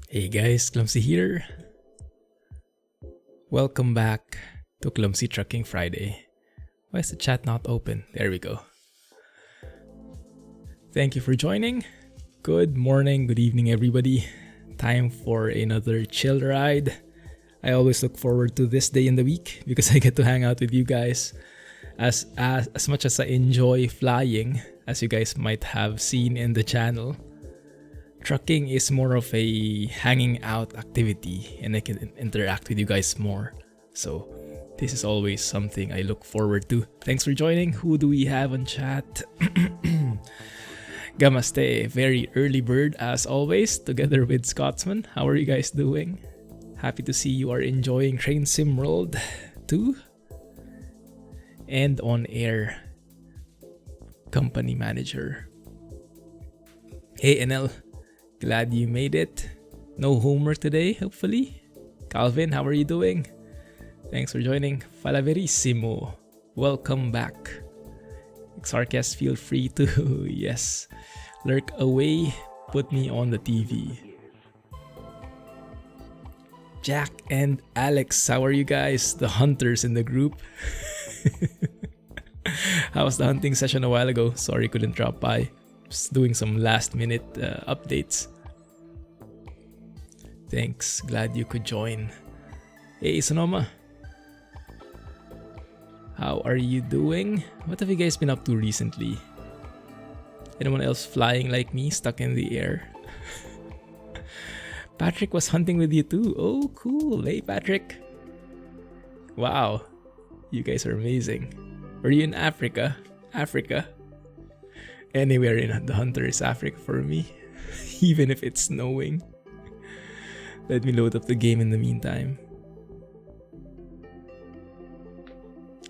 Hey guys, Clumsy here. Welcome back to Clumsy Trucking Friday. Why is the chat not open? There we go. Thank you for joining. Good morning, good evening everybody. Time for another chill ride. I always look forward to this day in the week because I get to hang out with you guys. As much as I enjoy flying, as you guys might have seen in the channel, trucking is more of a hanging out activity and I can interact with you guys more. So this is always something I look forward to. Thanks for joining. Who do we have on chat? Gamaste, very early bird as always, together with Scotsman. How are you guys doing? Happy to see you are enjoying Train Sim World 2 and on air. Company manager. Hey NL. Glad you made it. No homework today, hopefully. Calvin, how are you doing? Thanks for joining. Falaverissimo. Welcome back. Xarcast, feel free to, yes, lurk away. Put me on the TV. Jack and Alex, how are you guys? The hunters in the group. How was the hunting session a while ago? Sorry, couldn't drop by. Just doing some last minute updates. Thanks, glad you could join. Hey Sonoma, how are you doing? What have you guys been up to recently? Anyone else flying like me, stuck in the air? Patrick was hunting with you too. Oh cool, hey Patrick. Wow, you guys are amazing. Were you in Africa? Anywhere in the hunter is Africa for me, even if it's snowing. Let me load up the game in the meantime.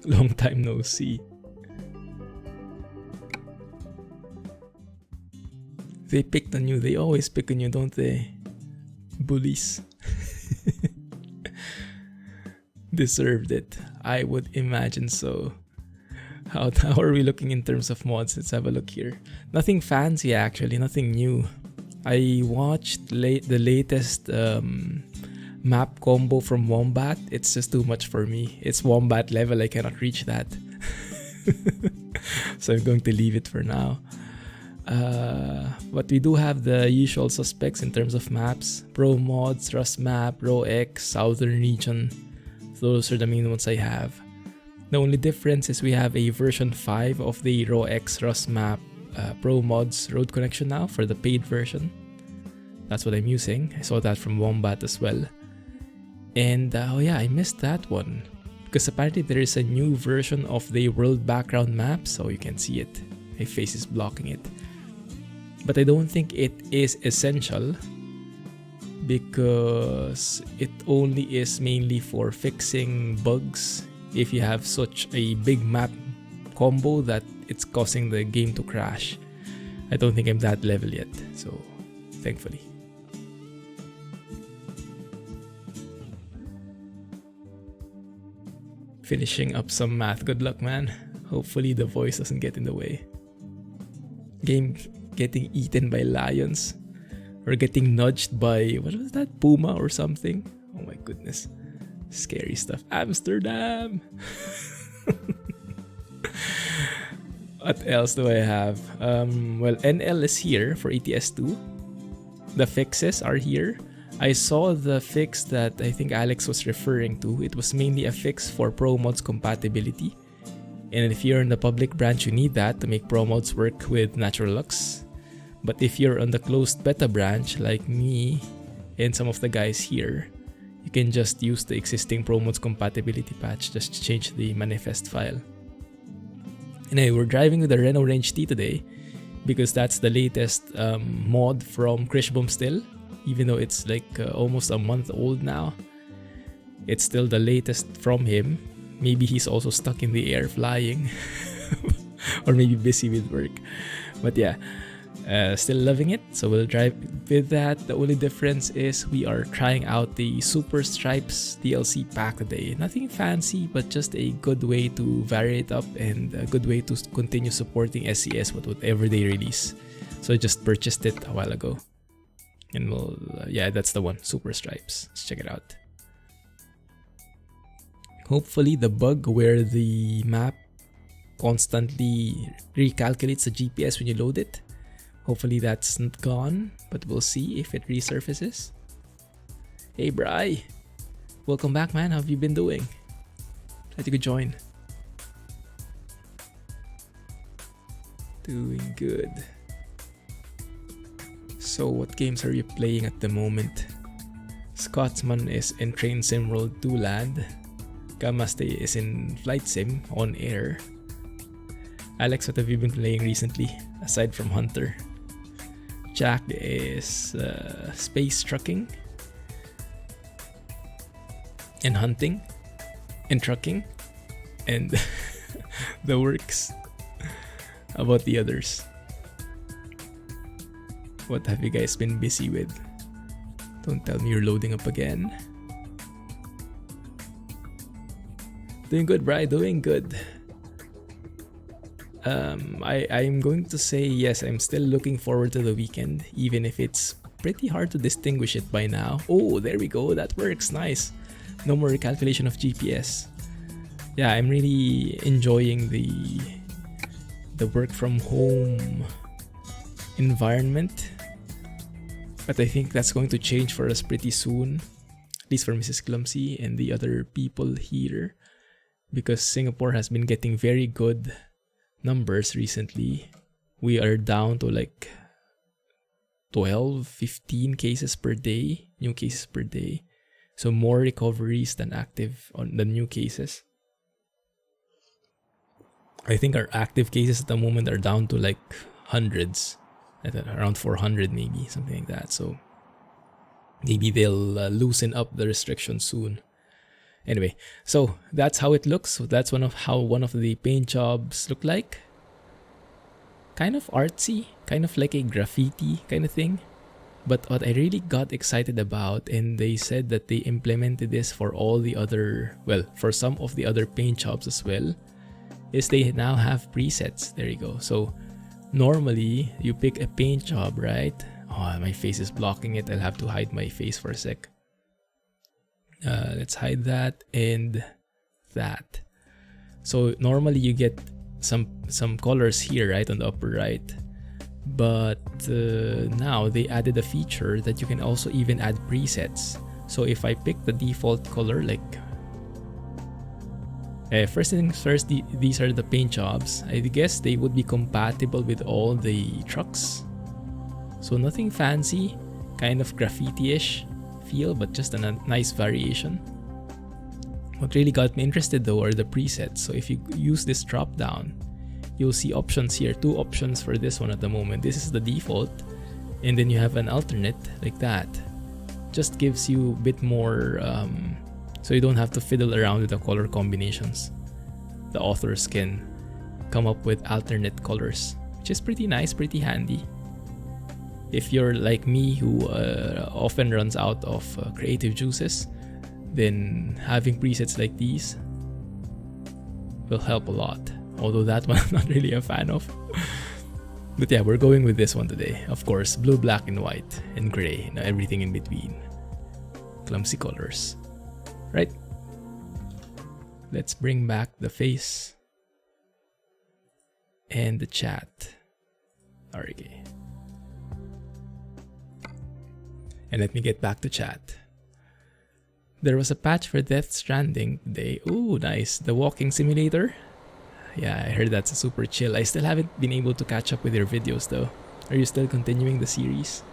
Long time no see. They picked on you. They always pick on you, don't they? Bullies. Deserved it. I would imagine so. How are we looking in terms of mods? Let's have a look here. Nothing fancy actually, nothing new. I watched the latest map combo from Wombat. It's just too much for me. It's Wombat level, I cannot reach that. So I'm going to leave it for now. But we do have the usual suspects in terms of maps. ProMods, Rust Map, Row X, Southern Region. Those are the main ones I have. The only difference is we have a version 5 of the Row X Rust Map ProMods road connection now for the paid version. That's what I'm using. I saw that from Wombat as well. And oh yeah, I missed that one. Because apparently there is a new version of the world background map, so you can see it. My face is blocking it. But I don't think it is essential because it only is mainly for fixing bugs if you have such a big map combo that it's causing the game to crash. I don't think I'm that level yet, so thankfully. Finishing up some math. Good luck, man. Hopefully the voice doesn't get in the way. Game getting eaten by lions or getting nudged by, what was that, puma or something? Oh my goodness, scary stuff. Amsterdam. What else do I have? Well, NL is here for ETS2. The fixes are here. I saw the fix that I think Alex was referring to. It was mainly a fix for ProMods compatibility. And if you're in the public branch, you need that to make ProMods work with Naturalux. But if you're on the closed beta branch, like me and some of the guys here, you can just use the existing ProMods compatibility patch, just change the manifest file. Anyway, we're driving with the Renault Range T today because that's the latest mod from Kriechbaum still. Even though it's like almost a month old now, it's still the latest from him. Maybe he's also stuck in the air flying or maybe busy with work. But yeah, still loving it. So we'll drive with that. The only difference is we are trying out the Super Stripes DLC pack today. Nothing fancy, but just a good way to vary it up and a good way to continue supporting SCS with whatever they release. So I just purchased it a while ago. And we'll, yeah, that's the one, Super Stripes. Let's check it out. Hopefully the bug where the map constantly recalculates the GPS when you load it, hopefully that's not gone, but we'll see if it resurfaces. Hey Bri, welcome back man, how have you been doing? Glad you could join. Doing good. So what games are you playing at the moment? Scotsman is in Train Sim World 2 Land. Gamaste is in Flight Sim on air. Alex, what have you been playing recently aside from Hunter? Jack is space trucking and hunting and trucking and the works. How about the others? What have you guys been busy with? Don't tell me you're loading up again. Doing good, Bri, doing good. I'm going to say yes, I'm still looking forward to the weekend, even if it's pretty hard to distinguish it by now. Oh, there we go, that works, nice. No more recalculation of GPS. Yeah, I'm really enjoying the work from home environment. But I think that's going to change for us pretty soon, at least for Mrs. Clumsy and the other people here, because Singapore has been getting very good numbers recently. We are down to like 12, 15 cases per day, new cases per day. So more recoveries than active on the new cases. I think our active cases at the moment are down to like hundreds. At around 400 maybe, something like that. So maybe they'll loosen up the restrictions soon. Anyway, so that's how it looks. So that's how one of the paint jobs look like. Kind of artsy, kind of like a graffiti kind of thing. But what I really got excited about, and they said that they implemented this for all the other, well, for some of the other paint jobs as well, is they now have presets. There you go. So normally, you pick a paint job, right? Oh, my face is blocking it. I'll have to hide my face for a sec. Let's hide that and that. So normally you get some colors here, right, on the upper right. But now they added a feature that you can also even add presets. So if I pick the default color, like first things first, these are the paint jobs. I guess they would be compatible with all the trucks. So nothing fancy, kind of graffiti-ish feel, but just a nice variation. What really got me interested though are the presets. So if you use this drop down, you'll see options here, 2 options for this one at the moment. This is the default, and then you have an alternate like that. Just gives you a bit more so you don't have to fiddle around with the color combinations. The authors can come up with alternate colors, which is pretty nice, pretty handy. If you're like me who often runs out of creative juices, then having presets like these will help a lot. Although that one I'm not really a fan of. But yeah, we're going with this one today. Of course, blue, black, and white, and gray, and everything in between. Clumsy colors. Right? Let's bring back the face and the chat. Okay. And let me get back to chat. There was a patch for Death Stranding today. Ooh, nice. The walking simulator. Yeah, I heard that's super chill. I still haven't been able to catch up with your videos though. Are you still continuing the series?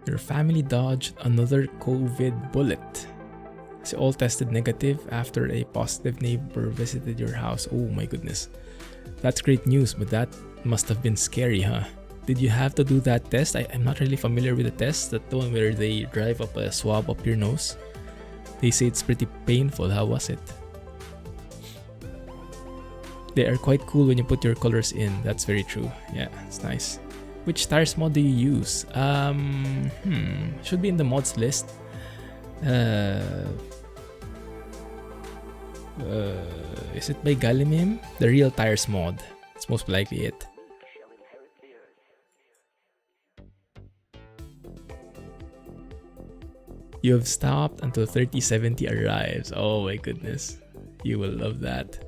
Your family dodged another COVID bullet. They all tested negative after a positive neighbor visited your house. Oh my goodness. That's great news, but that must have been scary, huh? Did you have to do that test? I'm not really familiar with the test. That the one where they drive up a swab up your nose. They say it's pretty painful. How was it? They are quite cool when you put your colors in. That's very true. Yeah, it's nice. Which tires mod do you use? Should be in the mods list. Uh, is it by Galimim? The Real Tires mod. It's most likely it. You have stopped until 3070 arrives. Oh my goodness. You will love that.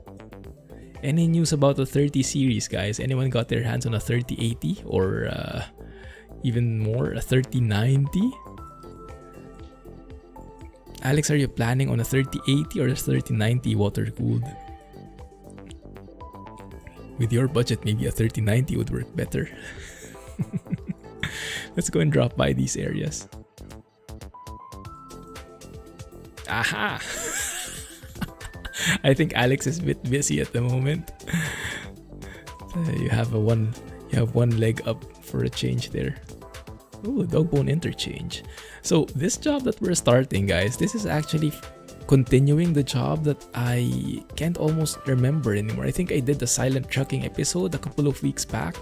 Any news about the 30 series, guys? Anyone got their hands on a 3080 or even more, a 3090? Alex, are you planning on a 3080 or a 3090 water cooled? With your budget, maybe a 3090 would work better. Let's go and drop by these areas. Aha! I think Alex is a bit busy at the moment. You have one leg up for a change there. Oh, Dogbone interchange. So this job that we're starting, guys, this is actually continuing the job that I can't almost remember anymore. I think I did the silent trucking episode a couple of weeks back.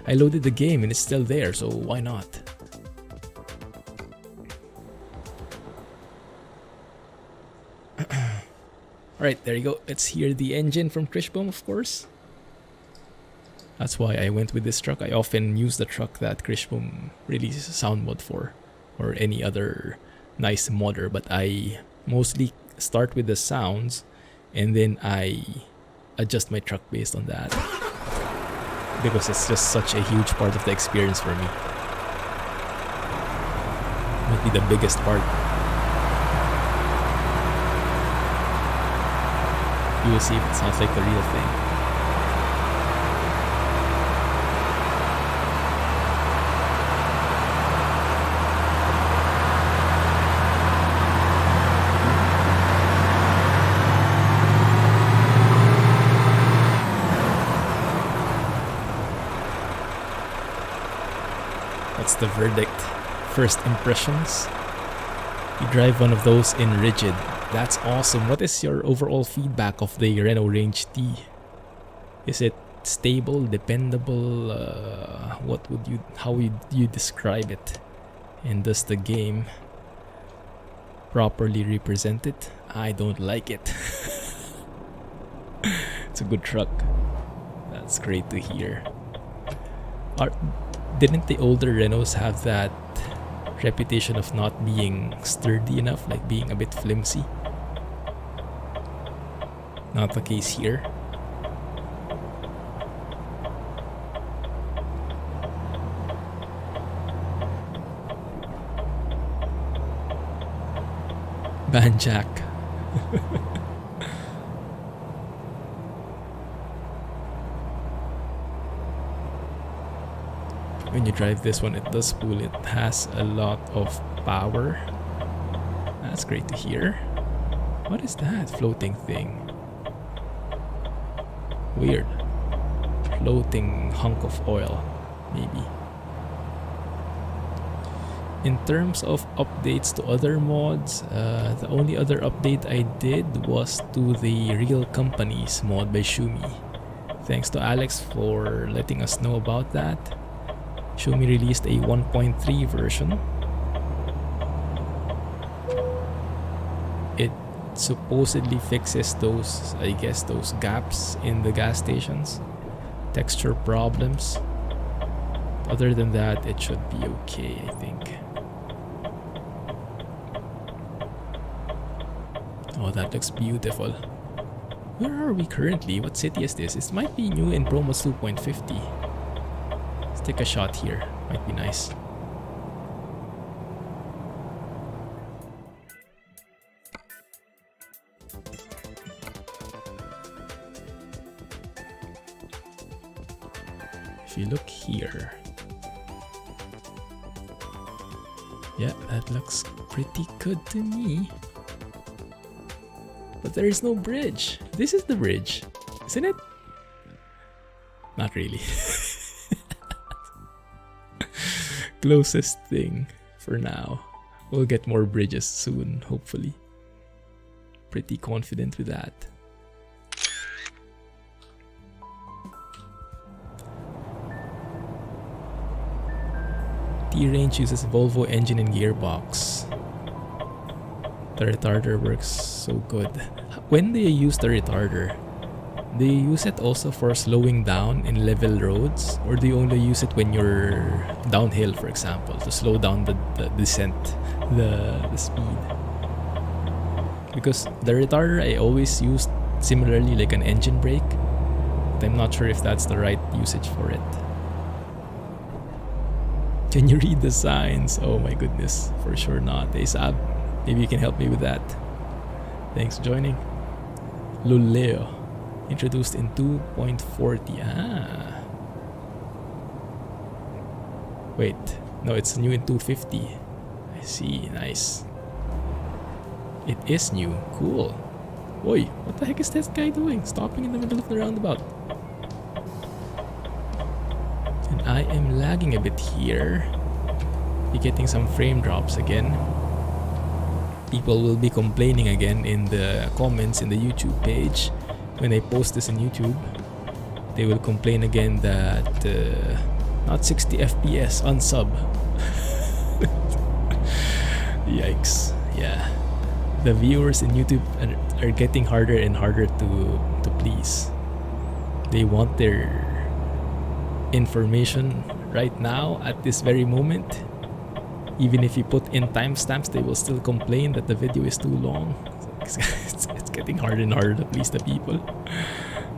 I loaded the game and it's still there, so why not? Alright, there you go. Let's hear the engine from Kriechbaum, of course. That's why I went with this truck. I often use the truck that Kriechbaum releases a sound mod for, or any other nice modder, but I mostly start with the sounds and then I adjust my truck based on that, because it's just such a huge part of the experience for me. Might be the biggest part. You will see if it sounds like the real thing. That's the verdict. First impressions. You drive one of those in rigid. That's awesome. What is your overall feedback of the Renault Range T? Is it stable, dependable? How would you describe it? And does the game properly represent it? I don't like it. It's a good truck. That's great to hear. Didn't the older Renaults have that reputation of not being sturdy enough, like being a bit flimsy? Not the case here. Banjack. When you drive this one, it does pull. It has a lot of power. That's great to hear. What is that floating thing? Weird. Floating hunk of oil, maybe. In terms of updates to other mods, the only other update I did was to the Real Companies mod by Shumi. Thanks to Alex for letting us know about that. Shumi released a 1.3 version. It supposedly fixes those, I guess, those gaps in the gas stations, texture problems. Other than that, it should be okay, I think. Oh, that looks beautiful. Where are we currently? What city is this? It might be new in ProMods 2.50. Let's take a shot here. Might be nice. If you look here, yeah, that looks pretty good to me. But there is no bridge. This is the bridge, isn't it? Not really. Closest thing for now. We'll get more bridges soon, hopefully. Pretty confident with that. T-Range uses Volvo engine and gearbox. The retarder works so good. When do you use the retarder? Do you use it also for slowing down in level roads? Or do you only use it when you're downhill, for example, to slow down the descent, the speed? Because the retarder I always use similarly like an engine brake. But I'm not sure if that's the right usage for it. Can you read the signs? Oh my goodness, for sure not. ASAP, maybe you can help me with that. Thanks for joining. Luleo, introduced in 2.40. Wait, no, it's new in 250. I see, nice. It is new, cool. Oi, what the heck is this guy doing? Stopping in the middle of the roundabout. And I am lagging a bit here. Be getting some frame drops again. People will be complaining again in the comments in the YouTube page. When I post this in YouTube, they will complain again that not 60 FPS unsub. Yikes, yeah. The viewers in YouTube are getting harder and harder to please. They want their information right now at this very moment. Even if you put in timestamps, they will still complain that the video is too long. It's getting harder and harder to please the people.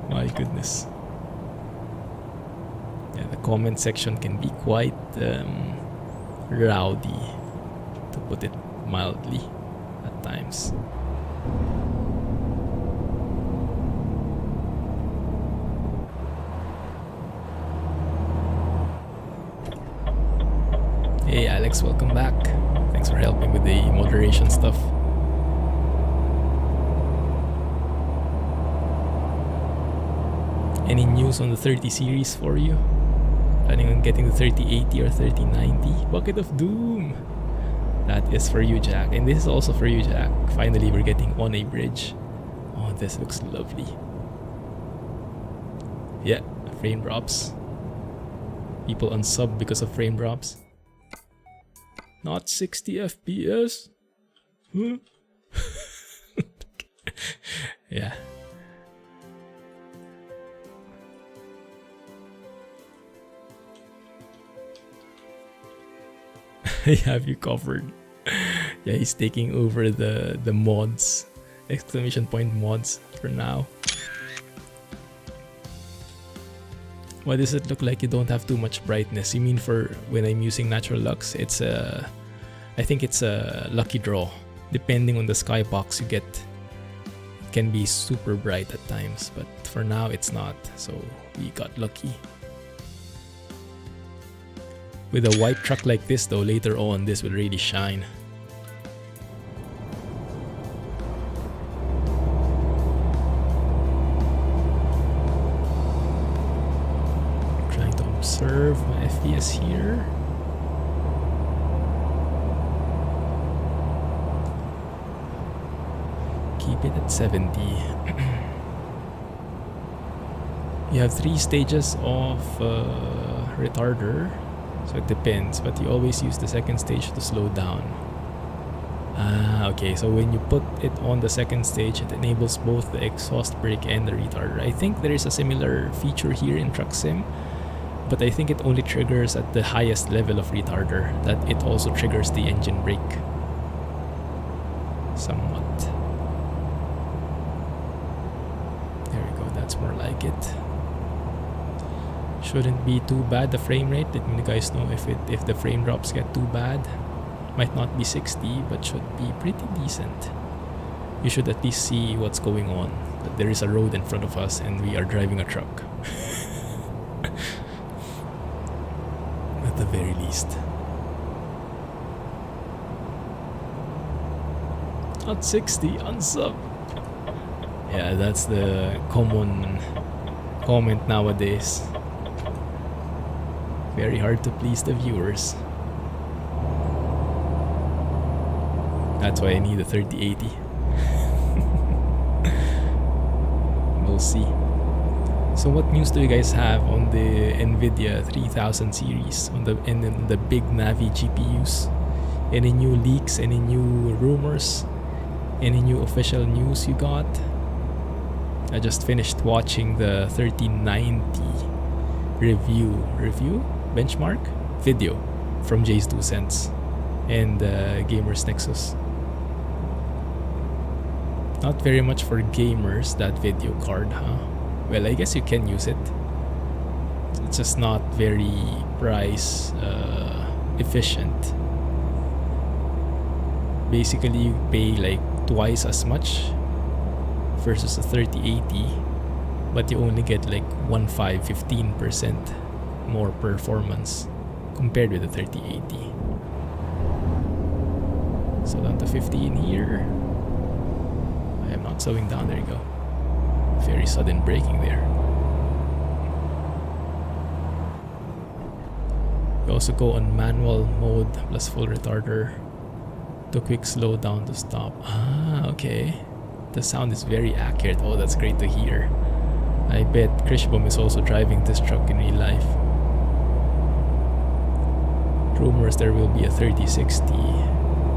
My goodness. Yeah, the comment section can be quite rowdy, to put it mildly, at times. Hey Alex, welcome back. Thanks for helping with the moderation stuff. Any news on the 30 series for you? Planning on getting the 3080 or 3090? Bucket of Doom! That is for you, Jack. And this is also for you, Jack. Finally, we're getting on a bridge. Oh, this looks lovely. Yeah, frame drops. People unsub because of frame drops. Not 60 FPS? Huh? Yeah. I have you covered. Yeah, he's taking over the mods. Exclamation point mods for now. Why does it look like you don't have too much brightness? You mean for when I'm using Naturalux? It's I think it's a lucky draw. Depending on the skybox you get, it can be super bright at times, but for now it's not, so we got lucky. With a white truck like this though, later on this will really shine. Trying to observe my FPS here. Keep it at 70. You have 3 stages of retarder. So it depends, but you always use the second stage to slow down. Okay, so when you put it on the second stage, it enables both the exhaust brake and the retarder. I think there is a similar feature here in Truck Sim, but I think it only triggers at the highest level of retarder, that it also triggers the engine brake. Somewhat. There we go, that's more like it. Shouldn't be too bad, the frame rate. Let me guys know if the frame drops get too bad. Might not be 60, but should be pretty decent. You should at least see what's going on. That there is a road in front of us and we are driving a truck. At the very least. Not 60, unsub. Yeah, that's the common comment nowadays. Very hard to please the viewers. That's why I need a 3080. We'll see. So what news do you guys have on the NVIDIA 3000 series, on the big Navi GPUs? Any new leaks, any new rumors, Any new official news you got? I just finished watching the 3090 review benchmark video from Jay's 2 cents and Gamers Nexus. Not very much for gamers, that video card, huh? Well, I guess you can use it. It's just not very price efficient. Basically, you pay like twice as much versus a 3080, but you only get like 15% more performance compared with the 3080. So down to 15 here. I am not slowing down, there you go. Very sudden braking there. You also go on manual mode plus full retarder to quick slow down to stop. Ah, okay. The sound is very accurate. Oh, that's great to hear. I bet Kriechbaum is also driving this truck in real life. Rumors there will be a 3060.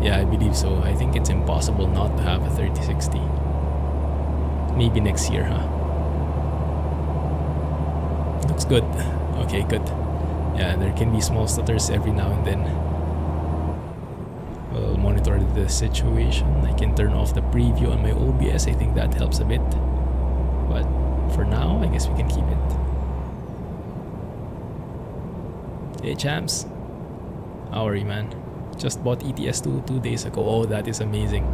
Yeah, I believe so. I think it's impossible not to have a 3060. Maybe next year, huh? Looks good. Okay, good. Yeah, there can be small stutters every now and then. We'll monitor the situation. I can turn off the preview on my OBS. I think that helps a bit. But for now, I guess we can keep it. Hey champs. How are you, man? Just bought ETS2 2 days ago. Oh, that is amazing.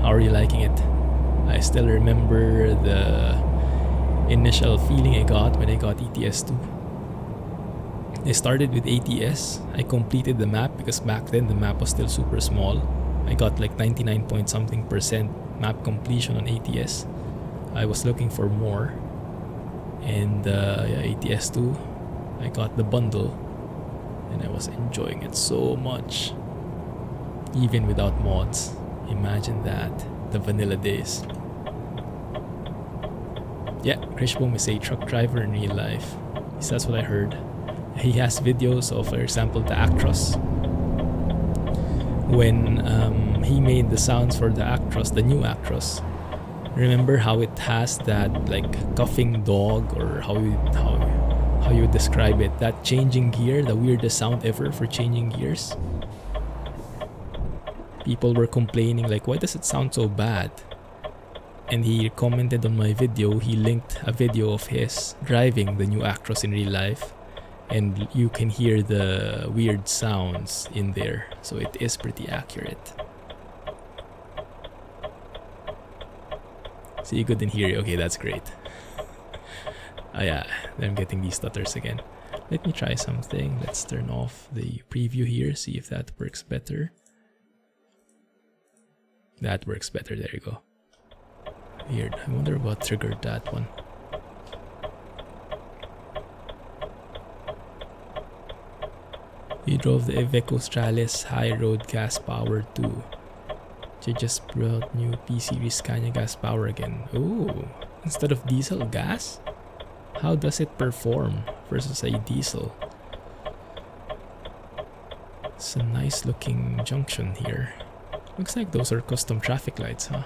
How are you liking it? I still remember the initial feeling I got when I got ETS2. I started with ATS. I completed the map because back then the map was still super small. I got like 99 point something percent map completion on ATS. I was looking for more. And yeah, ATS2, I got the bundle. And I was enjoying it so much. Even without mods. Imagine that. The vanilla days. Yeah, Kriechbaum is a truck driver in real life. At least that's what I heard. He has videos of, for example, the Actros. When he made the sounds for the Actros, the new Actros. Remember how it has that like coughing dog, or how you describe it? That changing gear, the weirdest sound ever for changing gears. People were complaining like, why does it sound so bad? And he commented on my video. He linked a video of his driving the new Actros in real life. And you can hear the weird sounds in there. So it is pretty accurate. So you couldn't hear it. Okay, that's great. Yeah, I'm getting these stutters again. Let me try something. Let's turn off the preview here. See if that works better. That works better. There you go. Weird. I wonder what triggered that one. We drove the Iveco Stralis High Road Gas Power 2. They just brought new P-Series Scania gas power again. Ooh, instead of diesel, gas? How does it perform versus a diesel? It's a nice looking junction here. Looks like those are custom traffic lights, huh?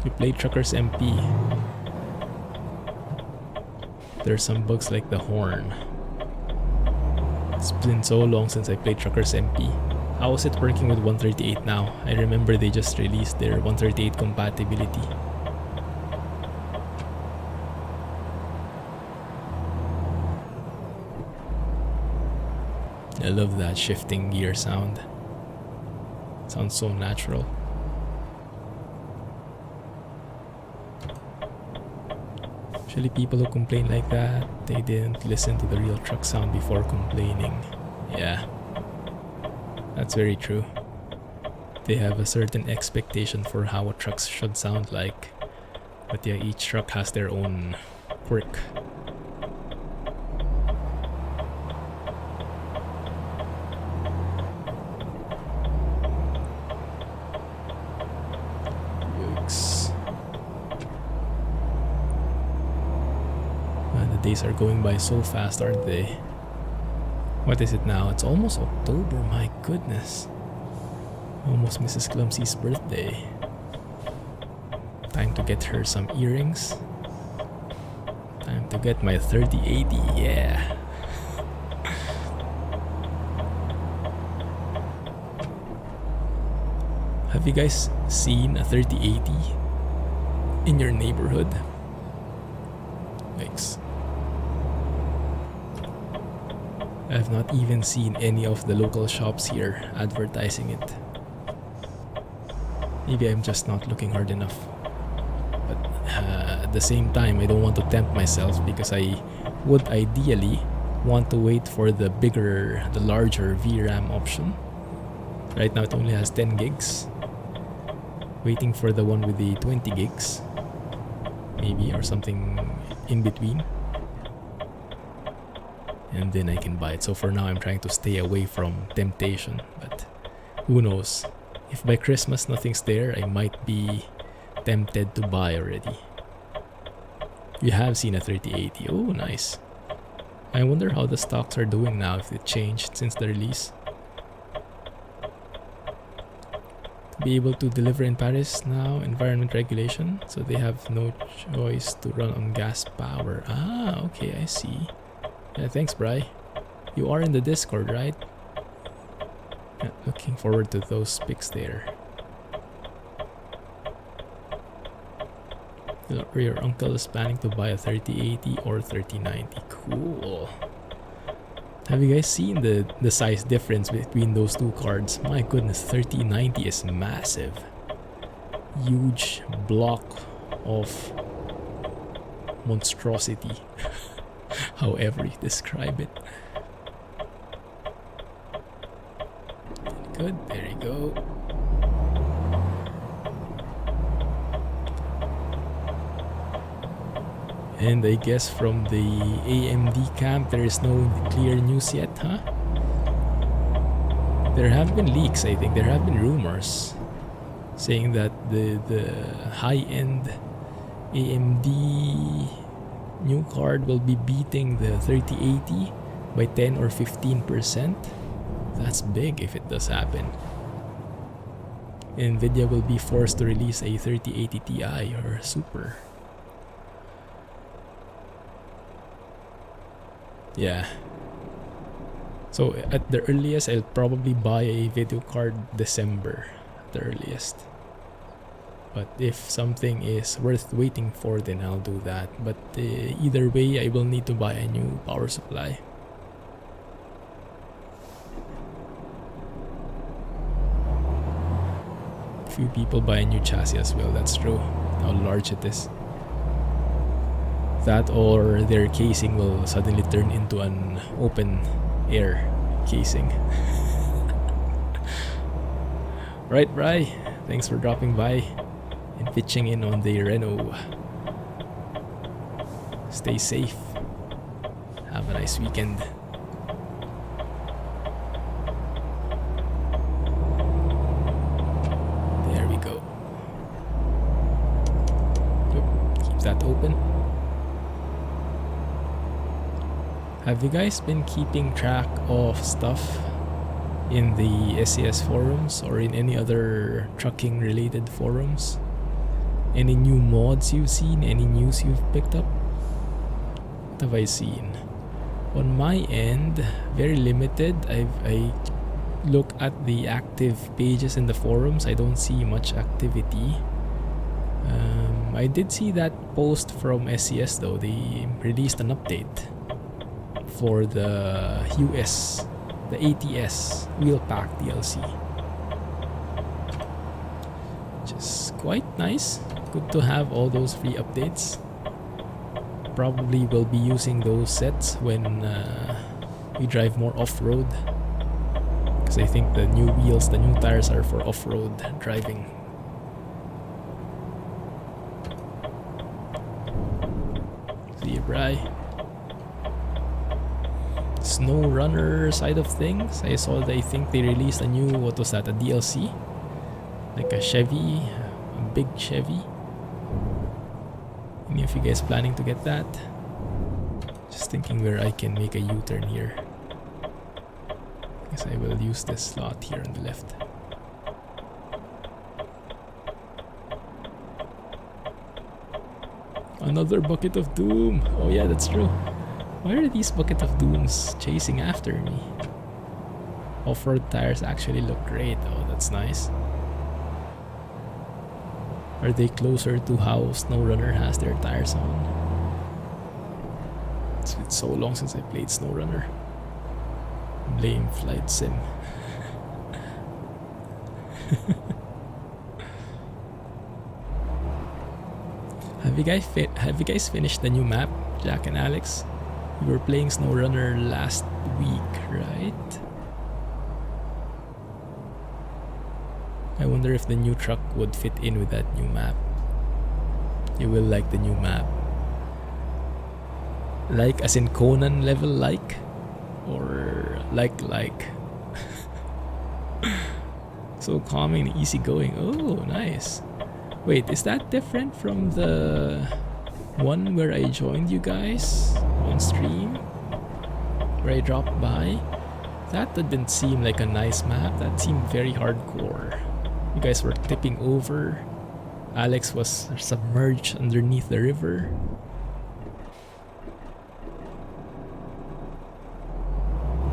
We played Truckers MP. There's some bugs like the horn. It's been so long since I played Truckers MP. How is it working with 138 now? I remember they just released their 138 compatibility. I love that shifting gear sound. Sounds so natural. Usually people who complain like that, they didn't listen to the real truck sound before complaining. Yeah, that's very true. They have a certain expectation for how a truck should sound like. But yeah, each truck has their own quirk. Days are going by so fast, aren't they? What is it now? It's almost October, my goodness. Almost Mrs. Clumsy's birthday. Time to get her some earrings. Time to get my 3080, yeah. Have you guys seen a 3080 in your neighborhood? Thanks. I've not even seen any of the local shops here advertising it. Maybe I'm just not looking hard enough. But at the same time, I don't want to tempt myself because I would ideally want to wait for the larger VRAM option. Right now it only has 10 gigs. Waiting for the one with the 20 gigs. Maybe, or something in between. And then I can buy it. So for now, I'm trying to stay away from temptation. But who knows? If by Christmas nothing's there, I might be tempted to buy already. You have seen a 3080. Oh, nice. I wonder how the stocks are doing now, if it changed since the release. To be able to deliver in Paris now, environment regulation, so they have no choice to run on gas power. Ah, okay, I see. Yeah, thanks, Bri. You are in the Discord, right? Yeah, looking forward to those pics there. Your uncle is planning to buy a 3080 or 3090. Cool. Have you guys seen the size difference between those two cards? My goodness, 3090 is massive. Huge block of monstrosity. However you describe it. Good, there you go. And I guess from the AMD camp, there is no clear news yet, huh? There have been leaks, I think. There have been rumors saying that the high-end AMD new card will be beating the 3080 by 10 or 15%. That's big if it does happen. NVIDIA will be forced to release a 3080 Ti or Super. Yeah. So at the earliest, I'll probably buy a video card December at the earliest. But if something is worth waiting for, then I'll do that. But either way, I will need to buy a new power supply. Few people buy a new chassis as well, that's true. How large it is. That or their casing will suddenly turn into an open air casing. Right, Bri? Thanks for dropping by and pitching in on the Renault. Stay safe. Have a nice weekend. There we go. Keep that open. Have you guys been keeping track of stuff in the SES forums or in any other trucking related forums? Any new mods you've seen? Any news you've picked up? What have I seen? On my end, very limited. I look at the active pages in the forums. I don't see much activity. I did see that post from SES though. They released an update for the US, the ATS wheel pack DLC, which is quite nice. Good to have all those free updates. Probably will be using those sets when we drive more off-road, because I think the new wheels, the new tires are for off-road driving. See you, Bri. Snow Runner side of things, I saw that I think they released a new, what was that, a DLC? Like a Chevy, a big Chevy. Any of you guys planning to get that? Just thinking where I can make a U-turn here. Guess I will use this slot here on the left. Another bucket of doom. Oh yeah, that's true. Why are these bucket of dooms chasing after me? Off-road tires actually look great. Oh, that's nice. Are they closer to how SnowRunner has their tires on? It's been so long since I played SnowRunner. Blame Flight Sim. Have you guys finished the new map, Jack and Alex? You were playing SnowRunner last week, right? I wonder if the new truck would fit in with that new map. You will like the new map. Like as in Conan level like? Or like? So calming and easygoing. Oh, nice. Wait, is that different from the one where I joined you guys on stream? Where I dropped by? That didn't seem like a nice map. That seemed very hardcore. You guys were tipping over. Alex was submerged underneath the river.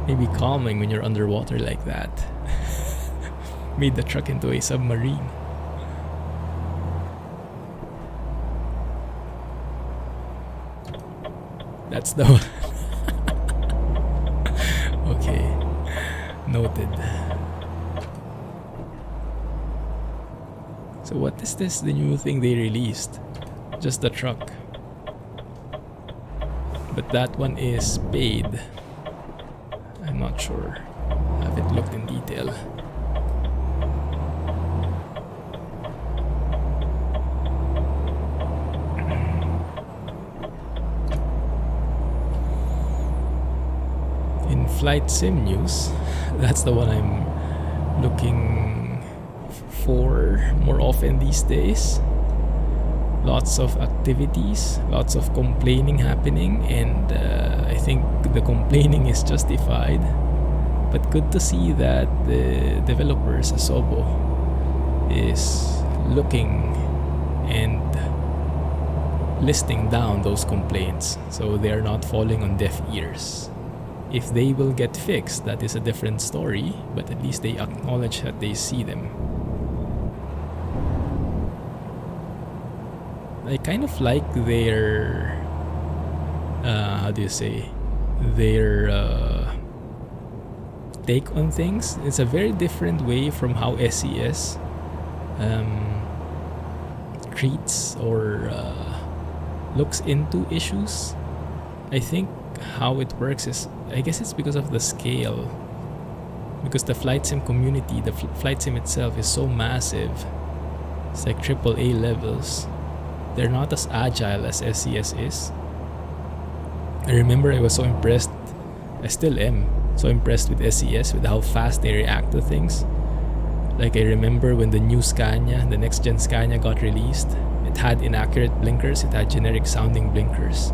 Maybe calming when you're underwater like that. Made the truck into a submarine. That's the one. Okay. Noted. So what is this, the new thing they released? Just the truck. But that one is paid. I'm not sure. Haven't looked in detail. In Flight Sim news, that's the one I'm looking for more often these days. Lots of activities, lots of complaining happening, and I think the complaining is justified. But good to see that the developers, Asobo, is looking and listing down those complaints, so they are not falling on deaf ears. If they will get fixed, that is a different story, but at least they acknowledge that they see them. I kind of like their their take on things. It's a very different way from how SES treats or looks into issues. I think how it works is, I guess it's because of the scale, because the flight sim community, the flight sim itself is so massive. It's like AAA levels. They're not as agile as SES is. I remember I was so impressed, I still am so impressed with SES, with how fast they react to things. Like I remember when the new Scania, the next gen Scania got released, it had inaccurate blinkers, it had generic sounding blinkers.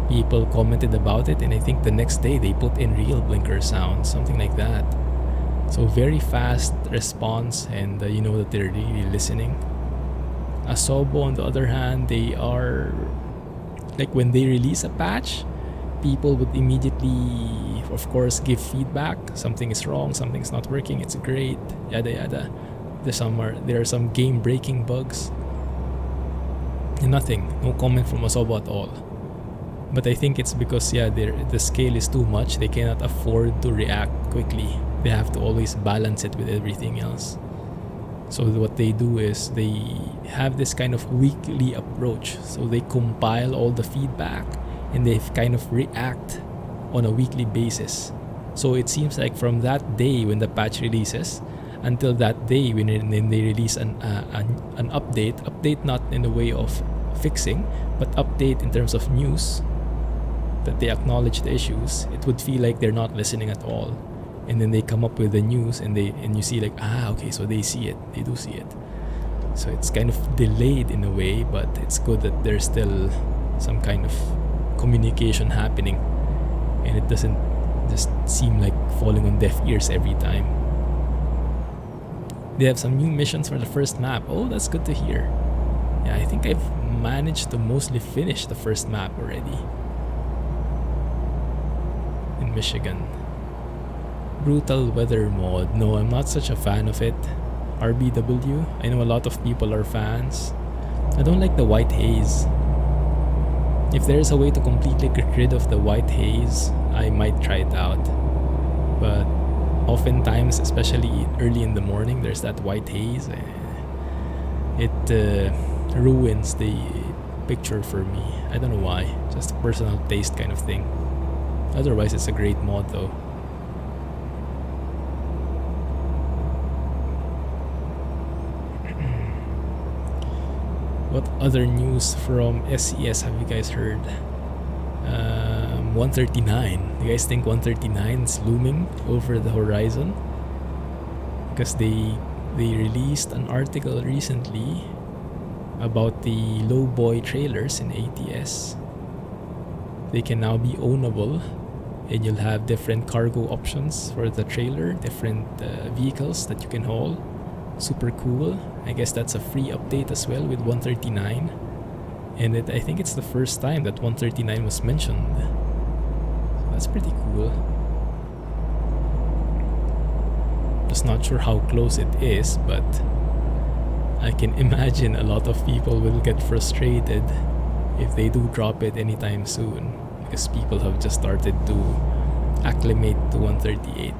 People commented about it, and I think the next day they put in real blinker sounds, something like that. So very fast response, and you know that they're really listening. Asobo, on the other hand, they are like, when they release a patch, people would immediately, of course, give feedback. Something is wrong, something's not working, it's great, yada yada. There are some game-breaking bugs. Nothing, no comment from Asobo at all. But I think it's because the scale is too much. They cannot afford to react quickly. They have to always balance it with everything else. So what they do is they have this kind of weekly approach. So they compile all the feedback and they kind of react on a weekly basis. So it seems like from that day when the patch releases until that day when they release an update not in the way of fixing, but update in terms of news, that they acknowledge the issues, it would feel like they're not listening at all. And then they come up with the news, and you see like, okay, so they see it, they do see it. So it's kind of delayed in a way, but it's good that there's still some kind of communication happening, and it doesn't just seem like falling on deaf ears every time. They have some new missions for the first map. Oh, that's good to hear. Yeah, I think I've managed to mostly finish the first map already. In Michigan. Brutal weather mod. No, I'm not such a fan of it. RBW. I know a lot of people are fans. I don't like the white haze. If there's a way to completely get rid of the white haze, I might try it out. But oftentimes, especially early in the morning, there's that white haze. It ruins the picture for me. I don't know why. Just a personal taste kind of thing. Otherwise, it's a great mod though. What other news from SCS have you guys heard? 139. Do you guys think 139 is looming over the horizon? Because they released an article recently about the lowboy trailers in ATS. They can now be ownable, and you'll have different cargo options for the trailer, different vehicles that you can haul. Super cool. I guess that's a free update as well with 139. And I think it's the first time that 139 was mentioned. So that's pretty cool. Just not sure how close it is, but I can imagine a lot of people will get frustrated if they do drop it anytime soon, because people have just started to acclimate to 138.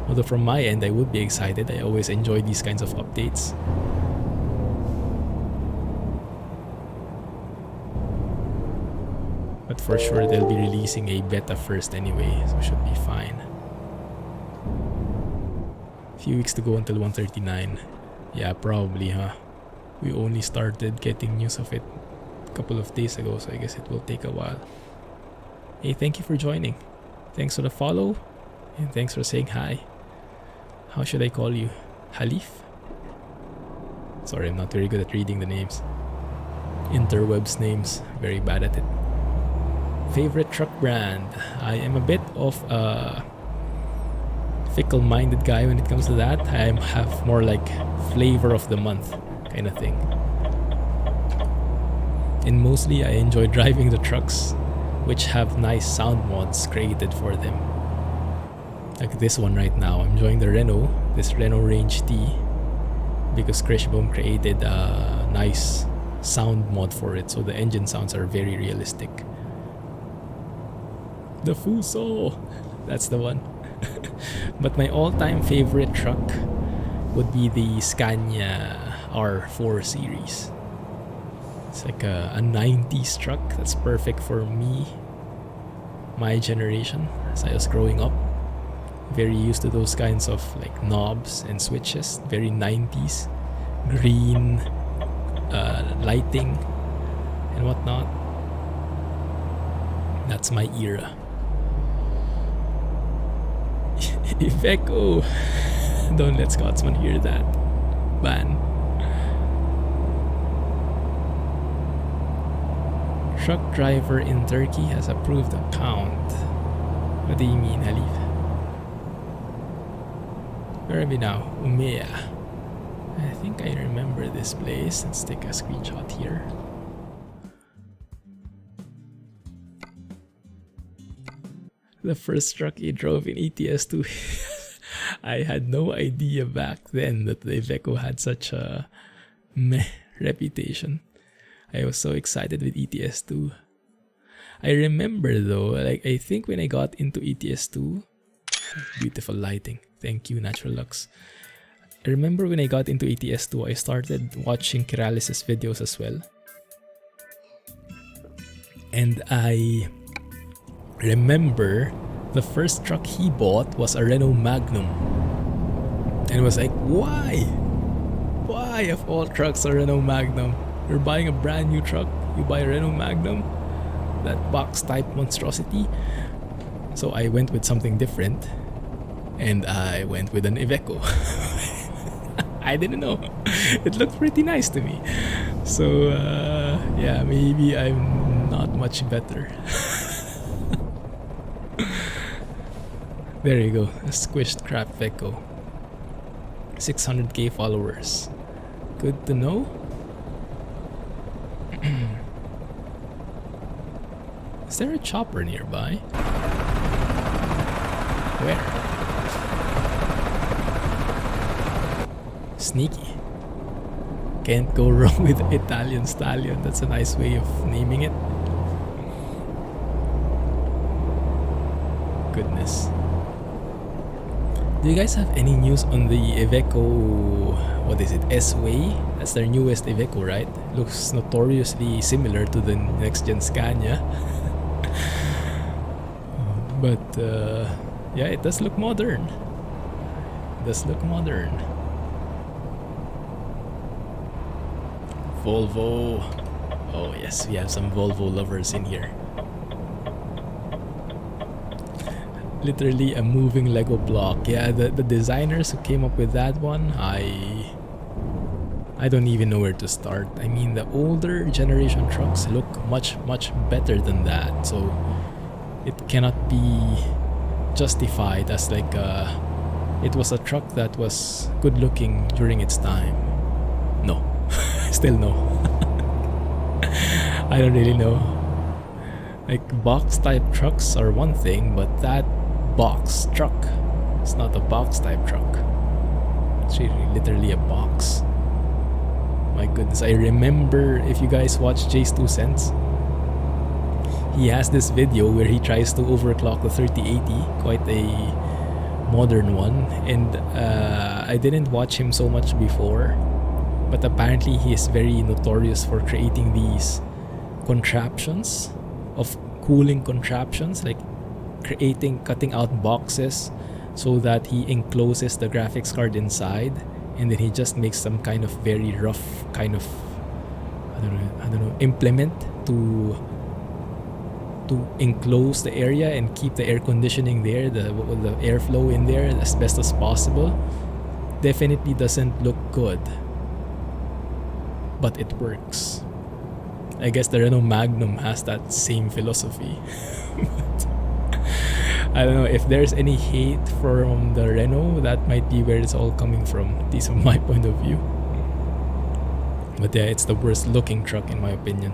Although from my end, I would be excited. I always enjoy these kinds of updates. But for sure, they'll be releasing a beta first anyway, so should be fine. A few weeks to go until 139. Yeah, probably, huh? We only started getting news of it a couple of days ago, so I guess it will take a while. Hey, thank you for joining. Thanks for the follow, and thanks for saying hi. How should I call you? Halif? Sorry, I'm not very good at reading the names. Interwebs names, very bad at it. Favorite truck brand? I am a bit of a fickle-minded guy when it comes to that. I have more like flavor of the month kind of thing. And mostly I enjoy driving the trucks which have nice sound mods created for them. Like this one right now, I'm enjoying the this Renault Range T, because Kriechbaum created a nice sound mod for it, so the engine sounds are very realistic. The Fuso! That's the one. But my all-time favorite truck would be the Scania R4 series. It's like a 90s truck that's perfect for me, my generation, as I was growing up. Very used to those kinds of like knobs and switches, very 90s, green lighting and whatnot. That's my era. Iveco! Don't let Scotsman hear that. Ban. Truck driver in Turkey has approved account. What do you mean, Halif? Where are we now? Umea. I think I remember this place. Let's take a screenshot here. The first truck he drove in ETS2. I had no idea back then that the Iveco had such a meh reputation. I was so excited with ETS2. I remember though, like I think when I got into ETS2, beautiful lighting. Thank you, Naturalux. I remember when I got into ETS2, I started watching Photorealistic videos as well. And I remember the first truck he bought was a Renault Magnum. And it was like, why? Why of all trucks a Renault Magnum? You're buying a brand new truck, you buy a Renault Magnum? That box type monstrosity? So I went with something different. And I went with an Iveco. I didn't know. It looked pretty nice to me. So yeah, maybe I'm not much better. There you go, a squished crap Veco. 600k followers. Good to know. Is there a chopper nearby? Where? Sneaky. Can't go wrong with Italian Stallion. That's a nice way of naming it. Goodness. Do you guys have any news on the Iveco, what is it, S-Way? That's their newest Iveco, right? Looks notoriously similar to the next-gen Scania. But yeah, it does look modern. It does look modern. Volvo. Oh yes, we have some Volvo lovers in here. Literally a moving Lego block. Yeah, the designers who came up with that one, I don't even know where to start. I mean, the older generation trucks look much better than that, so it cannot be justified as like it was a truck that was good looking during its time. No. Still no. I don't really know. Like, box type trucks are one thing, but that box truck is not a box type truck. It's really literally a box. My goodness, I remember, if you guys watch Jay's 2 cents, he has this video where he tries to overclock the 3080, quite a modern one, and I didn't watch him so much before, but apparently he is very notorious for creating these contraptions of cooling contraptions, like cutting out boxes so that he encloses the graphics card inside, and then he just makes some kind of very rough kind of I don't know implement to enclose the area and keep the air conditioning there, the airflow in there as best as possible. Definitely doesn't look good, but it works. I guess the Renault Magnum has that same philosophy. I don't know, if there's any hate from the Renault, that might be where it's all coming from, at least from my point of view. But yeah, it's the worst looking truck in my opinion.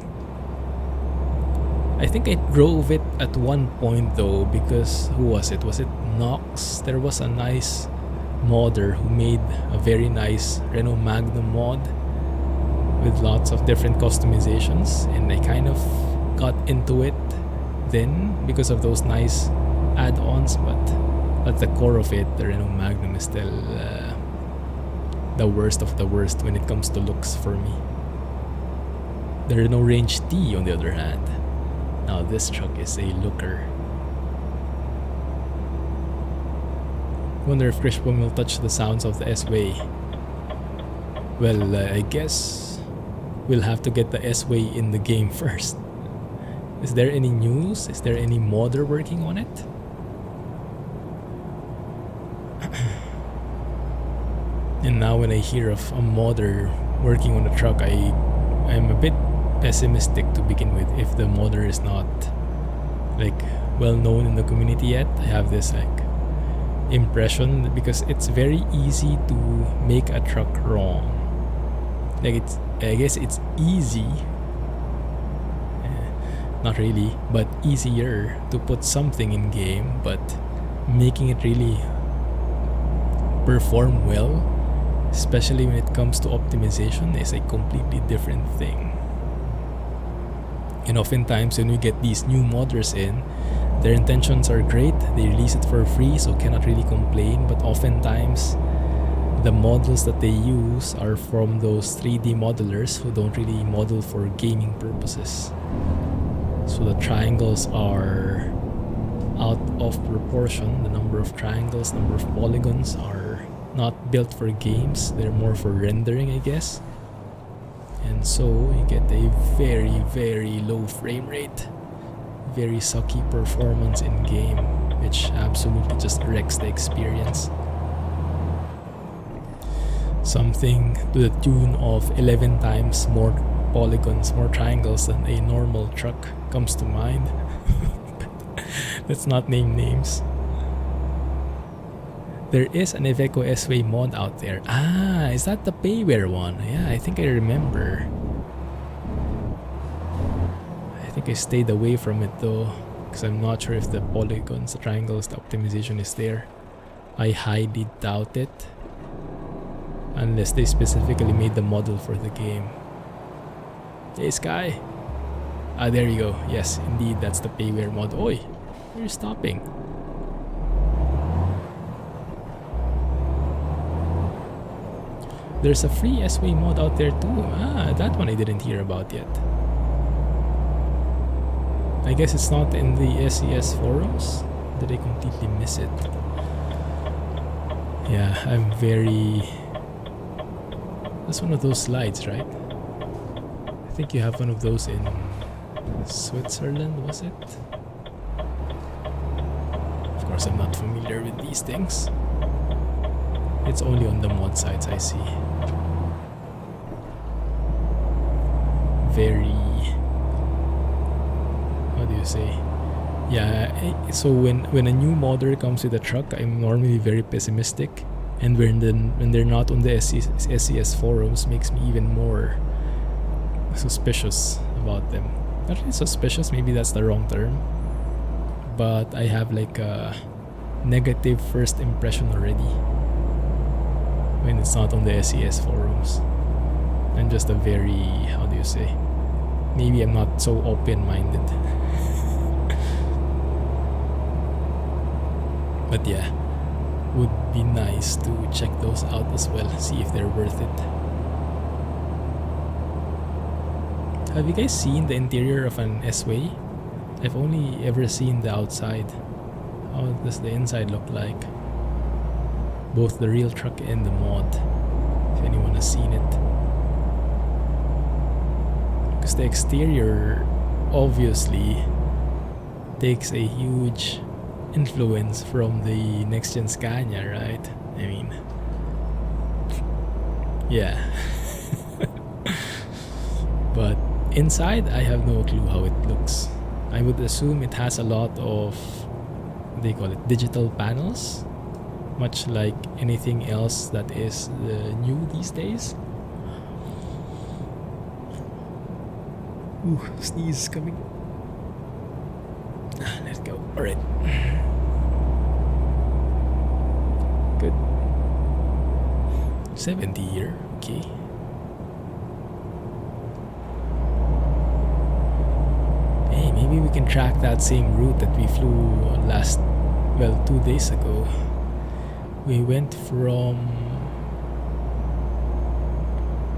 I think I drove it at one point though, because who was it? Was it Knox? There was a nice modder who made a very nice Renault Magnum mod with lots of different customizations, and I kind of got into it then because of those nice add-ons, but at the core of it, the Renault Magnum is still the worst of the worst when it comes to looks for me. The Renault Range T, on the other hand, now this truck is a looker. Wonder if Kriechbaum will touch the sounds of the S-Way. Well, I guess we'll have to get the S-Way in the game first. Is there any news? Is there any modder working on it? And now when I hear of a modder working on a truck, I'm a bit pessimistic to begin with. If the modder is not like well known in the community yet, I have this like impression, because it's very easy to make a truck wrong. Like, I guess it's easy, not really, but easier to put something in game, but making it really perform well, especially when it comes to optimization, is a completely different thing. And oftentimes when we get these new modders in, their intentions are great, they release it for free, so cannot really complain, but oftentimes the models that they use are from those 3D modelers who don't really model for gaming purposes. So the triangles are out of proportion. The number of triangles, number of polygons are not built for games, they're more for rendering, I guess. And so you get a very low frame rate, very sucky performance in game, which absolutely just wrecks the experience. Something to the tune of 11 times more polygons, more triangles than a normal truck comes to mind. Let's not name names. There is an Iveco S-Way mod out there. Ah, is that the Payware one? Yeah, I think I remember. I think I stayed away from it though, because I'm not sure if the polygons, the triangles, the optimization is there. I highly doubt it. Unless they specifically made the model for the game. Hey Sky! Ah, there you go. Yes, indeed, that's the Payware mod. Oi! Where are you stopping? There's a free S-Way mod out there too. Ah, that one I didn't hear about yet. I guess it's not in the SES forums. Did I completely miss it? Yeah, I'm very... That's one of those slides, right? I think you have one of those in Switzerland, was it? Of course, I'm not familiar with these things. It's only on the mod sites I see. Very... How do you say? Yeah, so when a new modder comes with a truck, I'm normally very pessimistic. And when they're not on the SES forums, makes me even more suspicious about them. Not really suspicious, maybe that's the wrong term. But I have like a negative first impression already when it's not on the SES forums. I'm just a very, how do you say? Maybe I'm not so open-minded. But yeah, would be nice to check those out as well, see if they're worth it. Have you guys seen the interior of an S-Way? I've only ever seen the outside. How does the inside look like? Both the real truck and the mod, if anyone has seen it. Because the exterior obviously takes a huge influence from the next gen Scania, right? I mean, yeah. But inside, I have no clue how it looks. I would assume it has a lot of, what do you call it, digital panels, much like anything else that is new these days. Ooh, sneeze is coming. Let it go. Alright. Good. 70 here. Okay. Hey, maybe we can track that same route that we flew last, well, 2 days ago. We went from...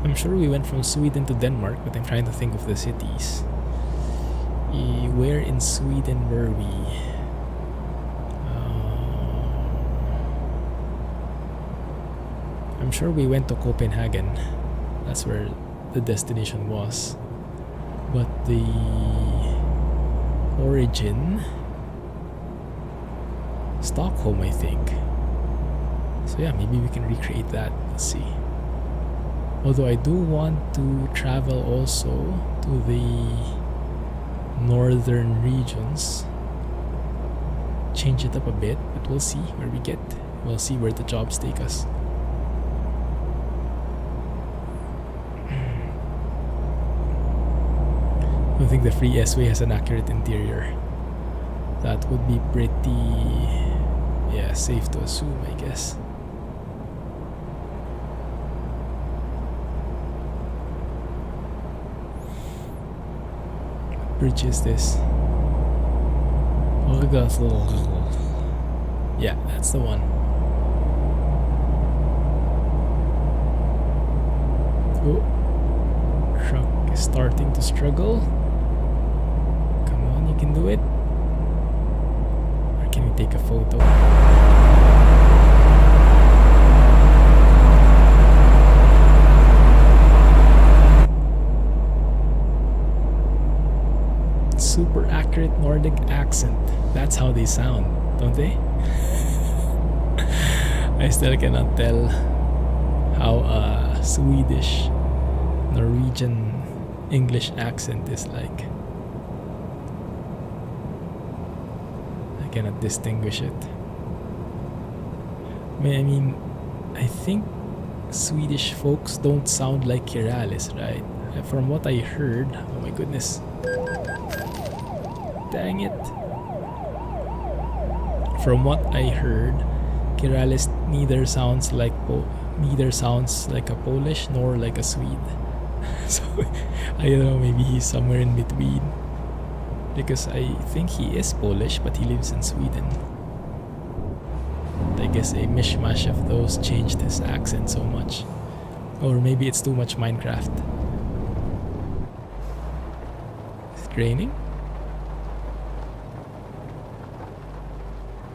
I'm sure we went from Sweden to Denmark, but I'm trying to think of the cities. Where in Sweden were we? I'm sure we went to Copenhagen. That's where the destination was. But the origin... Stockholm, I think. So yeah, maybe we can recreate that. Let's see. Although I do want to travel also to the northern regions, change it up a bit, but we'll see where we get. We'll see where the jobs take us. I don't think the free S-Way has an accurate interior. That would be pretty, yeah, safe to assume, I guess. Bridge is this? Yeah, that's the one. Oh, truck is starting to struggle. Come on, you can do it. Or can we take a photo? Super accurate Nordic accent. That's how they sound, don't they? I still cannot tell how a Swedish, Norwegian, English accent is like. I cannot distinguish it. I mean, I think Swedish folks don't sound like Kiralis, right? From what I heard, oh my goodness. Dang it. From what I heard, Kiralis neither sounds like a Polish nor like a Swede. So I don't know, maybe he's somewhere in between. Because I think he is Polish, but he lives in Sweden. I guess a mishmash of those changed his accent so much. Or maybe it's too much Minecraft. Is it raining?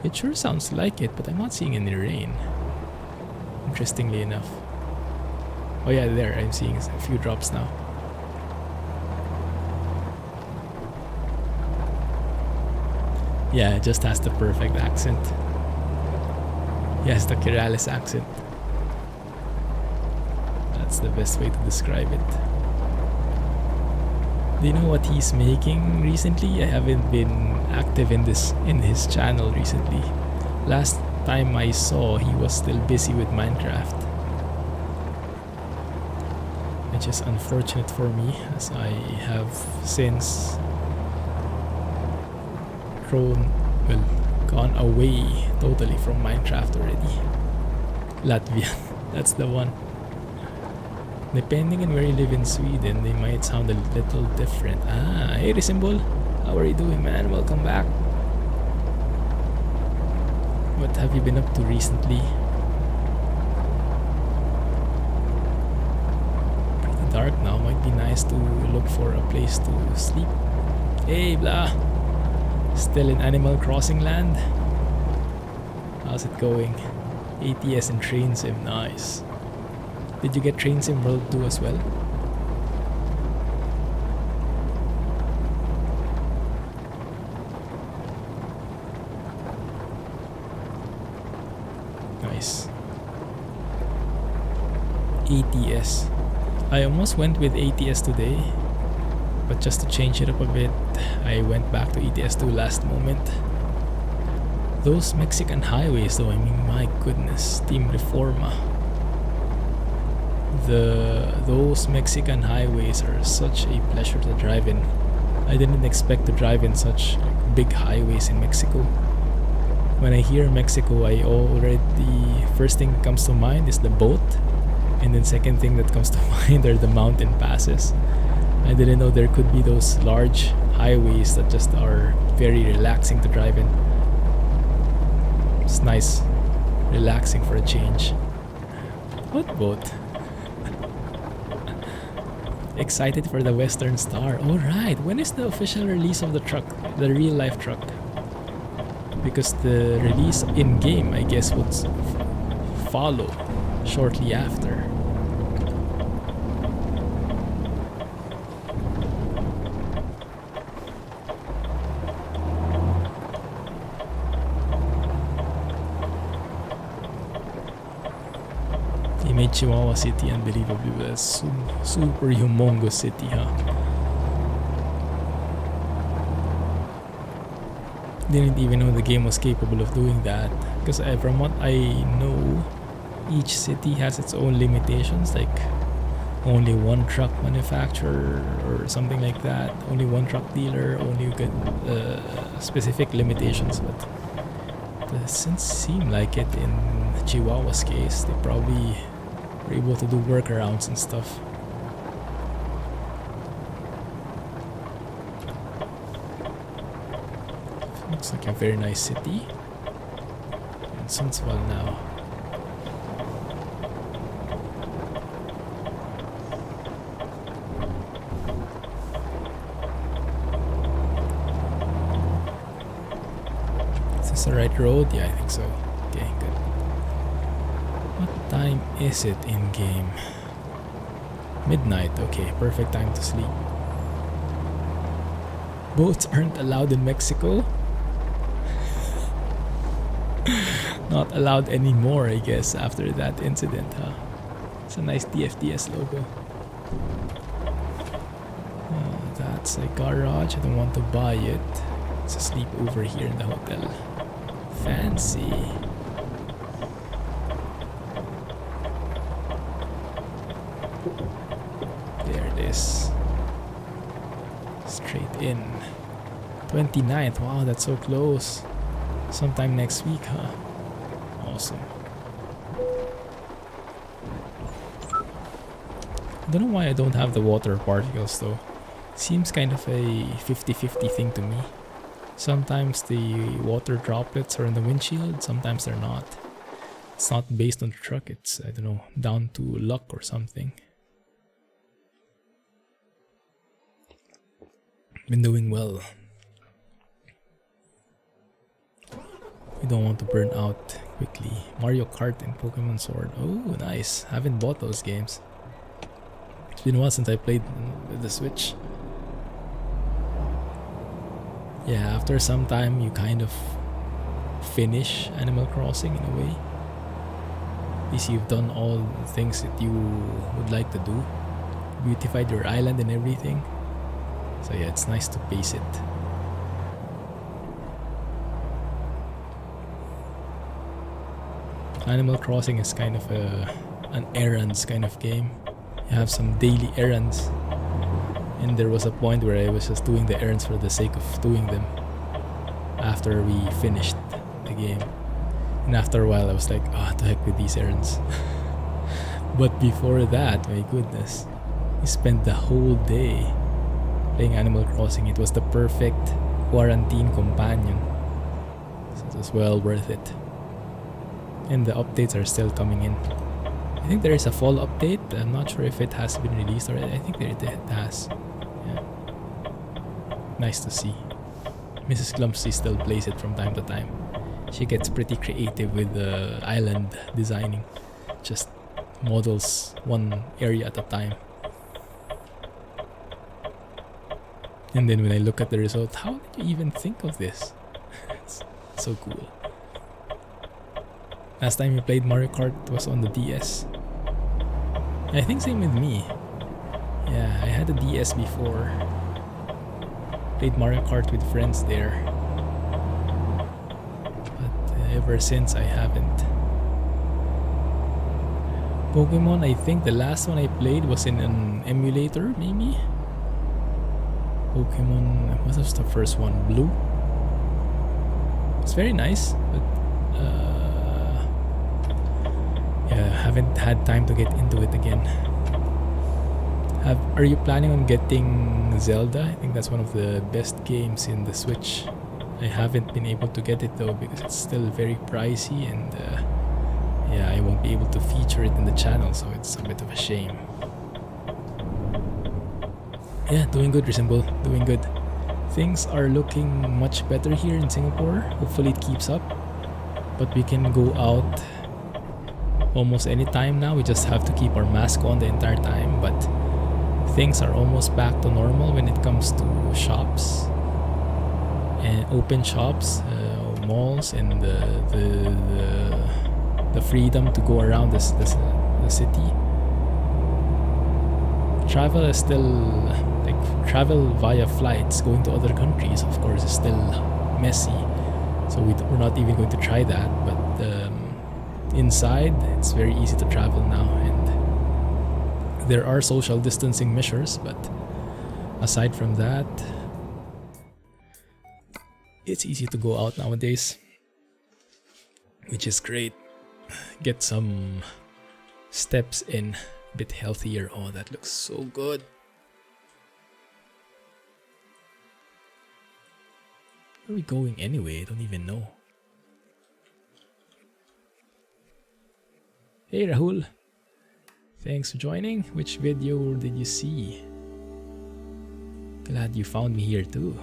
It sure sounds like it, but I'm not seeing any rain. Interestingly enough. Oh yeah, there, I'm seeing a few drops now. Yeah, it just has the perfect accent. He has the Kiralis accent. That's the best way to describe it. Do you know what he's making recently? I haven't been active in his channel recently. Last time I saw, he was still busy with Minecraft. Which is unfortunate for me, as I have since gone away totally from Minecraft already. Latvian, that's the one. Depending on where you live in Sweden, they might sound a little different. Ah, hey Resymbol, how are you doing, man? Welcome back. What have you been up to recently? Pretty dark now, might be nice to look for a place to sleep. Hey, blah. Still in Animal Crossing land? How's it going? ATS and Train Sim, nice. Did you get Train Sim World 2 as well? Nice. ATS. I almost went with ATS today, but just to change it up a bit, I went back to ETS2 last moment. Those Mexican highways though, I mean, my goodness, Team Reforma. Those Mexican highways are such a pleasure to drive in. I didn't expect to drive in such big highways in Mexico. When I hear Mexico, first thing that comes to mind is the boat, and then second thing that comes to mind are the mountain passes. I didn't know there could be those large highways that just are very relaxing to drive in. It's nice, relaxing for a change. What boat? Excited for the Western Star. Alright, when is the official release of the truck? The real life truck? Because the release in-game, I guess, would follow shortly after. They made Chihuahua City unbelievably. A super humongous city, huh? Didn't even know the game was capable of doing that, because from what I know, each city has its own limitations, like only one truck manufacturer or something like that, only one truck dealer, only specific limitations. But it doesn't seem like it in Chihuahua's case. They probably were able to do workarounds and stuff. Looks like a very nice city. In Sundsvall now. Is this the right road? Yeah, I think so. Okay, good. What time is it in game? Midnight. Okay, perfect time to sleep. Boats aren't allowed in Mexico. Not allowed anymore, I guess, after that incident, huh? It's a nice DFDS logo. Oh, that's a garage. I don't want to buy it. It's a sleepover here in the hotel. Fancy. this. Straight in. 29th. Wow, that's so close. Sometime next week, huh? Awesome. I don't know why I don't have the water particles though. Seems kind of a 50-50 thing to me. Sometimes the water droplets are in the windshield, sometimes they're not. It's not based on the truck, it's, I don't know, down to luck or something. Been doing well. We don't want to burn out quickly. Mario Kart and Pokemon Sword. Oh, nice. Haven't bought those games. It's been a while since I played the Switch. Yeah, after some time you kind of finish Animal Crossing in a way. At least you've done all the things that you would like to do. Beautified your island and everything. So yeah, it's nice to pace it. Animal Crossing is kind of an errands kind of game. You have some daily errands. And there was a point where I was just doing the errands for the sake of doing them. After we finished the game. And after a while I was like, ah, to heck with these errands. But before that, my goodness. We spent the whole day playing Animal Crossing. It was the perfect quarantine companion. So it was well worth it. And the updates are still coming in. I think there is a fall update. I'm not sure if it has been released already. I think it has. Yeah. Nice to see. Mrs. Clumsy still plays it from time to time. She gets pretty creative with the island designing. Just models one area at a time. And then when I look at the result, how did you even think of this? It's so cool. Last time we played Mario Kart was on the DS. I think same with me. Yeah, I had a DS before. Played Mario Kart with friends there. But ever since I haven't. Pokemon, I think the last one I played was in an emulator, maybe? Pokemon, what was the first one? Blue? It's very nice, but yeah, haven't had time to get into it again. Are you planning on getting Zelda? I think that's one of the best games in the Switch. I haven't been able to get it though because it's still very pricey and yeah, I won't be able to feature it in the channel, so it's a bit of a shame. Yeah, doing good, Resemble. Doing good. Things are looking much better here in Singapore. Hopefully it keeps up. But we can go out almost any time now. We just have to keep our mask on the entire time. But things are almost back to normal when it comes to shops and open shops, malls, and the freedom to go around the city. Travel is still travel via flights going to other countries, of course, is still messy. So we're not even going to try that. But inside, it's very easy to travel now, and there are social distancing measures. But aside from that, it's easy to go out nowadays, which is great. Get some steps in, a bit healthier. Oh, that looks so good. Where are we going anyway? I don't even know. Hey Rahul, thanks for joining. Which video did you see? Glad you found me here too.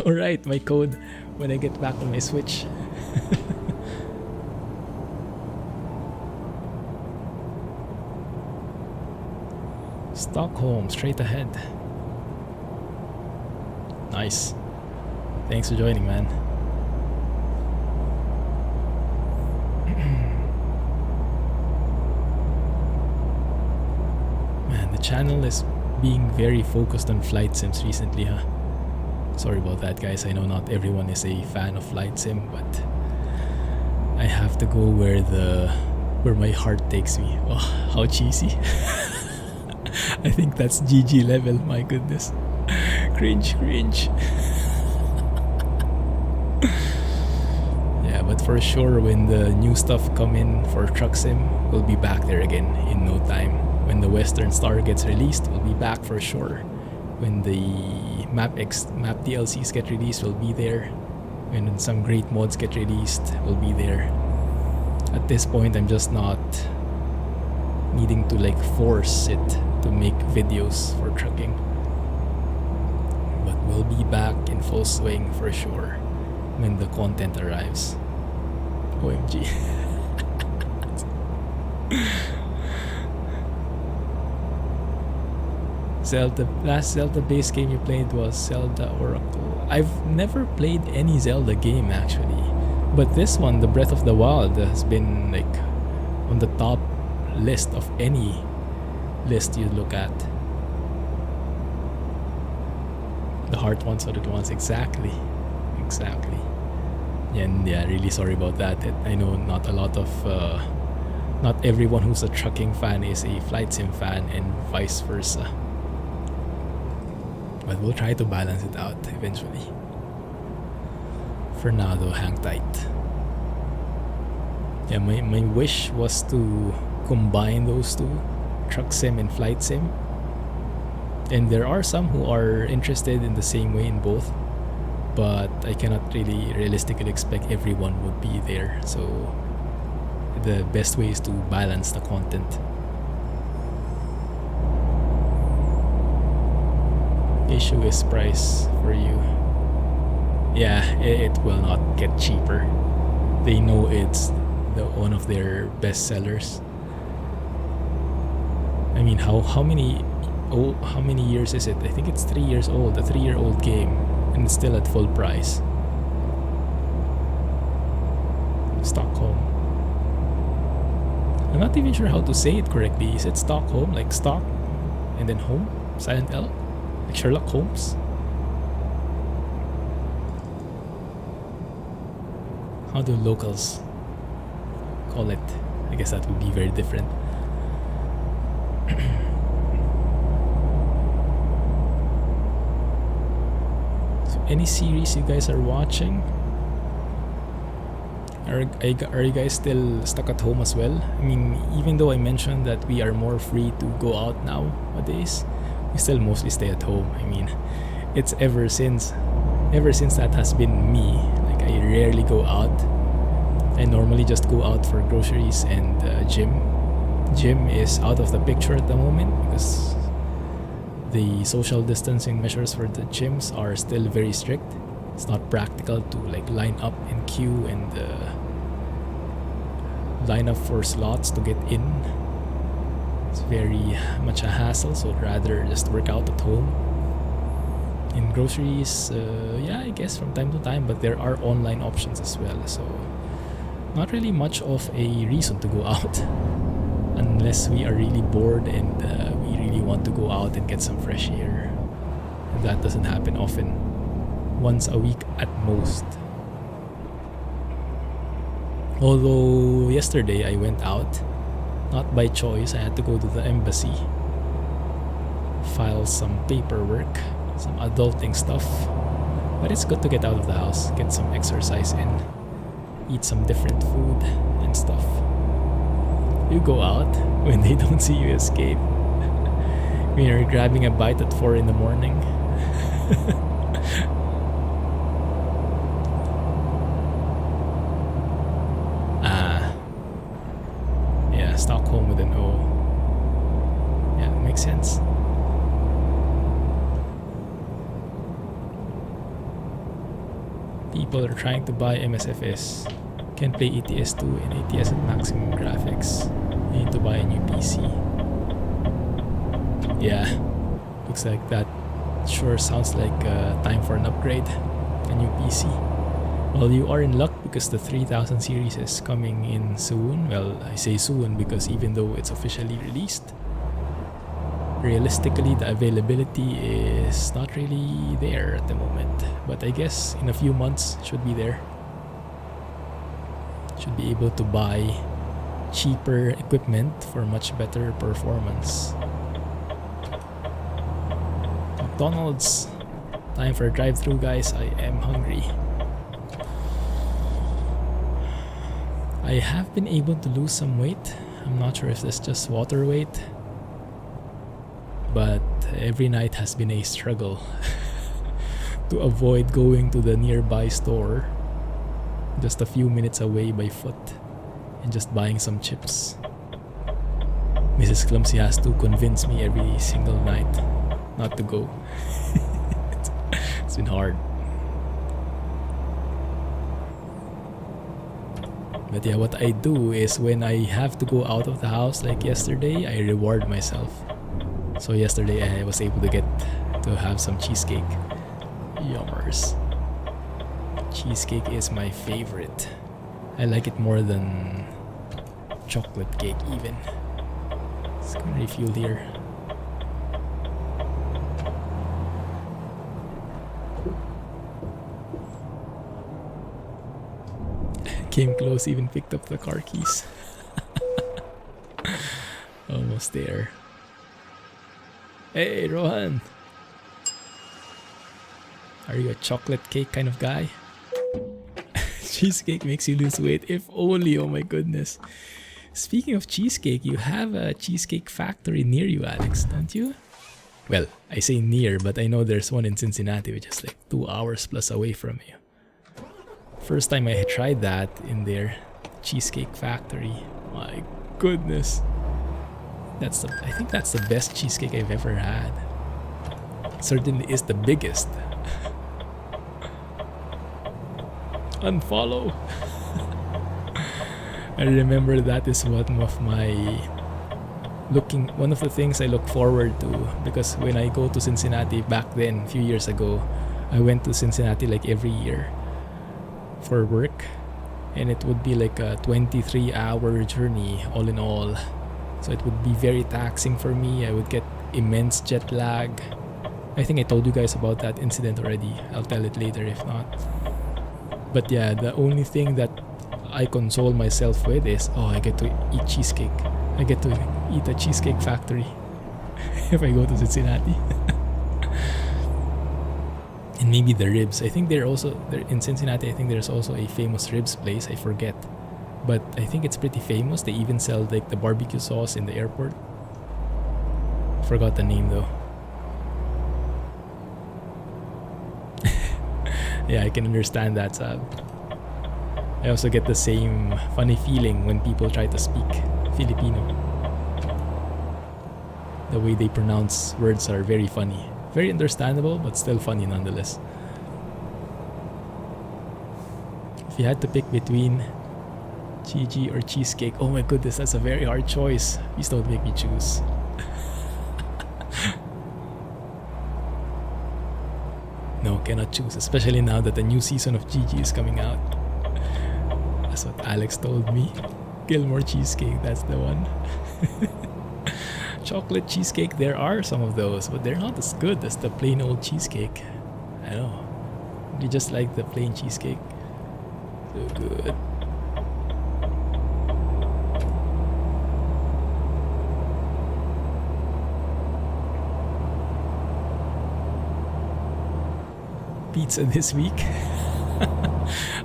Alright, my code when I get back on my Switch. Stockholm, straight ahead. Nice. Thanks for joining, man. Man, the channel is being very focused on flight sims recently, huh? Sorry about that, guys. I know not everyone is a fan of flight sim, but I have to go where my heart takes me. Oh, how cheesy. I think that's GG level, my goodness. Cringe. Yeah, but for sure when the new stuff come in for truck sim, we'll be back there again in no time. When the Western Star gets released, we'll be back for sure. When the map DLCs get released, we'll be there. When some great mods get released, we'll be there. At this point, I'm just not needing to like force it to make videos for trucking. But we'll be back in full swing for sure when the content arrives. OMG. Last Zelda base game you played was Zelda Oracle. I've never played any Zelda game actually, but this one, the Breath of the Wild, has been like on the top list of any list you look at. The heart wants what it wants. Exactly. And yeah, really sorry about that. I know not everyone who's a trucking fan is a flight sim fan, and vice versa. But we'll try to balance it out eventually. For now though, hang tight. Yeah, my wish was to combine those two, truck sim and flight sim. And there are some who are interested in the same way in both, but I cannot really realistically expect everyone would be there. So the best way is to balance the content. Issue is price for you. Yeah, it will not get cheaper. They know it's one of their best sellers. I mean, how many years is it? I think it's 3 years old, a 3-year-old game, and it's still at full price. Stockholm. I'm not even sure how to say it correctly. Is it Stockholm, like stock and then home? Silent L? Like Sherlock Holmes? How do locals call it? I guess that would be very different. So any series you guys are watching? Are you guys still stuck at home as well? I mean, even though I mentioned that we are more free to go out nowadays, we still mostly stay at home. I mean, it's ever since that has been me. Like, I rarely go out. I normally just go out for groceries and gym. Gym is out of the picture at the moment because the social distancing measures for the gyms are still very strict. It's not practical to like line up and queue and line up for slots to get in. It's very much a hassle, so I'd rather just work out at home. In groceries, yeah, I guess from time to time, but there are online options as well, so not really much of a reason to go out unless we are really bored and we really want to go out and get some fresh air. And that doesn't happen often. Once a week at most. Although yesterday I went out, not by choice. I had to go to the embassy, file some paperwork, some adulting stuff. But it's good to get out of the house, get some exercise in, eat some different food and stuff. You go out when they don't see you escape. When you're grabbing a bite at 4 in the morning. Stockholm with an O. Yeah, makes sense. People are trying to buy MSFS. Can play ETS2 and ATS at maximum graphics. You need to buy a new PC. Yeah, looks like that sure sounds like time for an upgrade. A new PC. Well, you are in luck because the 3000 series is coming in soon. Well, I say soon because even though it's officially released, realistically the availability is not really there at the moment, but I guess in a few months should be there. Should be able to buy cheaper equipment for much better performance. McDonald's, time for a drive-through, guys. I am hungry. I have been able to lose some weight. I'm not sure if that's just water weight, but every night has been a struggle to avoid going to the nearby store just a few minutes away by foot and just buying some chips. Mrs. Clumsy has to convince me every single night not to go. It's been hard. But yeah, what I do is when I have to go out of the house, like yesterday, I reward myself. So yesterday I was able to get to have some cheesecake. Yummers. Cheesecake is my favorite. I like it more than chocolate cake even. It's gonna refuel here. Came close, even picked up the car keys. Almost there. Hey, Rohan! Are you a chocolate cake kind of guy? Cheesecake makes you lose weight. If only, oh my goodness. Speaking of cheesecake, you have a cheesecake factory near you, Alex, don't you? Well, I say near, but I know there's one in Cincinnati, which is like 2 hours plus away from you. First time I tried that in their cheesecake factory. My goodness. I think that's the best cheesecake I've ever had. Certainly is the biggest. Unfollow. I remember that is one of the things I look forward to, because when I go to Cincinnati back then, a few years ago, I went to Cincinnati like every year for work, and it would be like a 23-hour journey all in all. So it would be very taxing for me. I would get immense jet lag. I think I told you guys about that incident already. I'll tell it later if not. But yeah, the only thing that I console myself with is, oh, I get to eat cheesecake. I get to eat a cheesecake factory if I go to Cincinnati. And maybe the ribs. I think they're in Cincinnati. I think there's also a famous ribs place. I forget, but I think it's pretty famous. They even sell like the barbecue sauce in the airport. Forgot the name though. Yeah, I can understand that, Sab. I also get the same funny feeling when people try to speak Filipino. The way they pronounce words are very funny. Very understandable, but still funny nonetheless. If you had to pick between GG or cheesecake, oh my goodness, that's a very hard choice. Please don't make me choose. No, cannot choose, especially now that the new season of GG is coming out. That's what Alex told me. Gilmore cheesecake, that's the one. Chocolate cheesecake, there are some of those, but they're not as good as the plain old cheesecake. I know. You just like the plain cheesecake. So good. Pizza this week.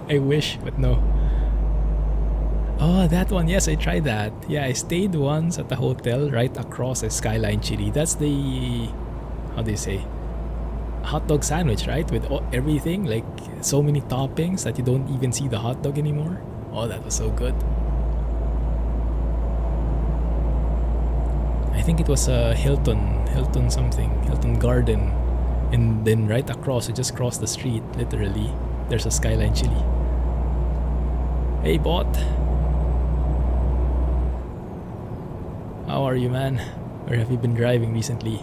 I wish, but no. Oh, that one. Yes, I tried that. Yeah, I stayed once at the hotel right across a Skyline Chili. That's the, how do you say, hot dog sandwich, right? With everything, like so many toppings that you don't even see the hot dog anymore. Oh, that was so good. I think it was a Hilton Garden. And then right across, you just cross the street, literally, there's a Skyline Chili. Hey, bot. How are you, man? Where have you been driving recently?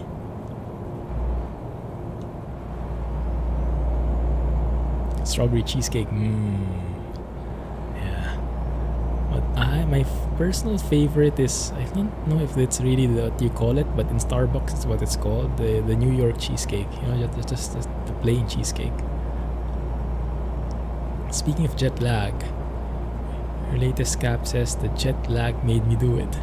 Strawberry cheesecake, Yeah. But I my personal favorite is, I don't know if it's really what you call it, but in Starbucks it's what it's called, the New York cheesecake. You know, just the plain cheesecake. Speaking of jet lag, your latest cap says the jet lag made me do it.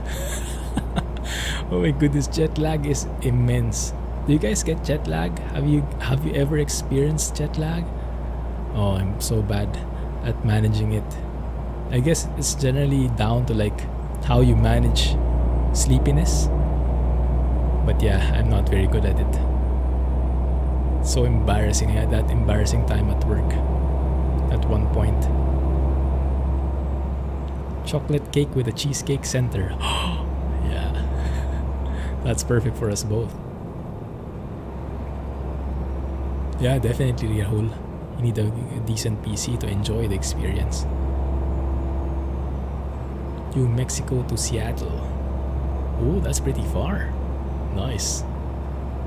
Oh my goodness, jet lag is immense. Do you guys get jet lag? Have you ever experienced jet lag? Oh, I'm so bad at managing it. I guess it's generally down to like how you manage sleepiness. But yeah, I'm not very good at it. So embarrassing. I had that embarrassing time at work at one point. Chocolate cake with a cheesecake center. Yeah. That's perfect for us both. Yeah, definitely, Rahul. You need a decent PC to enjoy the experience. New Mexico to Seattle. Oh, that's pretty far. Nice.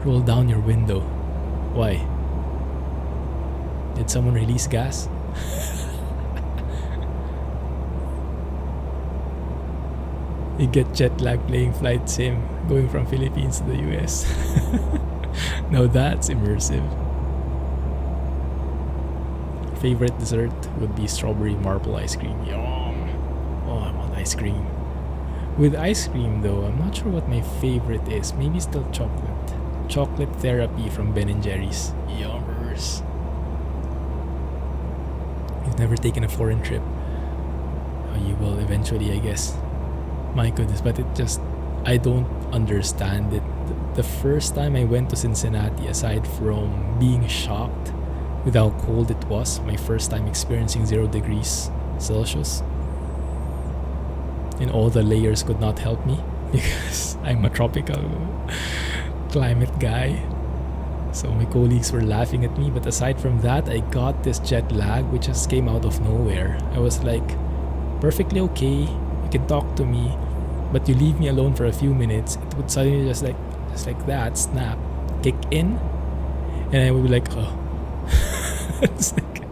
Roll down your window. Why? Did someone release gas? You get jet lag playing flight sim going from Philippines to the US. Now that's immersive. Favorite dessert would be strawberry marble ice cream. Yum! Oh, I want ice cream. With ice cream though, I'm not sure what my favorite is. Maybe still chocolate. Chocolate therapy from Ben & Jerry's. Yummers. You've never taken a foreign trip. Oh, you will eventually, I guess. My goodness, but it just, I don't understand it. The first time I went to Cincinnati, aside from being shocked with how cold it was, my first time experiencing 0 degrees Celsius, and all the layers could not help me because I'm a tropical climate guy. So my colleagues were laughing at me, but aside from that, I got this jet lag which just came out of nowhere. I was like, perfectly okay, you can talk to me, but you leave me alone for a few minutes, it would suddenly just like that, snap, kick in, and I would be like, oh. It's like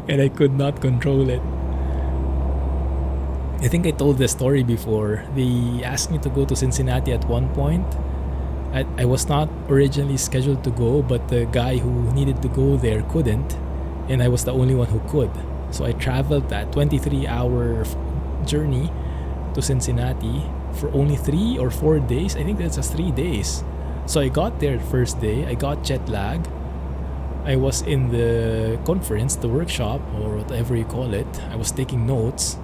and I could not control it. I think I told the story before. They asked me to go to Cincinnati at one point. I was not originally scheduled to go, but the guy who needed to go there couldn't, and I was the only one who could. So I traveled that 23-hour journey to Cincinnati for only 3 or 4 days. I think that's just 3 days. So I got there first day, I got jet lag. I was in the conference, the workshop, or whatever you call it. I was taking notes.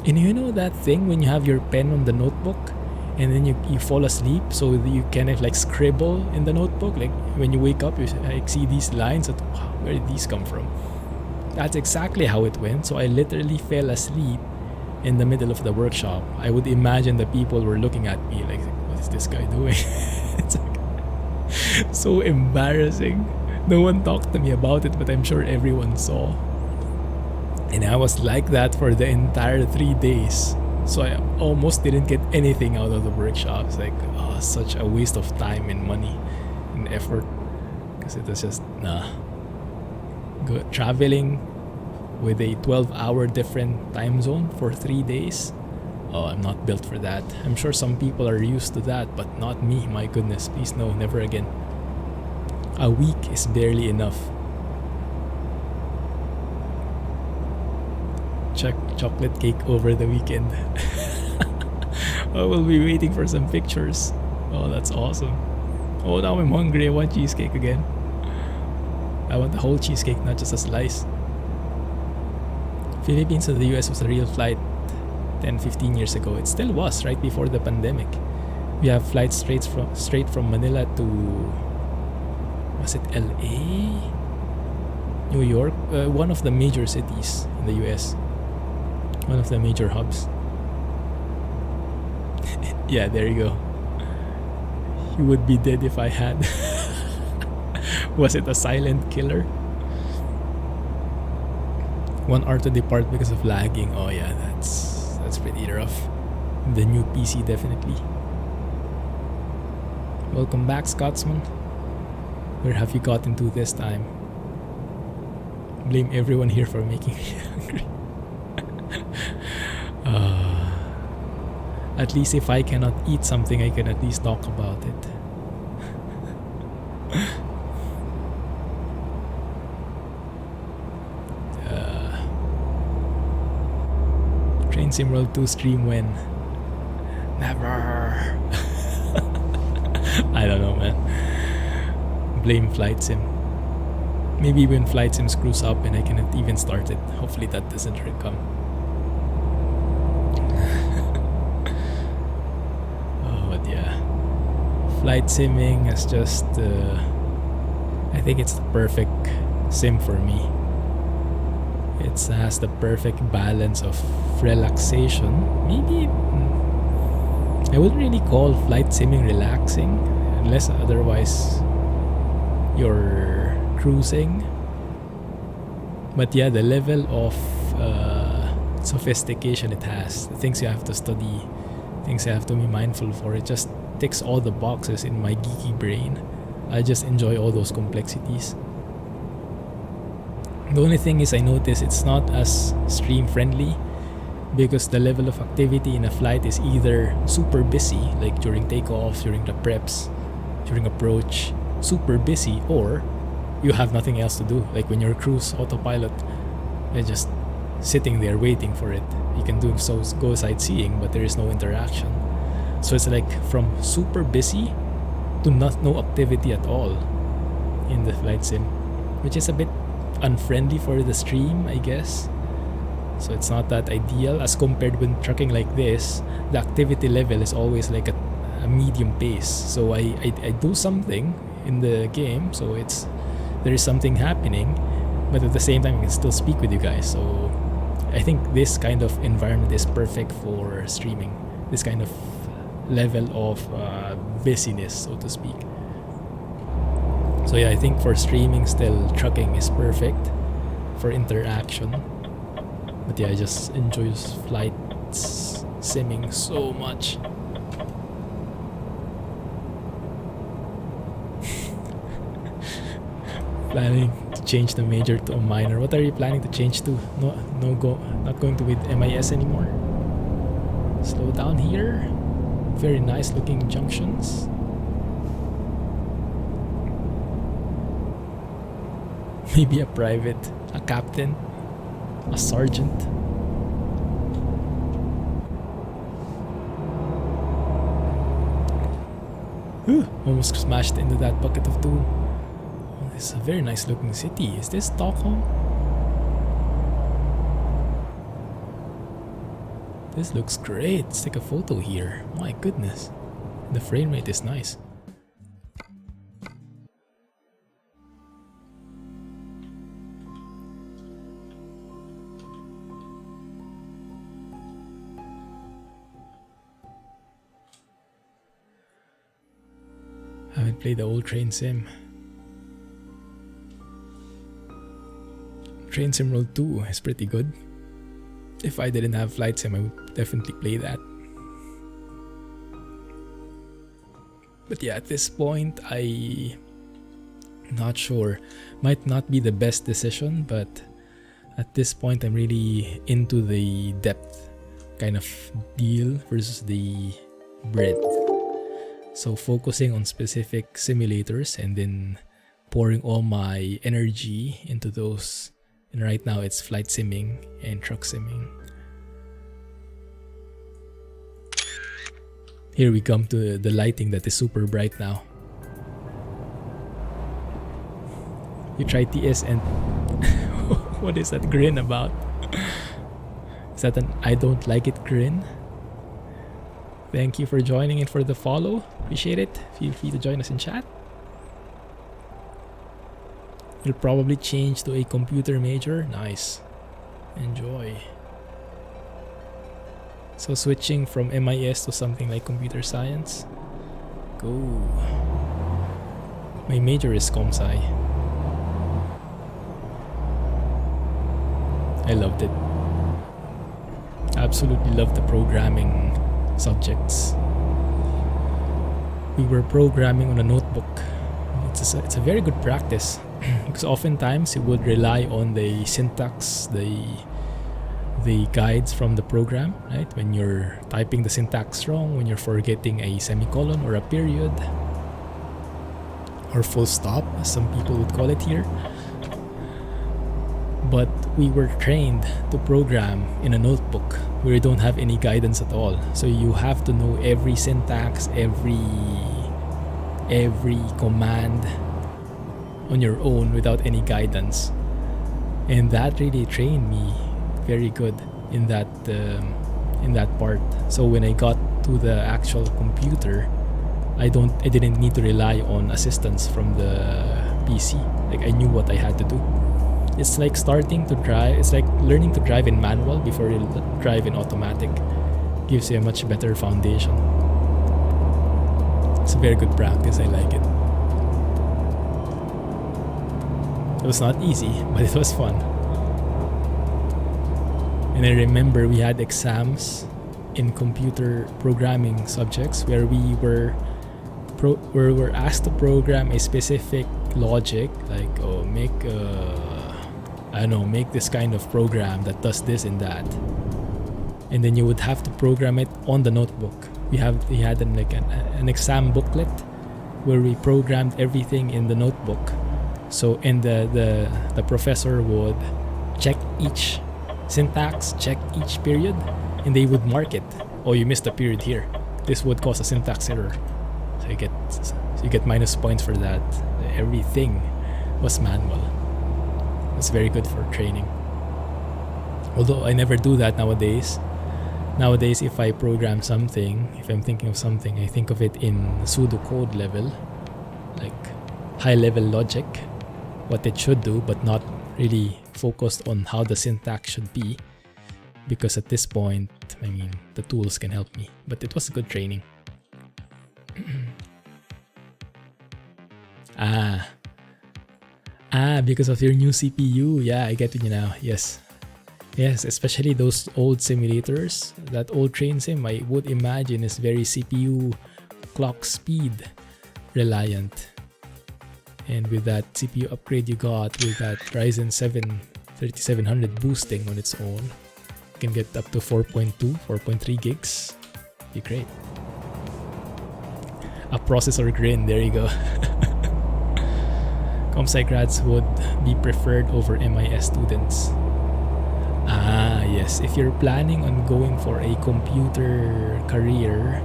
And you know that thing when you have your pen on the notebook and then you fall asleep, so you kind of like scribble in the notebook? Like when you wake up, you like see these lines that, wow, where did these come from? That's exactly how it went. So I literally fell asleep in the middle of the workshop. I would imagine the people were looking at me like, what is this guy doing? It's like so embarrassing. No one talked to me about it, but I'm sure everyone saw. And I was like that for the entire 3 days. So I almost didn't get anything out of the workshop. It's like, oh, such a waste of time and money and effort. Because it was just, traveling with a 12-hour different time zone for 3 days. Oh, I'm not built for that. I'm sure some people are used to that, but not me. My goodness, please no, never again. A week is barely enough. Check chocolate cake over the weekend. Oh, we'll be waiting for some pictures. Oh, that's awesome. Oh, now I'm hungry. I want cheesecake again. I want the whole cheesecake, not just a slice. Philippines to the US was a real flight 10-15 years ago. It still was, right before the pandemic. We have flights straight from Manila to, was it LA? New York? One of the major cities in the US. One of the major hubs. Yeah, there you go. You would be dead if I had. Was it a silent killer? 1 hour to depart because of lagging. Oh yeah, that's pretty rough. The new PC definitely. Welcome back, Scotsman. Where have you gotten to this time? Blame everyone here for making me hungry. At least if I cannot eat something, I can at least talk about it. Train Sim World 2 stream when? Never. I don't know, man. Blame Flight Sim. Maybe when Flight Sim screws up and I cannot even start it. Hopefully that doesn't come. Oh, but yeah. Flight simming is just... I think it's the perfect sim for me. It has the perfect balance of relaxation. Maybe... I wouldn't really call flight simming relaxing. Unless otherwise you're cruising. But yeah, the level of sophistication it has, the things you have to study, things you have to be mindful for, it just ticks all the boxes in my geeky brain. I just enjoy all those complexities. The only thing is I notice it's not as stream friendly because the level of activity in a flight is either super busy, like during takeoff, during the preps, during approach, super busy, or you have nothing else to do. Like when you're cruise autopilot, you're just sitting there waiting for it. You can do so, go sightseeing, but there is no interaction. So it's like from super busy to no activity at all in the flight sim, which is a bit unfriendly for the stream, I guess. So it's not that ideal as compared when trucking like this. The activity level is always like a medium pace. So I do something in the game, so there is something happening, but at the same time I can still speak with you guys. So I think this kind of environment is perfect for streaming. This kind of level of busyness, so to speak. So yeah, I think for streaming still trucking is perfect for interaction. But yeah, I just enjoy flight simming so much. Planning to change the major to a minor. What are you planning to change to? Not going to with MIS anymore. Slow down here. Very nice looking junctions. Maybe a private, a captain, a sergeant. Almost smashed into that bucket of doom. Oh, this is a very nice looking city. Is this Stockholm? This looks great. Let's take a photo here. My goodness. The frame rate is nice. Haven't played the old Train Sim. Train Sim World 2 is pretty good. If I didn't have Flight Sim, I would definitely play that. But yeah, at this point, I'm not sure. Might not be the best decision, but at this point, I'm really into the depth kind of deal versus the breadth. So focusing on specific simulators and then pouring all my energy into those. And right now it's flight simming and truck simming. Here we come to the lighting that is super bright now. You try TS and what is that grin about? Is that an I don't like it grin? Thank you for joining and for the follow. Appreciate it. Feel free to join us in chat. You'll probably change to a computer major. Nice. Enjoy. So switching from MIS to something like computer science. Go. My major is Comsci. I loved it. Absolutely loved the programming subjects. We were programming on a notebook. It's a very good practice because oftentimes you would rely on the syntax, the the guides from the program, right? When you're typing the syntax wrong, when you're forgetting a semicolon or a period, or full stop, as some people would call it here. But we were trained to program in a notebook where you don't have any guidance at all. So you have to know every syntax, every command on your own without any guidance. And that really trained me very good in that part. So when I got to the actual computer, I didn't need to rely on assistance from the PC. Like, I knew what I had to do. It's like starting to drive. It's like learning to drive in manual before you drive in automatic. Gives you a much better foundation. It's a very good practice. I like it. It was not easy, but it was fun. And I remember we had exams in computer programming subjects where we were asked to program a specific logic, like make this kind of program that does this and that, and then you would have to program it on the notebook. We had an exam booklet where we programmed everything in the notebook. So, and the professor would check each syntax, check each period, and they would mark it. Oh, you missed a period here. This would cause a syntax error. So you get minus points for that. Everything was manual. It's very good for training. Although I never do that nowadays. Nowadays, if I program something, if I'm thinking of something, I think of it in pseudocode level, like high-level logic, what it should do, but not really focused on how the syntax should be. Because at this point, I mean, the tools can help me. But it was good training. Because of your new CPU. Yeah, I get it now. Yes, especially those old simulators. That old train sim, I would imagine, is very CPU clock speed reliant. And with that CPU upgrade you got with that Ryzen 7 3700 boosting on its own, you can get up to 4.3 gigs. Be great. A processor grin, there you go. ComSci grads would be preferred over MIS students. Yes, if you're planning on going for a computer career,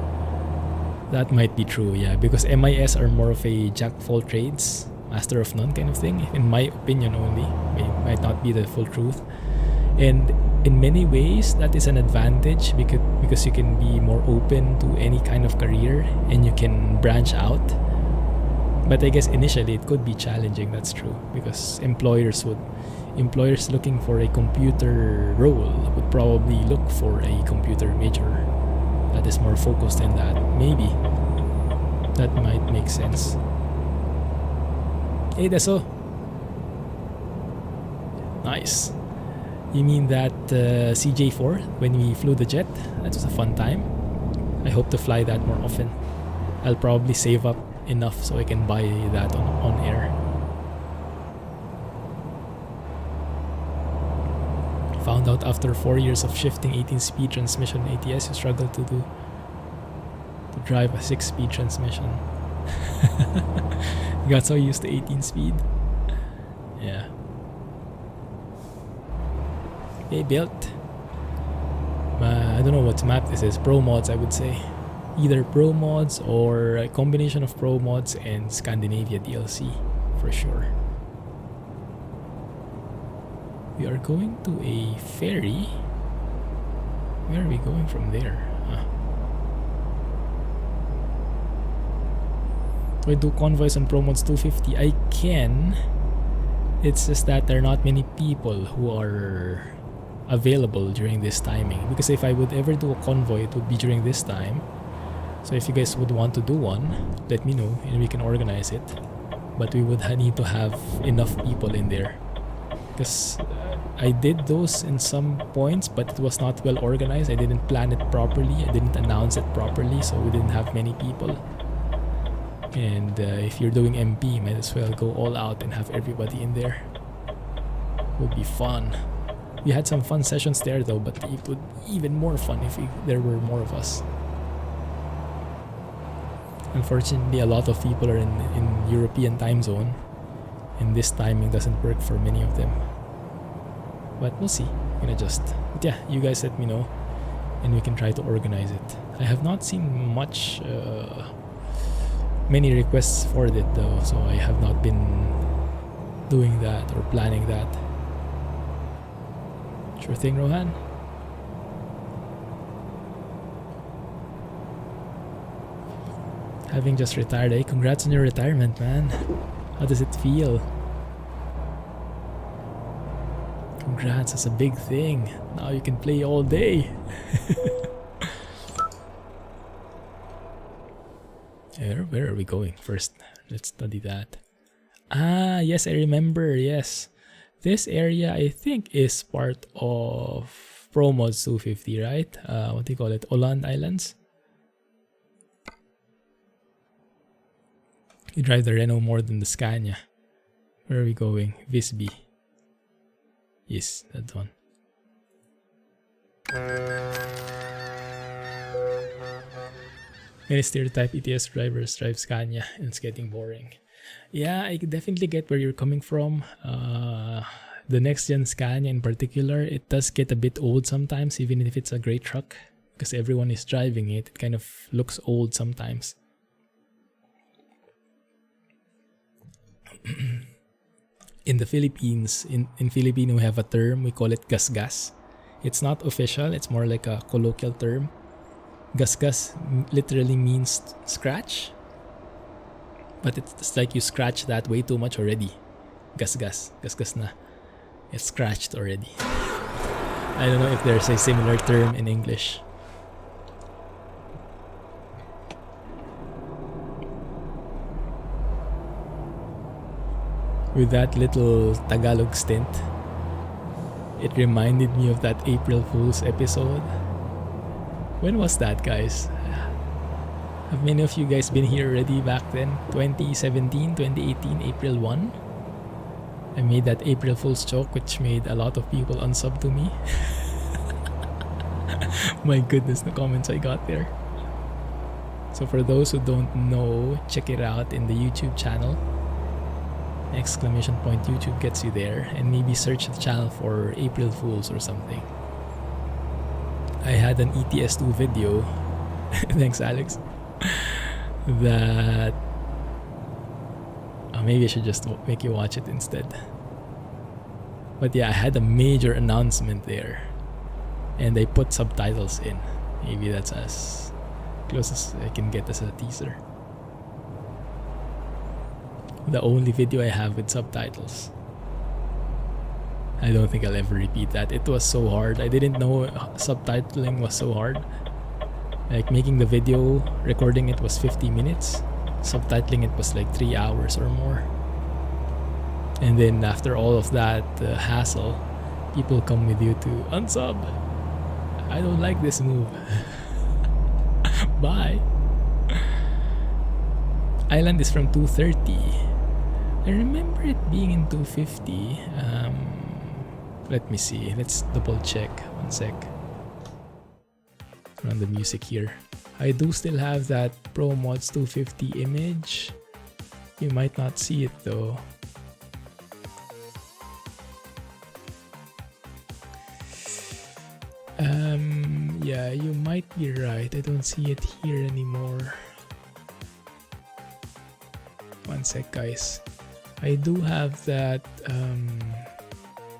that might be true, yeah, because MIS are more of a jack of all trades, master of none kind of thing, in my opinion only. It might not be the full truth. And in many ways, that is an advantage because you can be more open to any kind of career and you can branch out. But I guess initially it could be challenging, that's true, because employers looking for a computer role would probably look for a computer major that is more focused in that. Maybe that might make sense. Hey, Deso. Nice. You mean that CJ4 when we flew the jet? That was a fun time. I hope to fly that more often. I'll probably save up enough so I can buy that on air. Found out after 4 years of shifting 18-speed transmission ATS, you struggle to drive a 6-speed transmission. You got so used to 18-speed. Yeah. Okay, built. I don't know what map this is. ProMods, I would say. Either ProMods or a combination of ProMods and Scandinavia DLC, for sure. We are going to a ferry. Where are we going from there? Do I do convoys on ProMods 250? I can. It's just that there are not many people who are available during this timing. Because if I would ever do a convoy, it would be during this time. So if you guys would want to do one, let me know and we can organize it. But we would need to have enough people in there. Because I did those in some points, but it was not well organized. I didn't plan it properly. I didn't announce it properly, so we didn't have many people. And if you're doing MP, might as well go all out and have everybody in there. Would be fun. We had some fun sessions there though, but it would even more fun if there were more of us. Unfortunately, a lot of people are in European time zone, and this timing doesn't work for many of them. But we'll see. We can adjust. But yeah, you guys let me know, and we can try to organize it. I have not seen many requests for it though, so I have not been doing that or planning that. Sure thing, Rohan. Having just retired, eh? Congrats on your retirement, man. How does it feel? Congrats, that's a big thing. Now you can play all day. Where are we going first? Let's study that. Ah, yes, I remember. Yes. This area, I think, is part of ProMods 250, right? What do you call it? Holland Islands? You drive the Renault more than the Scania. Where are we going? Visby. Yes, that one. Many stereotype ETS drivers drive Scania and it's getting boring. Yeah, I definitely get where you're coming from. The next gen Scania in particular, it does get a bit old sometimes, even if it's a great truck. Because everyone is driving it, it kind of looks old sometimes. In the Philippines, in Filipino, we have a term, we call it gasgas. It's not official, it's more like a colloquial term. Gasgas literally means scratch, but it's like you scratch that way too much already. Gasgas na. It's scratched already. I don't know if there's a similar term in English. With that little Tagalog stint, it reminded me of that April Fool's episode. When was that, guys? Have many of you guys been here already back then? 2017, 2018, April 1? I made that April Fool's joke which made a lot of people unsub to me. My goodness, the comments I got there. So for those who don't know, check it out in the YouTube channel. Exclamation point YouTube gets you there, and maybe search the channel for April Fools or something. I had an ETS2 video, thanks Alex, that maybe I should just make you watch it instead. But yeah, I had a major announcement there, and I put subtitles in. Maybe that's as close as I can get as a teaser. The only video I have with subtitles. I don't think I'll ever repeat that. It was so hard. I didn't know subtitling was so hard. Like making the video, recording it was 50 minutes. Subtitling it was like 3 hours or more. And then after all of that hassle, people come with you to unsub. I don't like this move. Bye. Island is from 230. I remember it being in 250. Let me see. Let's double check. One sec. Run the music here. I do still have that ProMods 250 image. You might not see it though. Yeah, you might be right. I don't see it here anymore. One sec, guys. I do have that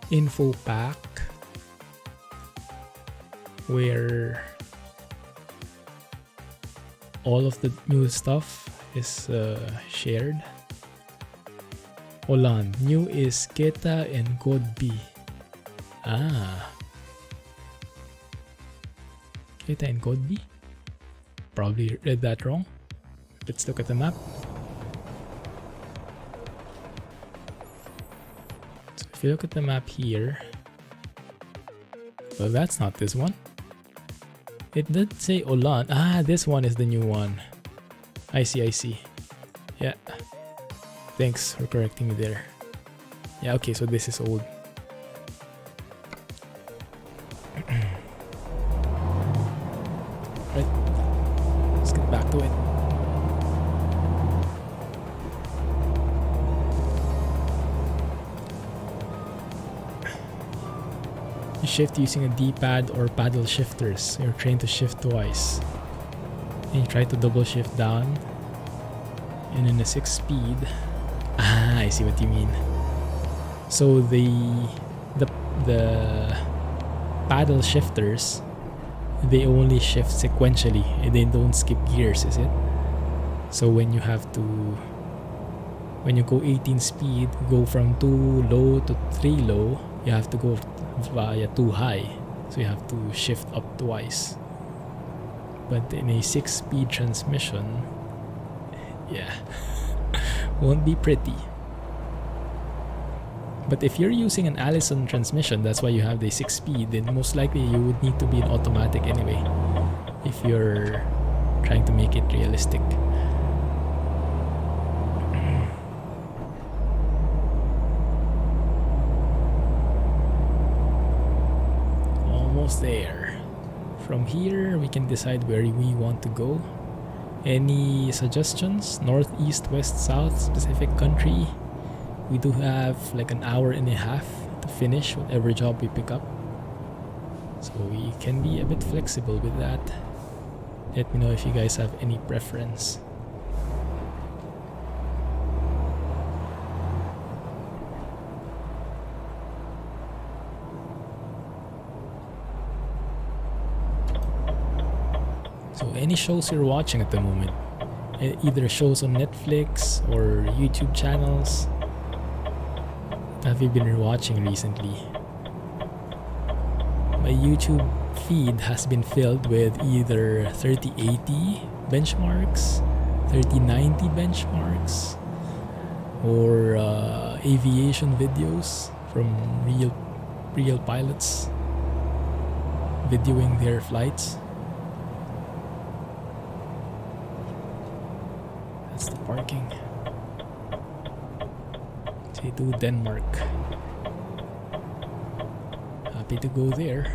info pack where all of the new stuff is shared. Holland. New is Keta and Godby. Ah. Keta and Godby? Probably read that wrong. Let's look at the map. So if you look at the map here, well, that's not this one. It did say Holland. Ah, this one is the new one. I see. Yeah. Thanks for correcting me there. Yeah, okay, so this is old. You shift using a D-pad or paddle shifters. You're trained to shift twice. And you try to double shift down. And in a 6-speed... Ah, I see what you mean. So the paddle shifters, they only shift sequentially. They don't skip gears, is it? So when you have to... When you go 18 speed, go from 2 low to 3 low, you have to go via 2 high. So you have to shift up twice. But in a 6-speed transmission, yeah, won't be pretty. But if you're using an Allison transmission, that's why you have the 6-speed, then most likely you would need to be an automatic anyway, if you're trying to make it realistic. Almost there. From here, we can decide where we want to go. Any suggestions? North, east, west, south, specific country? We do have like an hour and a half to finish whatever job we pick up. So we can be a bit flexible with that. Let me know if you guys have any preference. So any shows you're watching at the moment, either shows on Netflix or YouTube channels, have you been watching recently? My YouTube feed has been filled with either 3080 benchmarks, 3090 benchmarks, or aviation videos from real pilots videoing their flights. That's the parking. Say to Denmark. Happy to go there.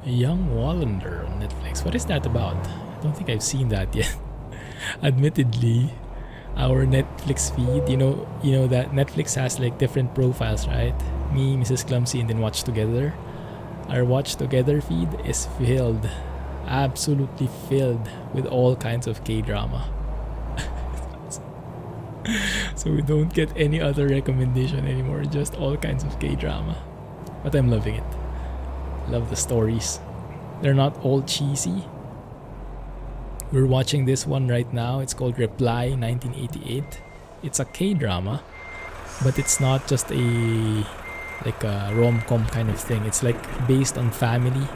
A Young Wallander on Netflix. What is that about? I don't think I've seen that yet. Admittedly, our Netflix feed, you know that Netflix has like different profiles, right? Me, Mrs. Clumsy, and then Watch Together. Our Watch Together feed is filled, absolutely filled with all kinds of K-drama. So we don't get any other recommendation anymore, just all kinds of K-drama. But I'm loving it. Love the stories. They're not all cheesy. We're watching this one right now. It's called Reply 1988. It's a K-drama, but it's not just a rom-com kind of thing. It's like based on family,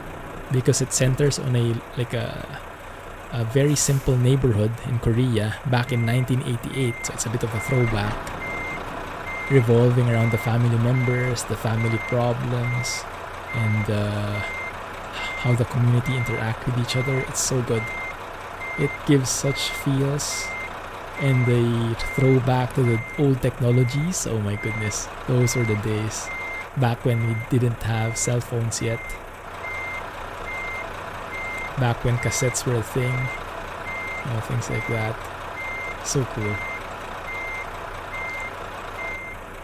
because it centers on a very simple neighborhood in Korea back in 1988. So it's a bit of a throwback, revolving around the family members, the family problems, and how the community interact with each other. It's so good. It gives such feels, and the throwback to the old technologies. Oh my goodness, those were the days back when we didn't have cell phones yet, back when cassettes were a thing, things like that. So cool.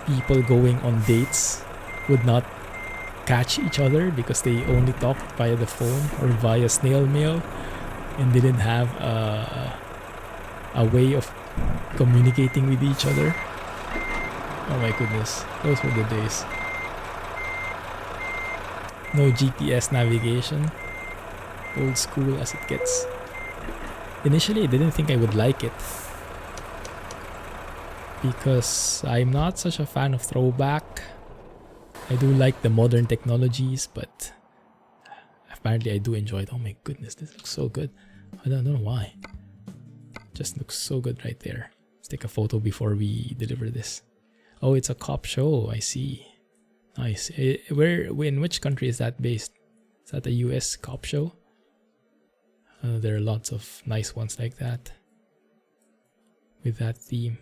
People going on dates would not catch each other because they only talked via the phone or via snail mail and didn't have a way of communicating with each other. Oh my goodness, those were the days. No GPS navigation. Old school as it gets. Initially, I didn't think I would like it, because I'm not such a fan of throwback. I do like the modern technologies, but apparently I do enjoy it. Oh my goodness, this looks so good. I don't know why. It just looks so good right there. Let's take a photo before we deliver this. Oh, it's a cop show. I see. Nice. In which country is that based? Is that a US cop show? There are lots of nice ones like that with that theme.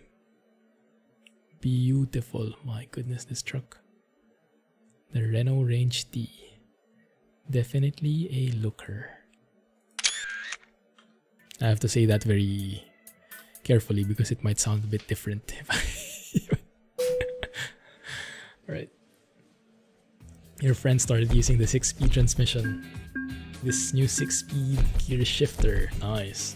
Beautiful. My goodness, this truck. The Renault Range T. Definitely a looker. I have to say that very carefully because it might sound a bit different Alright. Your friend started using the 6-speed transmission. This new 6-speed gear shifter. Nice.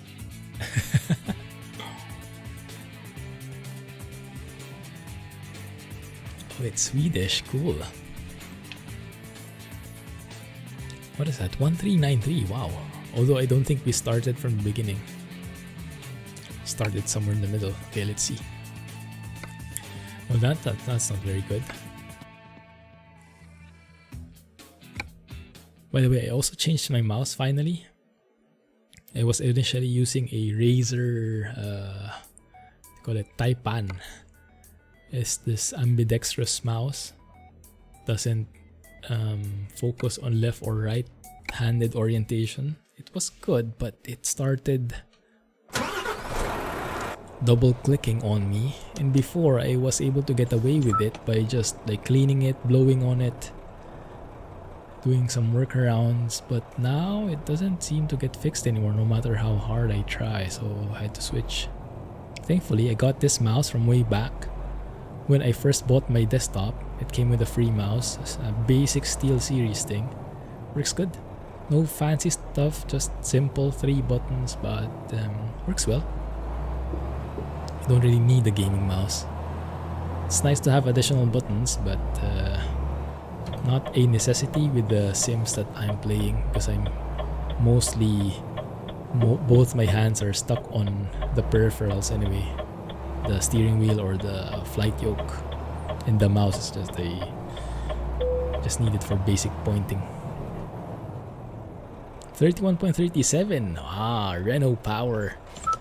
Oh, it's Swedish. Cool. What is that? 1393. Wow. Although I don't think we started from the beginning. Started somewhere in the middle. Okay, let's see. Well, that's not very good. By the way, I also changed my mouse finally. I was initially using a Razer, call it Taipan. It's this ambidextrous mouse. Doesn't focus on left or right-handed orientation. It was good, but it started double-clicking on me. And before, I was able to get away with it by just like cleaning it, blowing on it, doing some workarounds, but now it doesn't seem to get fixed anymore no matter how hard I try, so I had to switch. Thankfully, I got this mouse from way back. When I first bought my desktop, it came with a free mouse, a basic SteelSeries thing. Works good. No fancy stuff, just simple 3 buttons, but works well. You don't really need a gaming mouse. It's nice to have additional buttons, but not a necessity with the sims that I'm playing, because I'm mostly both my hands are stuck on the peripherals anyway, the steering wheel or the flight yoke, and the mouse is just need it for basic pointing. 31.37. Renault power.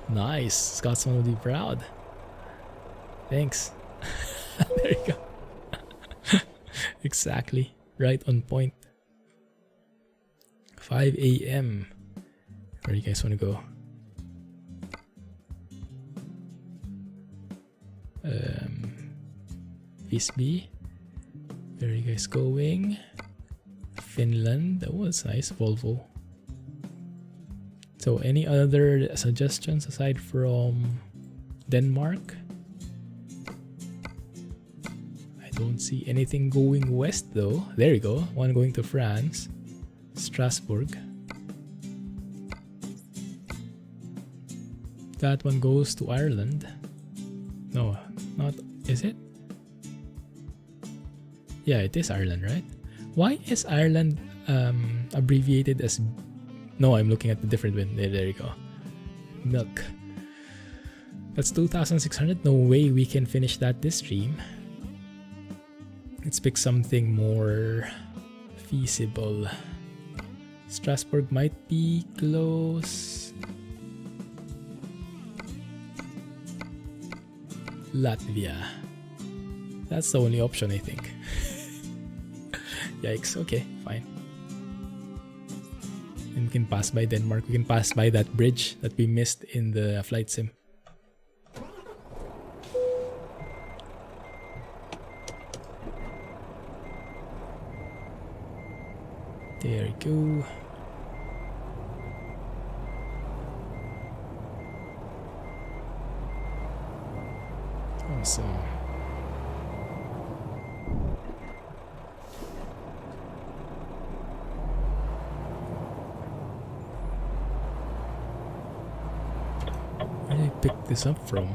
Nice. Scotsman will be proud. Thanks. There you go. Exactly. Right on point. 5 a.m. Where do you guys want to go? Visby. Where are you guys going? Finland. That was nice. Volvo. So any other suggestions aside from Denmark? I don't see anything going west though. There you go. One going to France. Strasbourg. That one goes to Ireland. No, not. Is it? Yeah, it is Ireland, right? Why is Ireland abbreviated as... No, I'm looking at the different one. There you go. Milk. That's 2,600. No way we can finish that this stream. Let's pick something more feasible. Strasbourg might be close. Latvia. That's the only option, I think. Yikes. Okay, fine. And we can pass by Denmark. We can pass by that bridge that we missed in the flight sim. There you go. Awesome. Where did I pick this up from?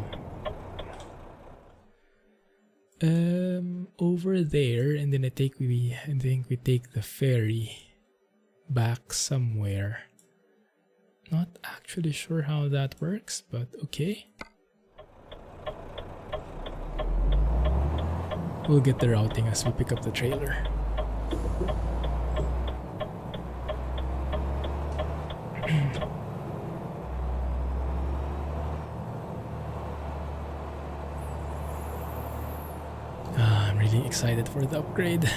Over there, and then I think we take the ferry back somewhere. Not actually sure how that works, but okay. We'll get the routing as we pick up the trailer. I'm really excited for the upgrade.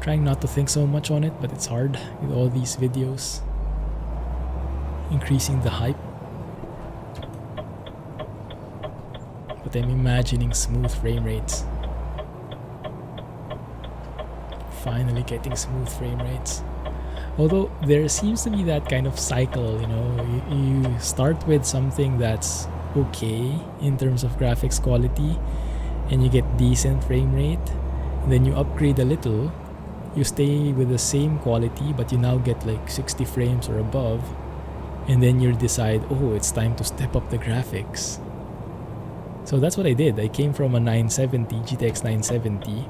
Trying not to think so much on it, but it's hard with all these videos. Increasing the hype. But I'm imagining smooth frame rates. Finally getting smooth frame rates. Although there seems to be that kind of cycle, you know, you start with something that's okay in terms of graphics quality, and you get decent frame rate, and then you upgrade a little, you stay with the same quality but you now get like 60 frames or above, and then you decide, oh, it's time to step up the graphics. So that's what I did. I came from a 970 GTX 970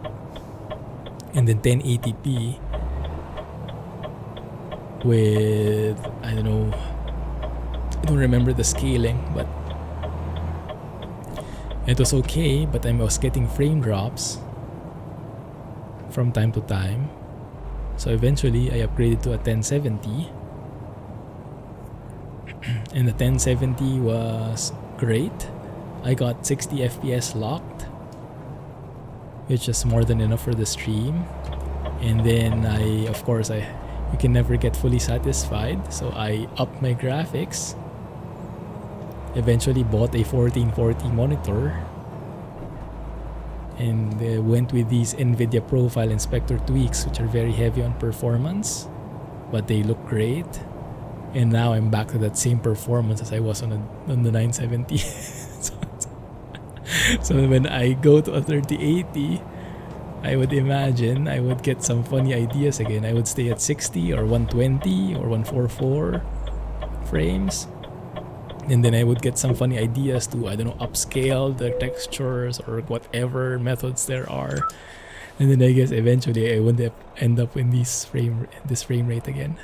and then 1080p with, I don't remember the scaling, but it was okay. But I was getting frame drops from time to time, so eventually I upgraded to a 1070, and the 1070 was great. I got 60 FPS locked, which is more than enough for the stream. And then you can never get fully satisfied, so I upped my graphics. Eventually bought a 1440 monitor and went with these NVIDIA profile inspector tweaks, which are very heavy on performance, but they look great. And now I'm back to that same performance as I was on the 970. So when I go to a 3080, I would imagine I would get some funny ideas again. I would stay at 60 or 120 or 144 frames. And then I would get some funny ideas to, upscale the textures or whatever methods there are. And then I guess eventually I would end up in this frame rate again.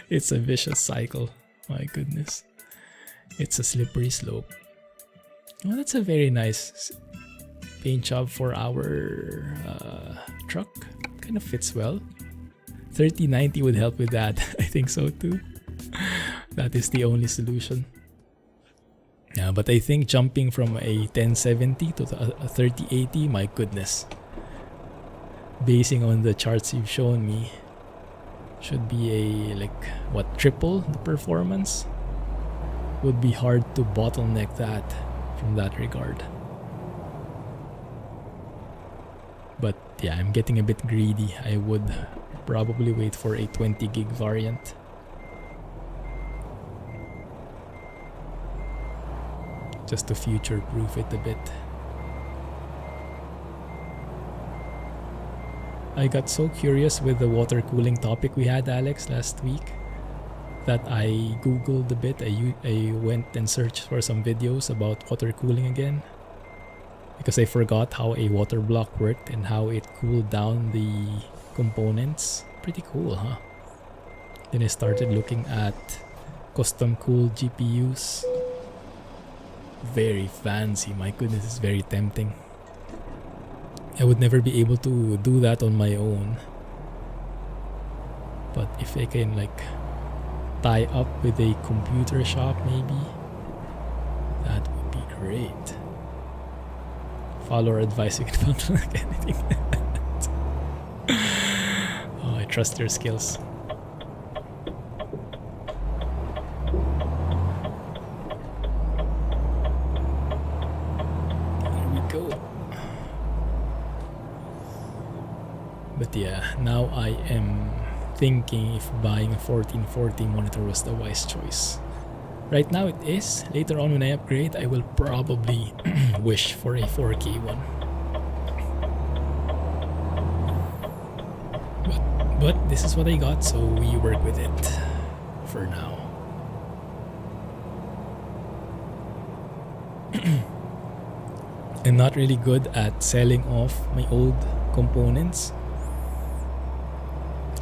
It's a vicious cycle. My goodness. It's a slippery slope. Well, that's a very nice paint job for our truck. Kind of fits well. 3090 would help with that. I think so too. That is the only solution. Yeah, but I think jumping from a 1070 to a 3080, my goodness. Basing on the charts you've shown me, should be a triple the performance. Would be hard to bottleneck that from that regard. But yeah, I'm getting a bit greedy. I would probably wait for a 20 gig variant. Just to future-proof it a bit. I got so curious with the water cooling topic we had, Alex, last week, that I googled a bit. I went and searched for some videos about water cooling again, because I forgot how a water block worked and how it cooled down the components. Pretty cool, huh? Then I started looking at custom cooled GPUs. Very fancy. My goodness, it's very tempting. I would never be able to do that on my own. But if I can tie up with a computer shop maybe, that would be great. Follow our advice, you can find anything. Oh, I trust your skills. But yeah, now I am thinking if buying a 1440 monitor was the wise choice. Right now it is. Later on when I upgrade, I will probably wish for a 4K one. But this is what I got, so we work with it for now. I'm not really good at selling off my old components.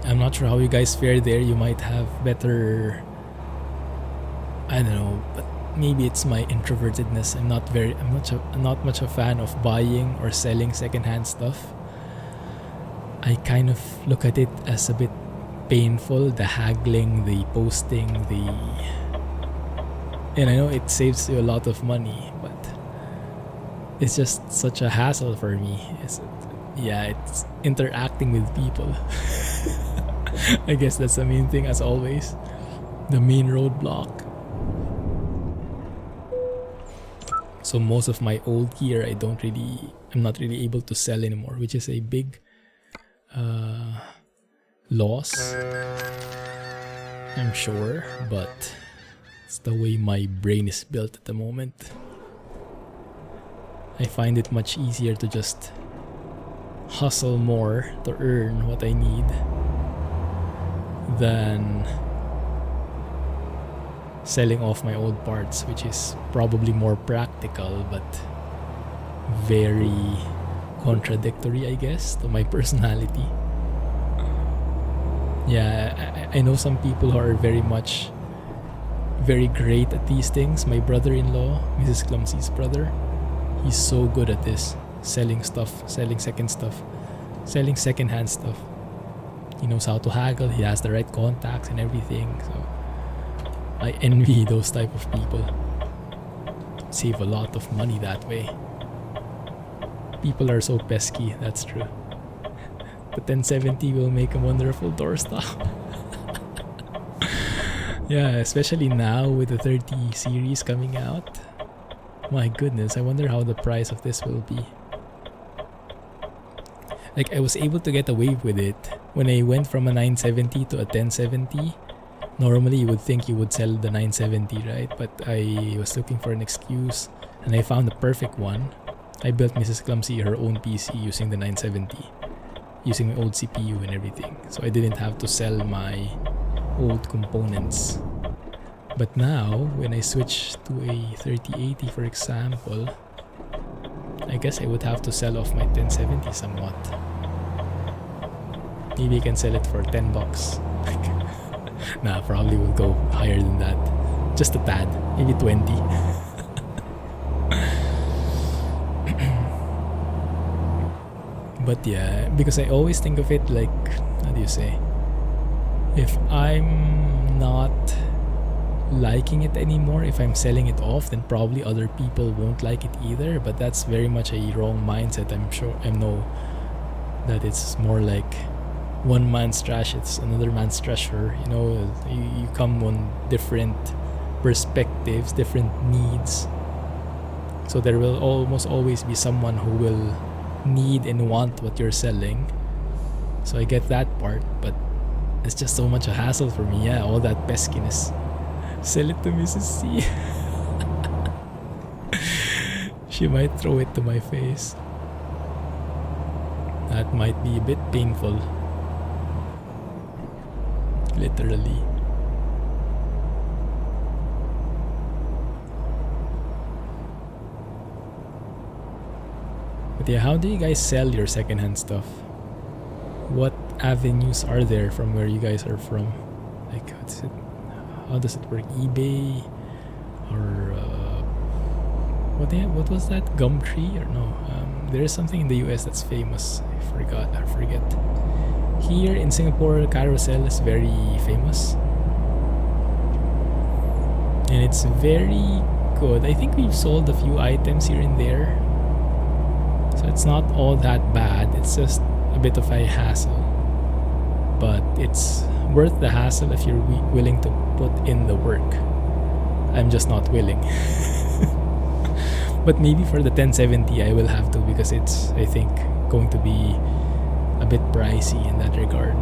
I'm not sure how you guys fare there. You might have better, I don't know, but maybe it's my introvertedness. I'm not much a fan of buying or selling secondhand stuff. I kind of look at it as a bit painful, the haggling, the posting, and I know it saves you a lot of money, but it's just such a hassle for me. It's interacting with people. I guess that's the main thing, as always. The main roadblock. So most of my old gear I'm not really able to sell anymore, which is a big loss, I'm sure, but it's the way my brain is built at the moment. I find it much easier to just hustle more to earn what I need than selling off my old parts, which is probably more practical but very contradictory, I guess, to my personality. Yeah, I know some people who are very great at these things. My brother-in-law, Mrs. Clumsy's brother, he's so good at this. Selling stuff, selling second-hand stuff. He knows how to haggle, he has the right contacts and everything. So I envy those type of people. Save a lot of money that way. People are so pesky, that's true. The 1070 will make a wonderful doorstop. Yeah, especially now with the 30 series coming out. My goodness, I wonder how the price of this will be. Like, I was able to get away with it when I went from a 970 to a 1070. Normally you would think you would sell the 970, right? But I was looking for an excuse and I found the perfect one. I built Mrs. Clumsy her own PC using the 970, using my old CPU and everything. So I didn't have to sell my old components. But now, when I switch to a 3080, for example, I guess I would have to sell off my 1070 somewhat. Maybe I can sell it for $10. Nah, probably will go higher than that. Just a tad, maybe 20. But yeah, because I always think of it like, how do you say? If I'm not liking it anymore, if I'm selling it off, then probably other people won't like it either. But that's very much a wrong mindset. I'm sure I know that it's more like one man's trash, it's another man's treasure. You know, you come on different perspectives, different needs. So there will almost always be someone who will need and want what you're selling. So I get that part, but it's just so much a hassle for me. Yeah, all that peskiness. Sell it to Mrs. C. She might throw it to my face. That might be a bit painful. Literally. But yeah, how do you guys sell your secondhand stuff? What avenues are there from where you guys are from? Like, what's it? How does it work? eBay or what was that? Gumtree or no? There is something in the US that's famous. I forget. Here in Singapore, Carousel is very famous, and it's very good. I think we've sold a few items here and there, so it's not all that bad. It's just a bit of a hassle, but it's worth the hassle if you're willing to put in the work. I'm just not willing. But maybe for the 1070 I will have to, because it's, I think, going to be a bit pricey in that regard.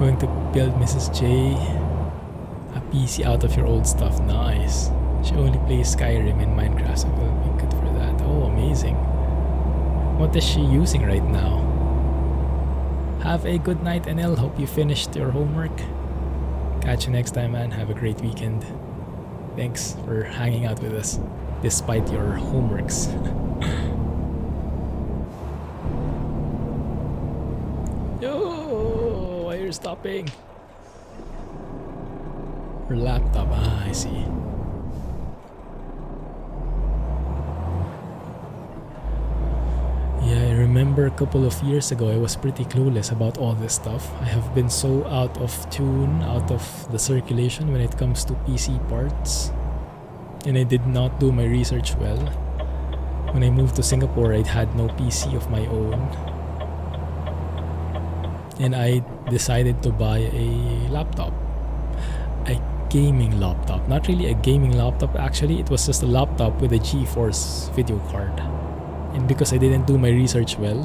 Going to build Mrs. J a PC out of your old stuff. Nice. She only plays Skyrim and Minecraft, so will be good for that. Oh, amazing. What is she using right now? Have a good night, NL. Hope you finished your homework. Catch you next time, man. Have a great weekend. Thanks for hanging out with us despite your homeworks. Yo, why are you stopping? Her laptop. Ah, I see. Yeah, I remember a couple of years ago I was pretty clueless about all this stuff. I have been so out of tune, out of the circulation when it comes to PC parts. And I did not do my research well. When I moved to Singapore, I had no PC of my own. And I decided to buy a laptop. A gaming laptop. Not really a gaming laptop, actually. It was just a laptop with a GeForce video card. And because I didn't do my research well,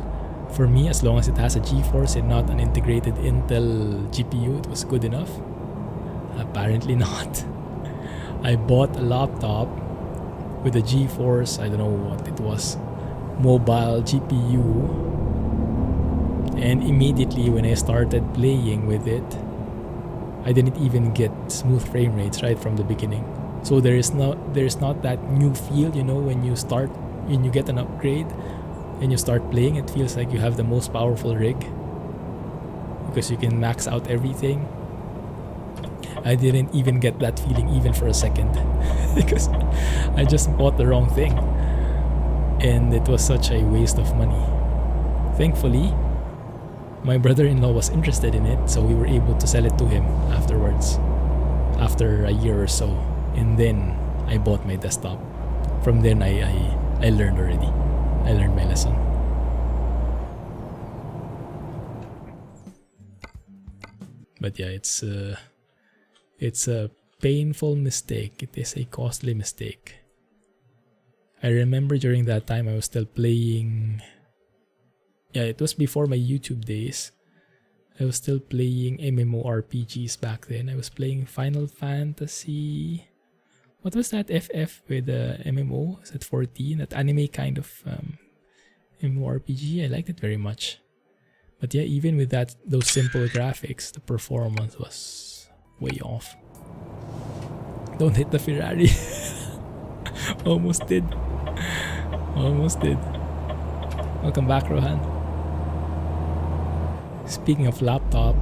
For me, as long as it has a GeForce and not an integrated Intel GPU, it was good enough. Apparently not. I bought a laptop with a GeForce, I don't know what it was, mobile GPU, and immediately when I started playing with it, I didn't even get smooth frame rates right from the beginning. So there's not that new feel, you know, when you get an upgrade and you start playing, it feels like you have the most powerful rig because you can max out everything. I didn't even get that feeling even for a second because I just bought the wrong thing and it was such a waste of money. Thankfully, my brother-in-law was interested in it, so we were able to sell it to him afterwards, after a year or so, and then I bought my desktop. From then I learned already. I learned my lesson. But yeah, it's a painful mistake. It is a costly mistake. I remember during that time I was still playing. Yeah, it was before my YouTube days. I was still playing MMORPGs back then. I was playing Final Fantasy. What was that FF with the MMO? Is it 14? That anime kind of MMORPG. I liked it very much. But yeah, even with those simple graphics, the performance was way off. Don't hit the Ferrari. Almost did. Almost did. Welcome back, Rohan. Speaking of laptop,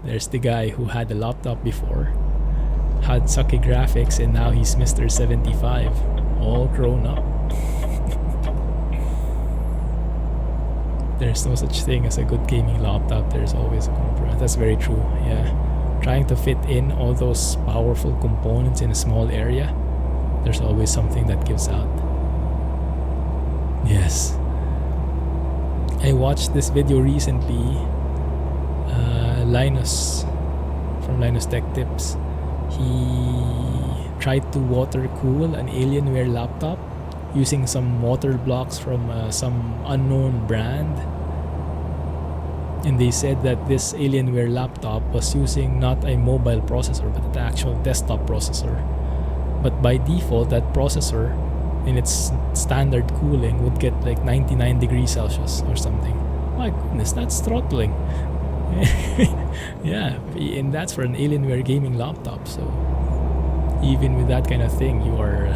there's the guy who had a laptop before, had sucky graphics, and now he's Mr. 75, all grown up. There's no such thing as a good gaming laptop. There's always a compromise. That's very true. Yeah, trying to fit in all those powerful components in a small area, there's always something that gives out. Yes. I watched this video recently. Linus from Linus Tech Tips. He tried to water cool an Alienware laptop using some water blocks from some unknown brand. And they said that this Alienware laptop was using not a mobile processor but an actual desktop processor. But by default, that processor in its standard cooling would get like 99 degrees Celsius or something. My goodness, that's throttling. Yeah, and that's for an Alienware gaming laptop. So even with that kind of thing, you are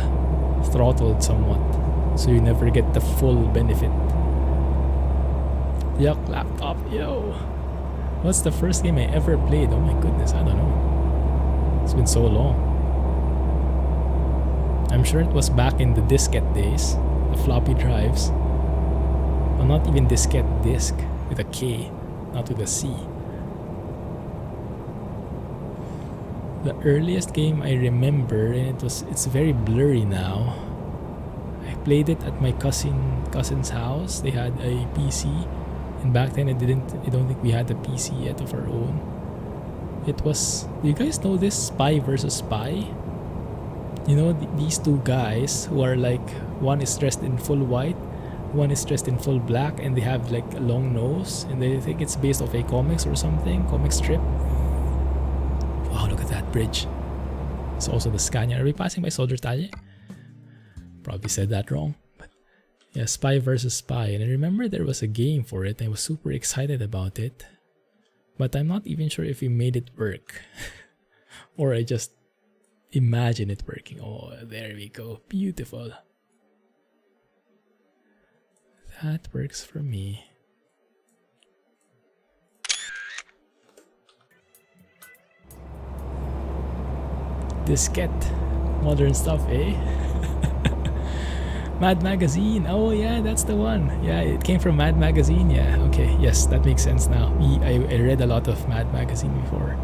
throttled somewhat, so you never get the full benefit. Yuck, laptop, yo. What's the first game I ever played? Oh my goodness, I don't know. It's been so long. I'm sure it was back in the diskette days, the floppy drives. Well, not even diskette, disk with a K, not with a C. The earliest game I remember, and it's very blurry now. I played it at my cousin's house. They had a PC, and back then I don't think we had a PC yet of our own. It was, do you guys know this Spy versus Spy? You know, these two guys who are like, one is dressed in full white, one is dressed in full black, and they have like a long nose, and they think it's based off a comics or something, comic strip. Wow, look at that bridge. It's also the Scania. Are we passing by Soldier Talle? Probably said that wrong. But yeah, Spy versus Spy. And I remember there was a game for it. I was super excited about it. But I'm not even sure if we made it work. Or I just imagine it working. Oh, there we go. Beautiful. That works for me. Diskette. Modern stuff, eh? Mad Magazine. Oh yeah, that's the one. Yeah, it came from Mad Magazine. Yeah, okay. Yes, that makes sense now. I read a lot of Mad Magazine before.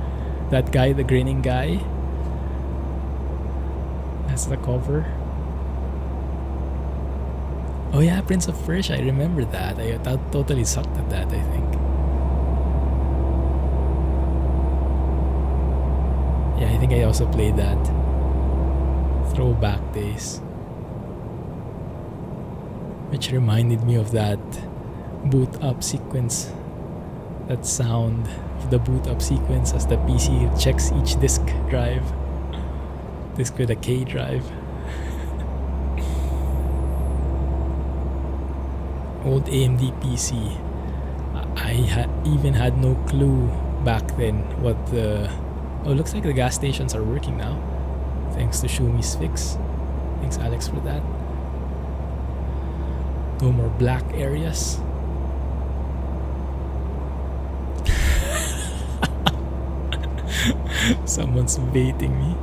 That guy, the grinning guy. That's the cover. Oh yeah, Prince of Persia. I remember that. I totally sucked at that, I think. Yeah, I think I also played that. Throwback days. Which reminded me of that boot up sequence. That sound of the boot up sequence as the PC checks each disk drive. Disk with a K drive. Old AMD PC. I even had no clue back then what the... Oh, looks like the gas stations are working now. Thanks to Shumi's fix. Thanks, Alex, for that. No more black areas. Someone's baiting me.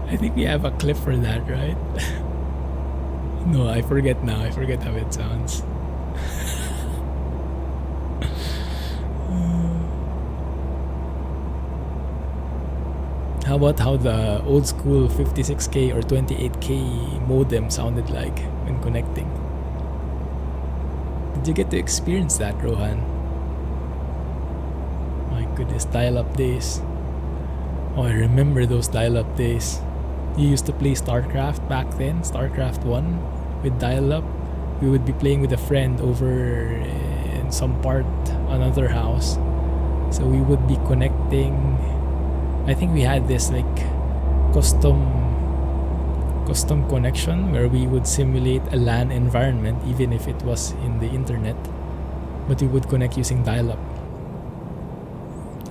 I think we have a clip for that, right? No, I forget now. I forget how it sounds. How about how the old school 56K or 28K modem sounded like when connecting? Did you get to experience that, Rohan? My goodness, dial-up days. Oh, I remember those dial-up days. You used to play StarCraft back then, StarCraft 1 with dial-up. We would be playing with a friend over in some part, another house. So we would be connecting. I think we had this like custom connection where we would simulate a LAN environment even if it was in the internet, but we would connect using dial-up.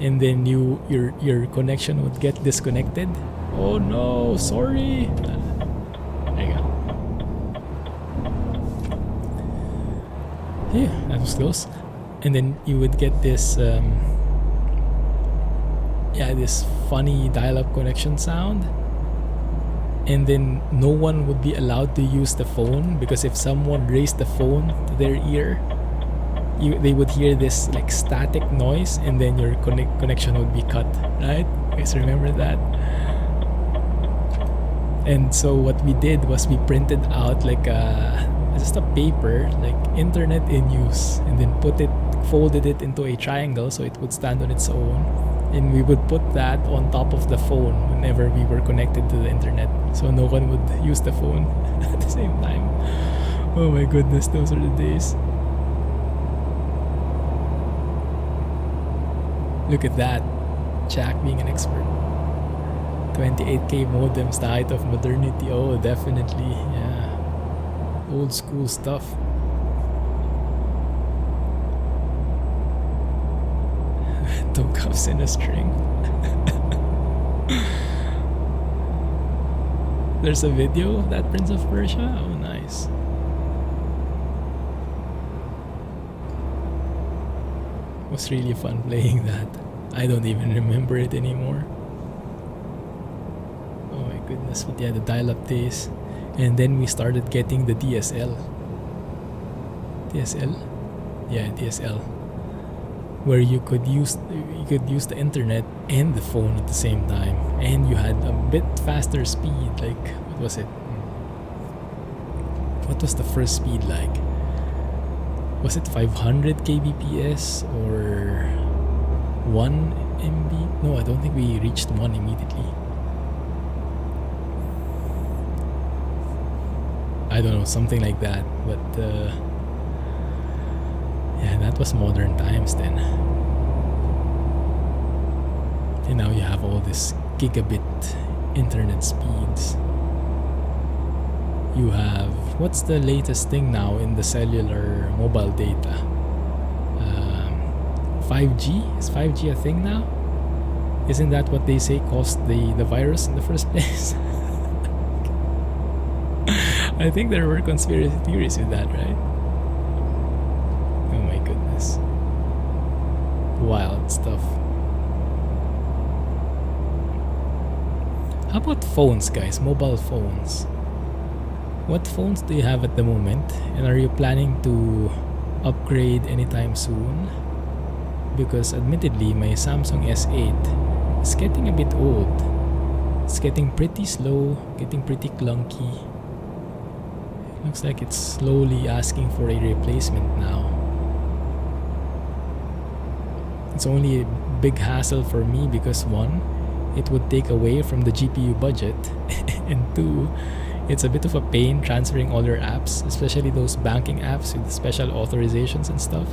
And then your connection would get disconnected. Oh no, sorry. There you go. Yeah, that was close. And then you would get this this funny dial-up connection sound, and then no one would be allowed to use the phone, because if someone raised the phone to their ear, they would hear this like static noise, and then your connection would be cut, right? You guys remember that? And so what we did was we printed out like just a paper, like internet in use, and then folded it into a triangle so it would stand on its own. And we would put that on top of the phone whenever we were connected to the internet, so no one would use the phone at the same time. Oh my goodness, those are the days. Look at that, Jack being an expert. 28K modems, the height of modernity. Oh, definitely, yeah. Old school stuff. Two cups in a string. There's a video of that Prince of Persia? Oh, nice. It was really fun playing that. I don't even remember it anymore. Oh my goodness, but yeah, the dial-up days. And then we started getting the DSL. DSL? Yeah, DSL. Where you could use the internet and the phone at the same time, and you had a bit faster speed. Like, what was it? What was the first speed like? Was it 500 kbps or 1 MB? No, I don't think we reached 1 immediately. I don't know, something like that. But yeah, that was modern times then. And now you have all this gigabit internet speeds. You have, what's the latest thing now in the cellular mobile data? 5G? Is 5G a thing now? Isn't that what they say caused the virus in the first place? I think there were conspiracy theories with that, right? Oh my goodness. Wild stuff. How about phones, guys? Mobile phones. What phones do you have at the moment? And are you planning to upgrade anytime soon? Because admittedly, my Samsung S8 is getting a bit old. It's getting pretty slow, getting pretty clunky. Looks like it's slowly asking for a replacement now. It's only a big hassle for me because 1, it would take away from the GPU budget, and 2, It's a bit of a pain transferring all your apps, especially those banking apps with special authorizations and stuff,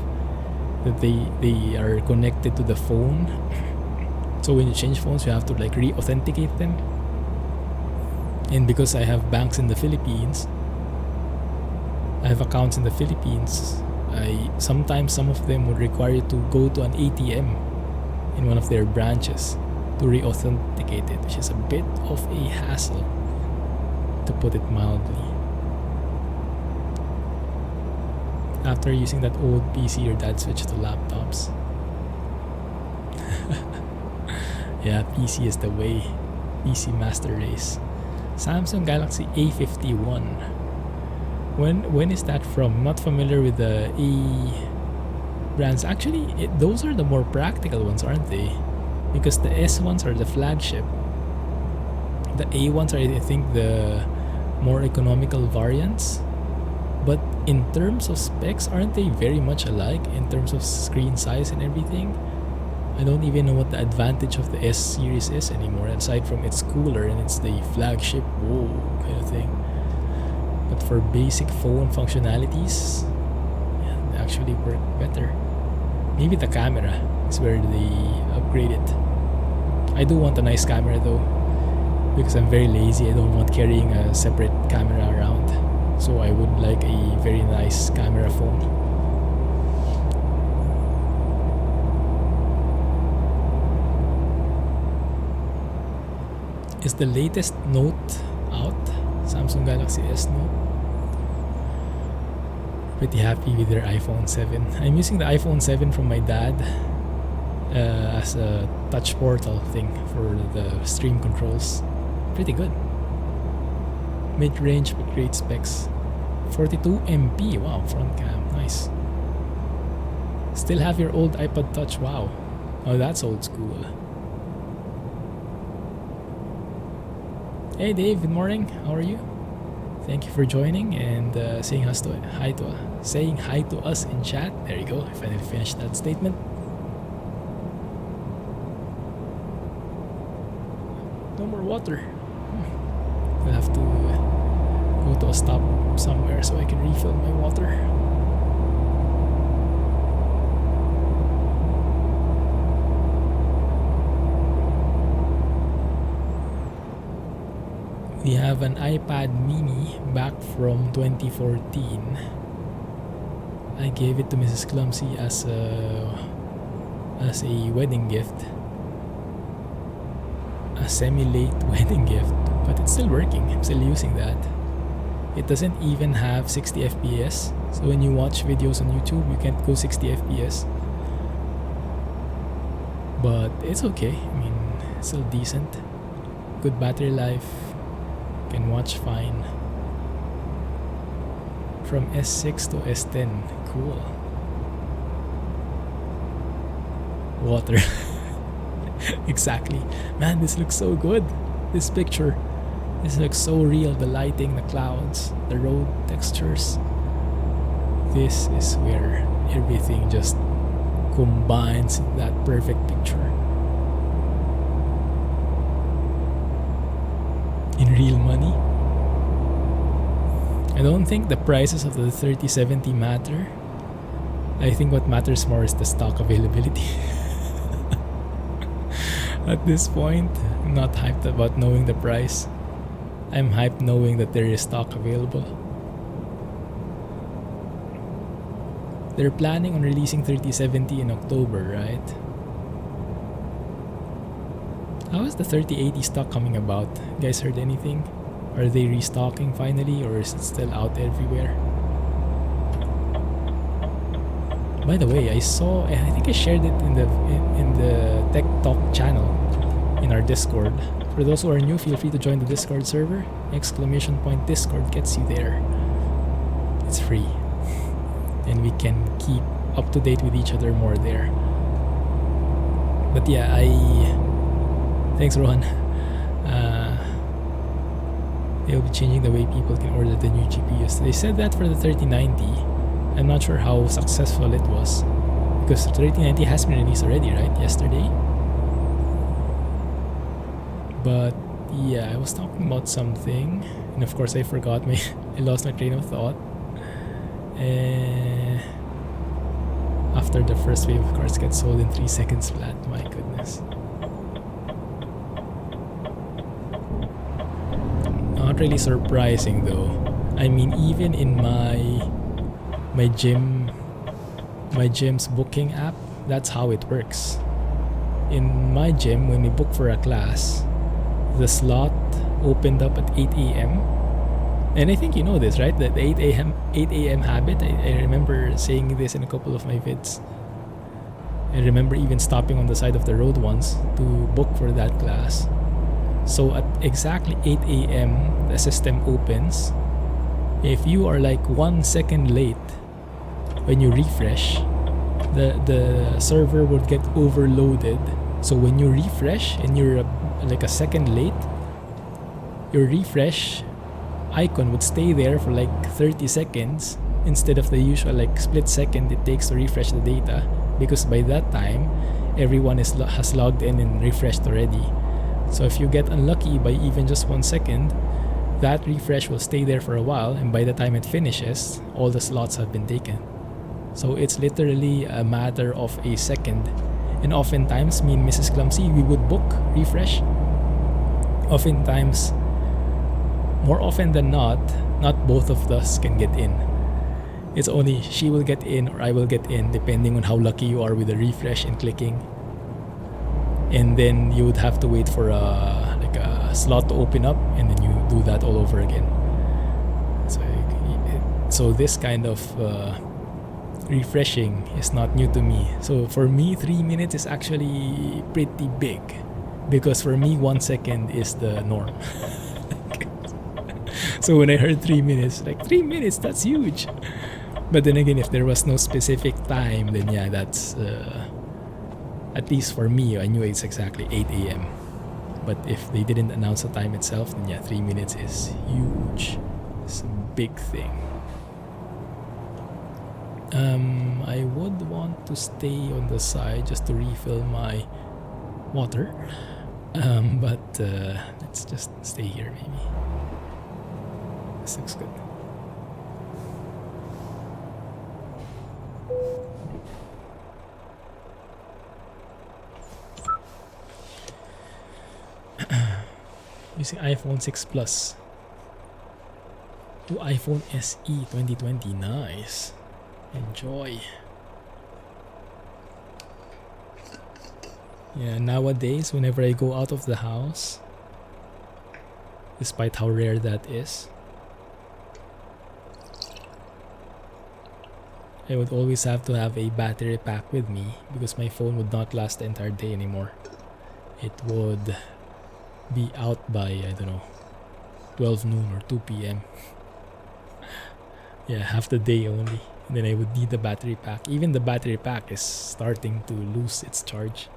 that they are connected to the phone. So when you change phones, you have to like re-authenticate them. And because I have banks in the Philippines, I have accounts in the Philippines, sometimes some of them would require you to go to an ATM in one of their branches to re-authenticate it, which is a bit of a hassle, to put it mildly. After using that old PC, your dad switched to laptops. Yeah, PC is the way. PC Master Race. Samsung Galaxy A51. When is that from? I'm not familiar with the A brands. Actually, those are the more practical ones, aren't they? Because the S ones are the flagship. The A ones are, I think, the more economical variants. But in terms of specs, aren't they very much alike in terms of screen size and everything? I don't even know what the advantage of the S series is anymore, aside from it's cooler and it's the flagship, whoa, kind of thing. But for basic phone functionalities, yeah, they actually work better. Maybe the camera is where they upgrade it. I do want a nice camera though, because I'm very lazy. I don't want carrying a separate camera around. So I would like a very nice camera phone. Is the latest Note out? Samsung Galaxy S Note. Pretty happy with their iPhone 7. I'm using the iPhone 7 from my dad as a touch portal thing for the stream controls. Pretty good. Mid-range but great specs. 42 MP. Wow, front cam. Nice. Still have your old iPod Touch. Wow. Oh, that's old school. Hey Dave, good morning. How are you? Thank you for joining and saying hi to us in chat. There you go. I finally finished that statement. No more water. I'll have to go to a stop somewhere so I can refill my water. We have an iPad mini back from 2014. I gave it to Mrs. Clumsy as a wedding gift. A semi-late wedding gift, but it's still working. I'm still using that. It doesn't even have 60 FPS, so when you watch videos on YouTube, you can't go 60 FPS. But it's okay. I mean, it's still decent. Good battery life. Can watch fine. From S6 to S10. Cool. Water. Exactly. Man, this looks so good. This picture. This looks so real. The lighting, the clouds, the road textures. This is where everything just combines in that perfect picture. In real money. I don't think the prices of the 3070 matter. I think what matters more is the stock availability. At this point, I'm not hyped about knowing the price. I'm hyped knowing that there is stock available. They're planning on releasing 3070 in October, right? How is the 3080 stock coming about? You guys heard anything? Are they restocking finally, or is it still out everywhere? By the way, I think I shared it in the Tech Talk channel in our Discord. For those who are new, feel free to join the Discord server. !Discord gets you there. It's free. And we can keep up to date with each other more there. But yeah, thanks, Rohan. They'll be changing the way people can order the new GPUs. They said that for the 3090. I'm not sure how successful it was, because the 3090 has been released already, right? Yesterday. But yeah, I was talking about something, and of course I forgot my, I lost my train of thought. After the first wave of cars get sold in 3 seconds flat, my goodness. Not really surprising though. I mean, even in my gym's booking app, that's how it works. In my gym, when we book for a class, the slot opened up at 8 a.m. And I think you know this, right? That 8 a.m. habit. I remember saying this in a couple of my vids. I remember even stopping on the side of the road once to book for that class. So at exactly 8 a.m. the system opens. If you are like 1 second late when you refresh, the server would get overloaded. So when you refresh and you're like a second late, your refresh icon would stay there for like 30 seconds instead of the usual like split second it takes to refresh the data, because by that time everyone has logged in and refreshed already. So if you get unlucky by even just 1 second, that refresh will stay there for a while, and by the time it finishes, all the slots have been taken. So it's literally a matter of a second. And oftentimes, me and Mrs. Clumsy, we would book, refresh. Oftentimes, more often than not both of us can get in. It's only she will get in or I will get in, depending on how lucky you are with the refresh and clicking. And then you would have to wait for a slot to open up, and then you do that all over again. So this kind of refreshing is not new to me. So for me, 3 minutes is actually pretty big, because for me 1 second is the norm. So when I heard 3 minutes, like 3 minutes, that's huge. But then again, if there was no specific time, then yeah, that's at least for me, I knew it's exactly 8 a.m. But if they didn't announce the time itself, then yeah, 3 minutes is huge. It's a big thing. I would want to stay on the side just to refill my water. But let's just stay here maybe. This looks good. Using iPhone 6 Plus. To iPhone SE 2020. Nice. Enjoy. Yeah, nowadays, whenever I go out of the house, despite how rare that is, I would always have to have a battery pack with me, because my phone would not last the entire day anymore. It would be out by, I don't know, 12 noon or 2 p.m. Yeah, half the day only. And then I would need the battery pack. Even the battery pack is starting to lose its charge.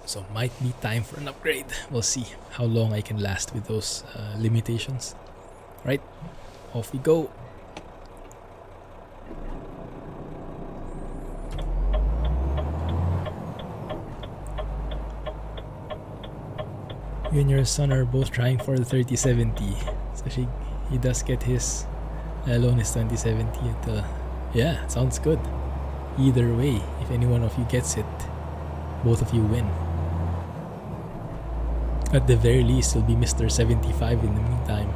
So might be time for an upgrade. We'll see how long I can last with those limitations. Right, off we go. You and your son are both trying for the 3070. So he does get his loan is 2070 until, yeah, sounds good. Either way, if any one of you gets it, both of you win. At the very least, you'll be Mr. 75 in the meantime.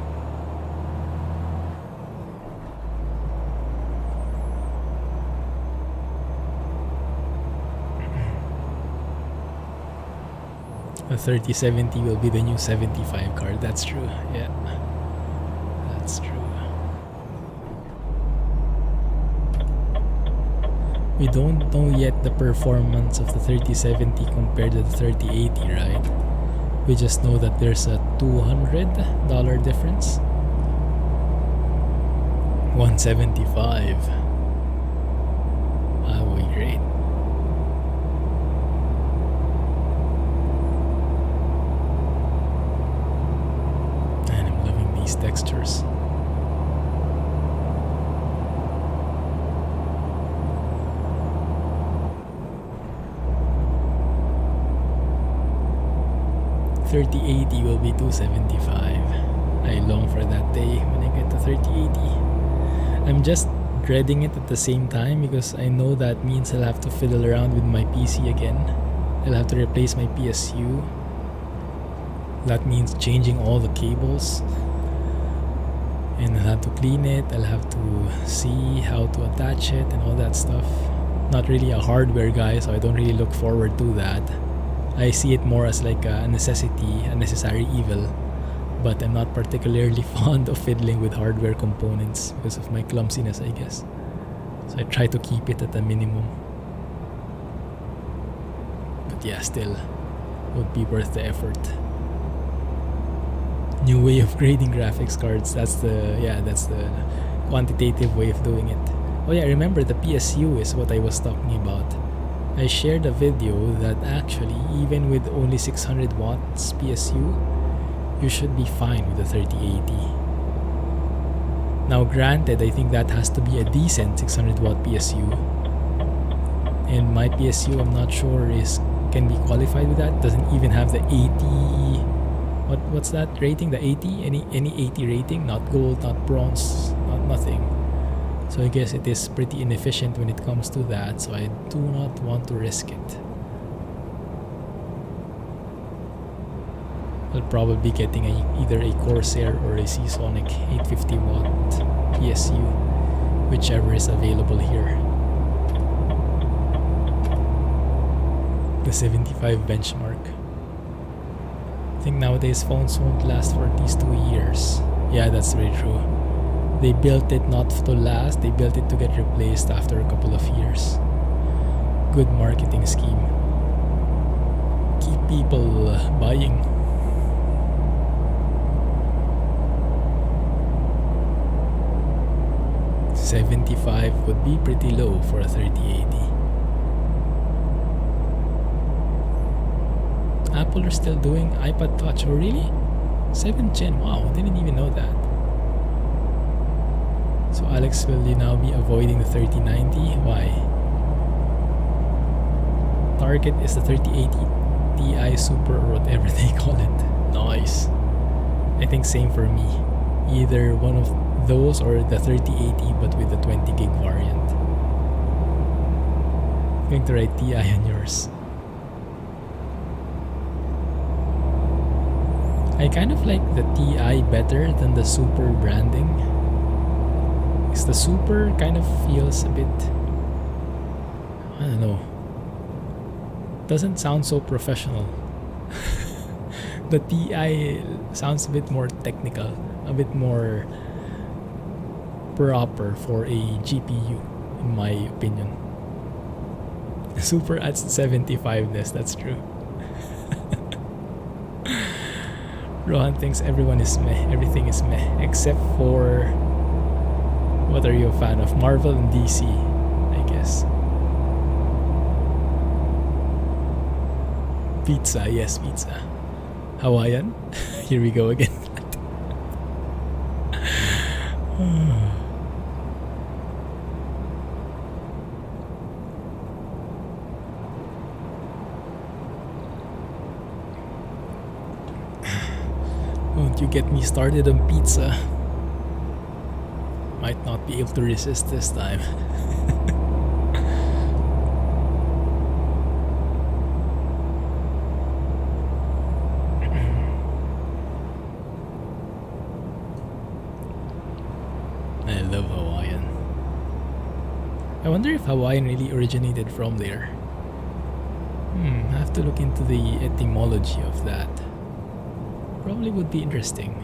A 3070 will be the new 75 card. That's true. Yeah, that's true. We don't know yet the performance of the 3070 compared to the 3080, right? We just know that there's a $200 difference. 175. That would be great. And I'm loving these textures. 3080 will be 275. I long for that day when I get to 3080. I'm just dreading it at the same time because I know that means I'll have to fiddle around with my PC again. I'll have to replace my PSU. That means changing all the cables. And I'll have to clean it. I'll have to see how to attach it and all that stuff. Not really a hardware guy, so I don't really look forward to that. I see it more as like a necessity, a necessary evil. But I'm not particularly fond of fiddling with hardware components because of my clumsiness, I guess. So I try to keep it at a minimum. But yeah, still, would be worth the effort. New way of grading graphics cards. That's the quantitative way of doing it. Oh yeah, remember the PSU is what I was talking about. I shared a video that actually, even with only 600 watts PSU, you should be fine with the 3080. Now granted, I think that has to be a decent 600 watt PSU. And my PSU, I'm not sure can be qualified with that. Doesn't even have the 80. What's that rating? The 80? Any 80 rating? Not gold, not bronze, not nothing. So I guess it is pretty inefficient when it comes to that, so I do not want to risk it. I'll probably be getting either a Corsair or a Seasonic 850 watt PSU, whichever is available here. The 75 benchmark. I think nowadays phones won't last for at least 2 years. Yeah, that's very true. They built it not to last, they built it to get replaced after a couple of years. Good marketing scheme. Keep people buying. $75 would be pretty low for a 3080. Apple are still doing iPad Touch. Oh really? 7th gen, wow, didn't even know that. So Alex, will you now be avoiding the 3090? Why? Target is the 3080 Ti Super or whatever they call it. Nice. I think same for me. Either one of those or the 3080 but with the 20 gig variant. I'm going to write Ti on yours. I kind of like the Ti better than the Super branding. Because the Super kind of feels a bit, I don't know, doesn't sound so professional. The Ti sounds a bit more technical, a bit more proper for a GPU, in my opinion. Super adds 75ness, that's true. Rohan thinks everyone is meh, everything is meh, except for, what are you a fan of? Marvel and DC, I guess. Pizza, yes, pizza. Hawaiian? Here we go again. Don't you get me started on pizza. Might not be able to resist this time. I love Hawaiian. I wonder if Hawaiian really originated from there. I have to look into the etymology of that. Probably would be interesting.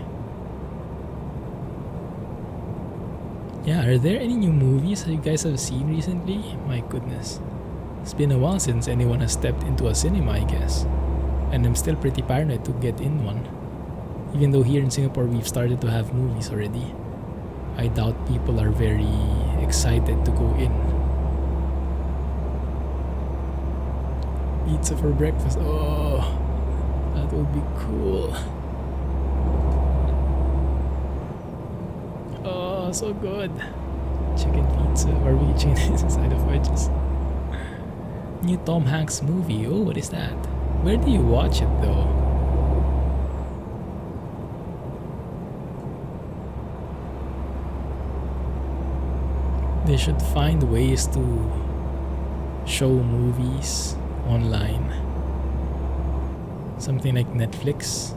Yeah, are there any new movies that you guys have seen recently? My goodness. It's been a while since anyone has stepped into a cinema, I guess. And I'm still pretty paranoid to get in one. Even though here in Singapore we've started to have movies already. I doubt people are very excited to go in. Pizza for breakfast. Oh, that would be cool. Oh, so good. Chicken pizza, barbecue chicken inside of wedges. New Tom Hanks movie. Oh, what is that? Where do you watch it though? They should find ways to show movies online. Something like Netflix,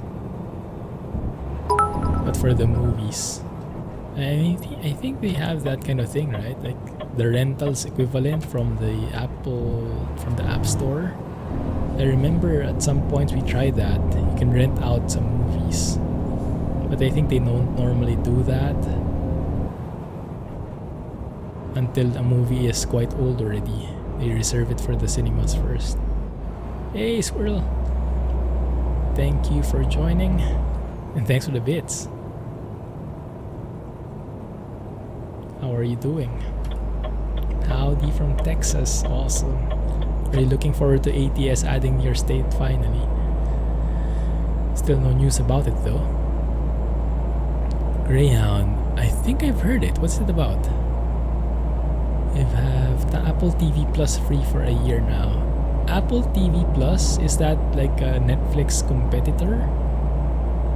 but for the movies. I think they have that kind of thing, right? Like the rentals equivalent from the App Store. I remember at some points we tried that. You can rent out some movies, but I think they don't normally do that until a movie is quite old already. They reserve it for the cinemas first. Hey, Squirrel! Thank you for joining, and thanks for the bits. How are you doing? Howdy from Texas, awesome. Are you looking forward to ATS adding your state finally? Still no news about it though. Greyhound, I think I've heard it. What's it about? I have the Apple TV Plus free for a year now. Apple TV Plus, is that like a Netflix competitor?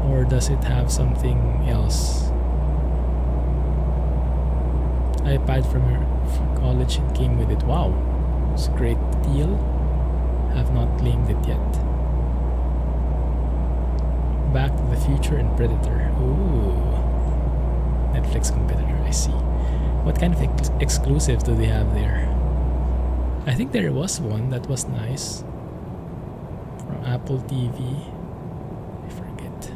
Or does it have something else? iPad from your college and came with it. Wow, it's a great deal. Have not claimed it yet. Back to the Future and Predator. Ooh, Netflix competitor, I see. What kind of exclusives do they have there? I think there was one that was nice from Apple TV. I forget.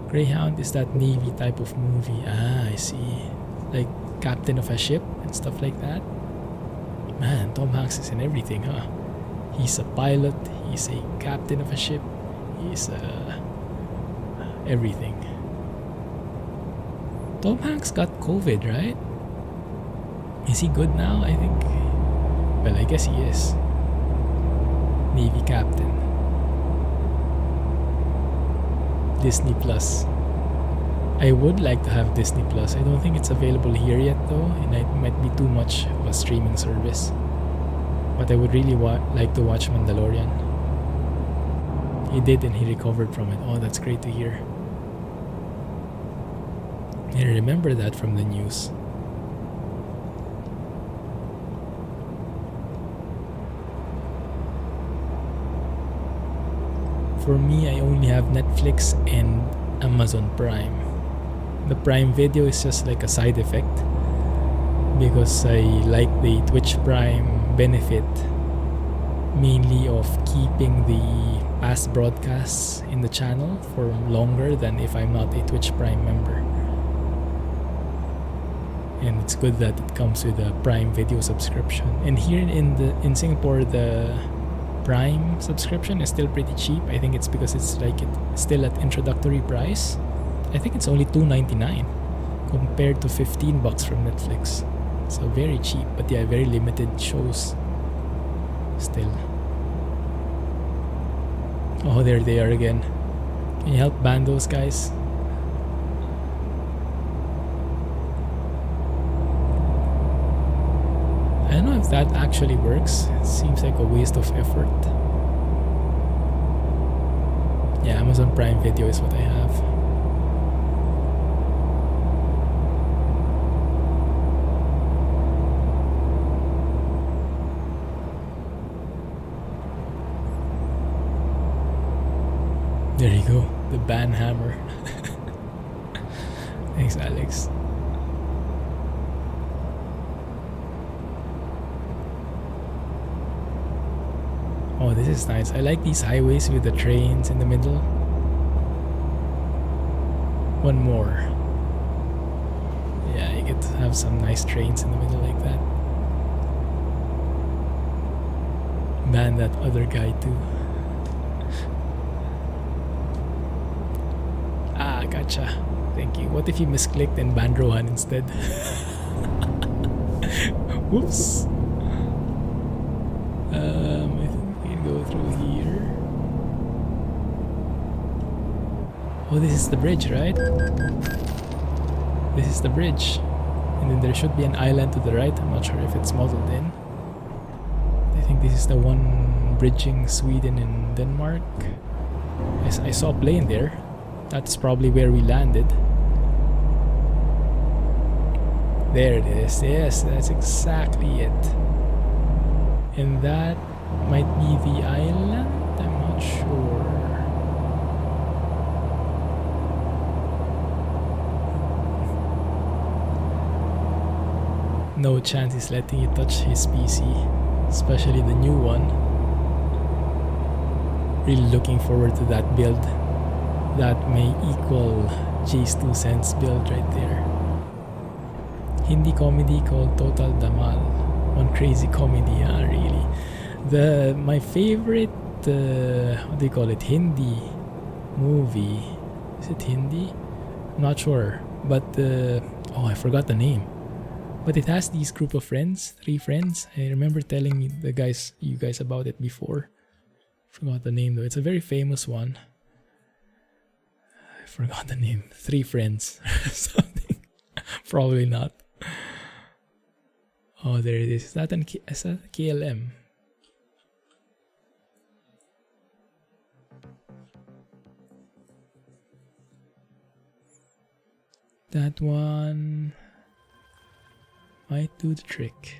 Greyhound is that Navy type of movie. Ah, I see. Like captain of a ship and stuff like that. Man, Tom Hanks is in everything, huh? He's a pilot, he's a captain of a ship, he's everything. Tom Hanks got COVID, right? Is he good now? I think. Well, I guess he is. Navy captain. Disney Plus. I would like to have Disney Plus. I don't think it's available here yet though, and it might be too much of a streaming service. But I would really like to watch Mandalorian. He did, and he recovered from it. Oh, that's great to hear. I remember that from the news. For me, I only have Netflix and Amazon Prime. The Prime Video is just like a side effect because I like the Twitch Prime benefit mainly of keeping the past broadcasts in the channel for longer than if I'm not a Twitch Prime member. And it's good that it comes with a Prime Video subscription. And here in Singapore, the Prime subscription is still pretty cheap. I think it's because it's still at introductory price. I think it's only $2.99 compared to $15 from Netflix. So very cheap, but yeah, very limited shows still. Oh, there they are again. Can you help ban those guys? I don't know if that actually works. It seems like a waste of effort. Yeah, Amazon Prime Video is what I have. There you go, the ban hammer. Thanks, Alex. Oh, this is nice. I like these highways with the trains in the middle. One more. Yeah, you get to have some nice trains in the middle like that. Ban that other guy too. Ah, gotcha. Thank you. What if you misclicked and banned Rohan instead? Whoops. I think we can go through here. Oh, this is the bridge, right? This is the bridge. And then there should be an island to the right. I'm not sure if it's modeled in. I think this is the one bridging Sweden and Denmark. I saw a plane there. That's probably where we landed. There it is. Yes, that's exactly it. And that might be the island? I'm not sure. No chance he's letting you touch his PC, especially the new one. Really looking forward to that build. That may equal Jay's 2 cents build right there. Hindi comedy called Total Damal. One crazy comedy, really. My favorite, what do you call it, Hindi movie. Is it Hindi? I'm not sure. But, oh, I forgot the name. But it has these group of friends, 3 friends. I remember telling you guys about it before. Forgot the name though. It's a very famous one. I forgot the name. 3 friends or something. Probably not. Oh, there it is. Is that a KLM? That one might do the trick.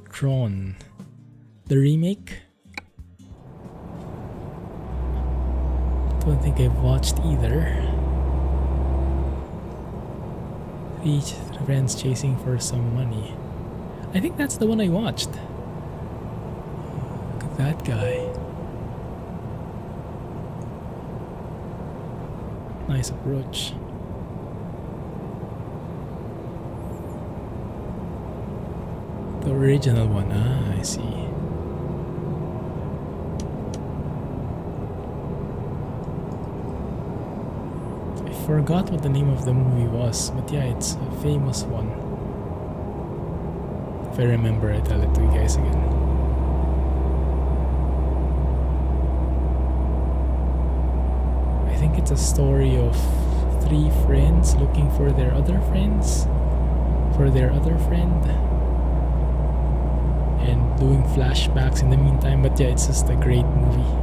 Tron, the remake. Don't think I've watched either. 3 friends chasing for some money. I think that's the one I watched. Look at that guy. Nice approach. The original one, I see. I forgot what the name of the movie was, but yeah, it's a famous one. If I remember, I'll tell it to you guys again. I think it's a story of 3 friends looking for their other friends, for their other friend, and doing flashbacks in the meantime. But yeah, it's just a great movie.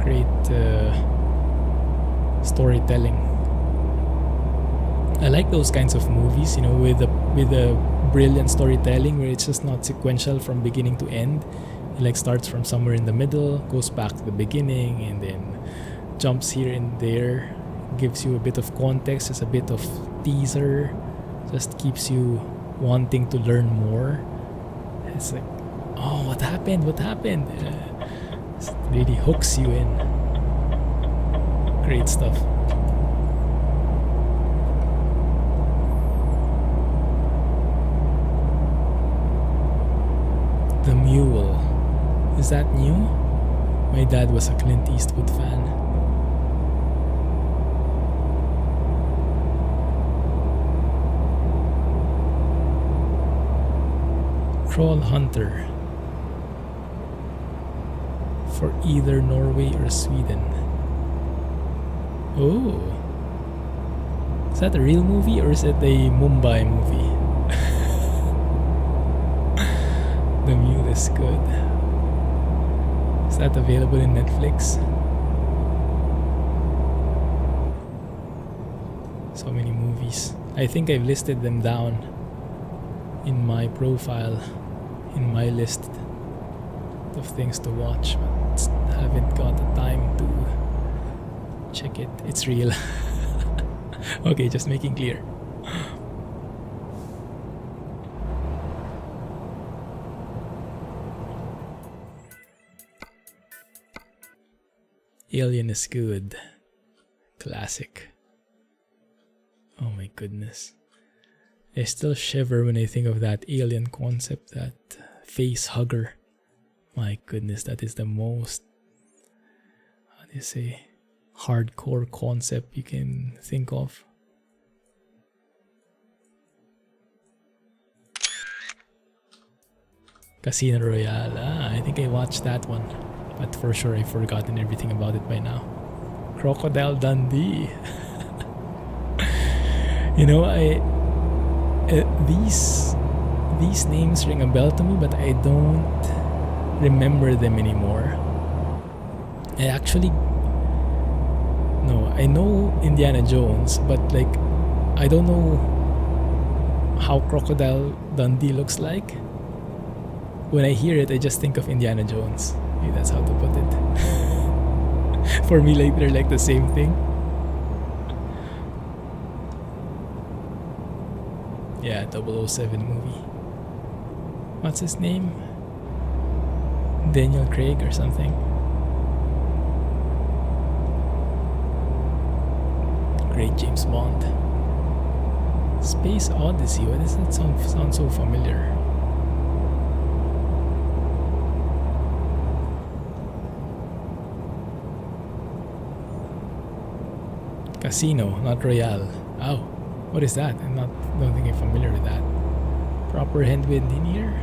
Great storytelling. I like those kinds of movies, you know, with a brilliant storytelling where it's just not sequential from beginning to end. It like starts from somewhere in the middle, goes back to the beginning, and then jumps here and there, gives you a bit of context, just a bit of teaser, just keeps you wanting to learn more. It's like, oh, what happened? What happened? It really hooks you in. Great stuff. The Mule. Is that new? My dad was a Clint Eastwood fan. Troll Hunter. For either Norway or Sweden. Oh. Is that a real movie or is it a Mumbai movie? The Mule is good. Is that available in Netflix? So many movies. I think I've listed them down in my profile, in my list of things to watch, but haven't got the time to check it. It's real. Okay, just making clear. Alien is good. Classic. Oh my goodness. I still shiver when I think of that alien concept, that face hugger. My goodness, that is the most, how do you say, hardcore concept you can think of. Casino Royale. I think I watched that one, but for sure I've forgotten everything about it by now. Crocodile Dundee. You know, these names ring a bell to me, but I don't remember them anymore. I actually I know Indiana Jones, but like I don't know how Crocodile Dundee looks like. When I hear it, I just think of Indiana Jones. Maybe that's how to put it. For me, like they're like the same thing. Yeah, 007 movie. What's his name? Daniel Craig or something. Great James Bond. Space Odyssey. Why does that sound so familiar? Casino, not Royale. Oh, what is that? Don't think I'm familiar with that. Proper headwind in here.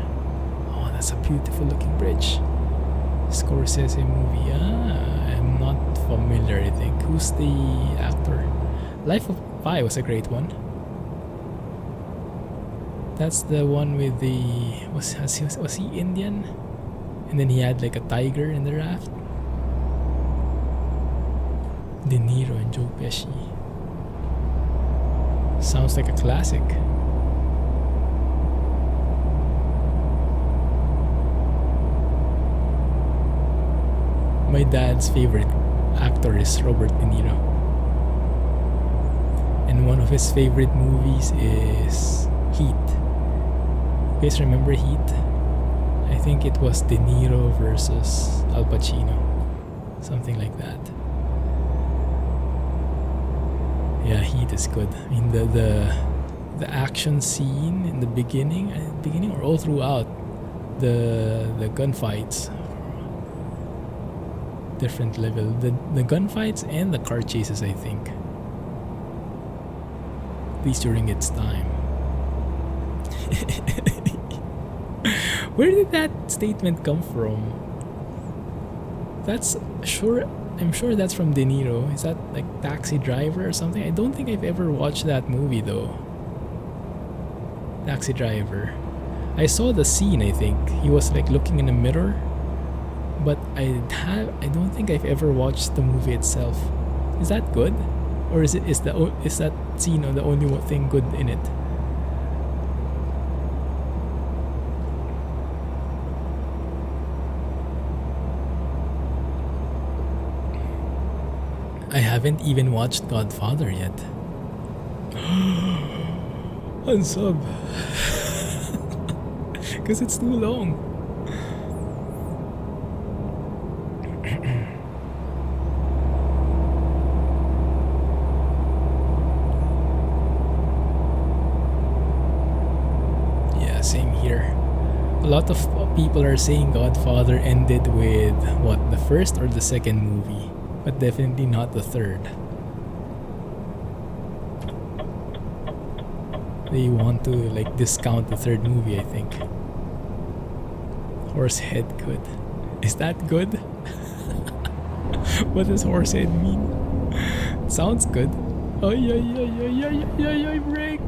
Oh, that's a beautiful looking bridge. Scorsese movie. I'm not familiar, I think. Who's the actor? Life of Pi was a great one. That's the one with the... Was he Indian? And then he had like a tiger in the raft. De Niro and Joe Pesci. Sounds like a classic. My dad's favorite actor is Robert De Niro. And one of his favorite movies is Heat. You guys remember Heat? I think it was De Niro versus Al Pacino. Something like that. Yeah, Heat is good. I mean the action scene in the beginning or all throughout the gunfights. Different level. The gunfights and the car chases, I think. At least during its time. Where did that statement come from? I'm sure that's from De Niro. Is that like Taxi Driver or something? I don't think I've ever watched that movie though. Taxi Driver. I saw the scene, I think. He was like looking in a mirror. But I don't think I've ever watched the movie itself. Is that good? Or is that scene the only thing good in it? I haven't even watched Godfather yet. Unsub. Because it's too long. Yeah, same here. A lot of people are saying Godfather ended with what, the first or the second movie? But definitely not the third. They want to like discount the third movie, I think. Horsehead good. Is that good? What does horsehead mean? Sounds good. Oh yeah, break.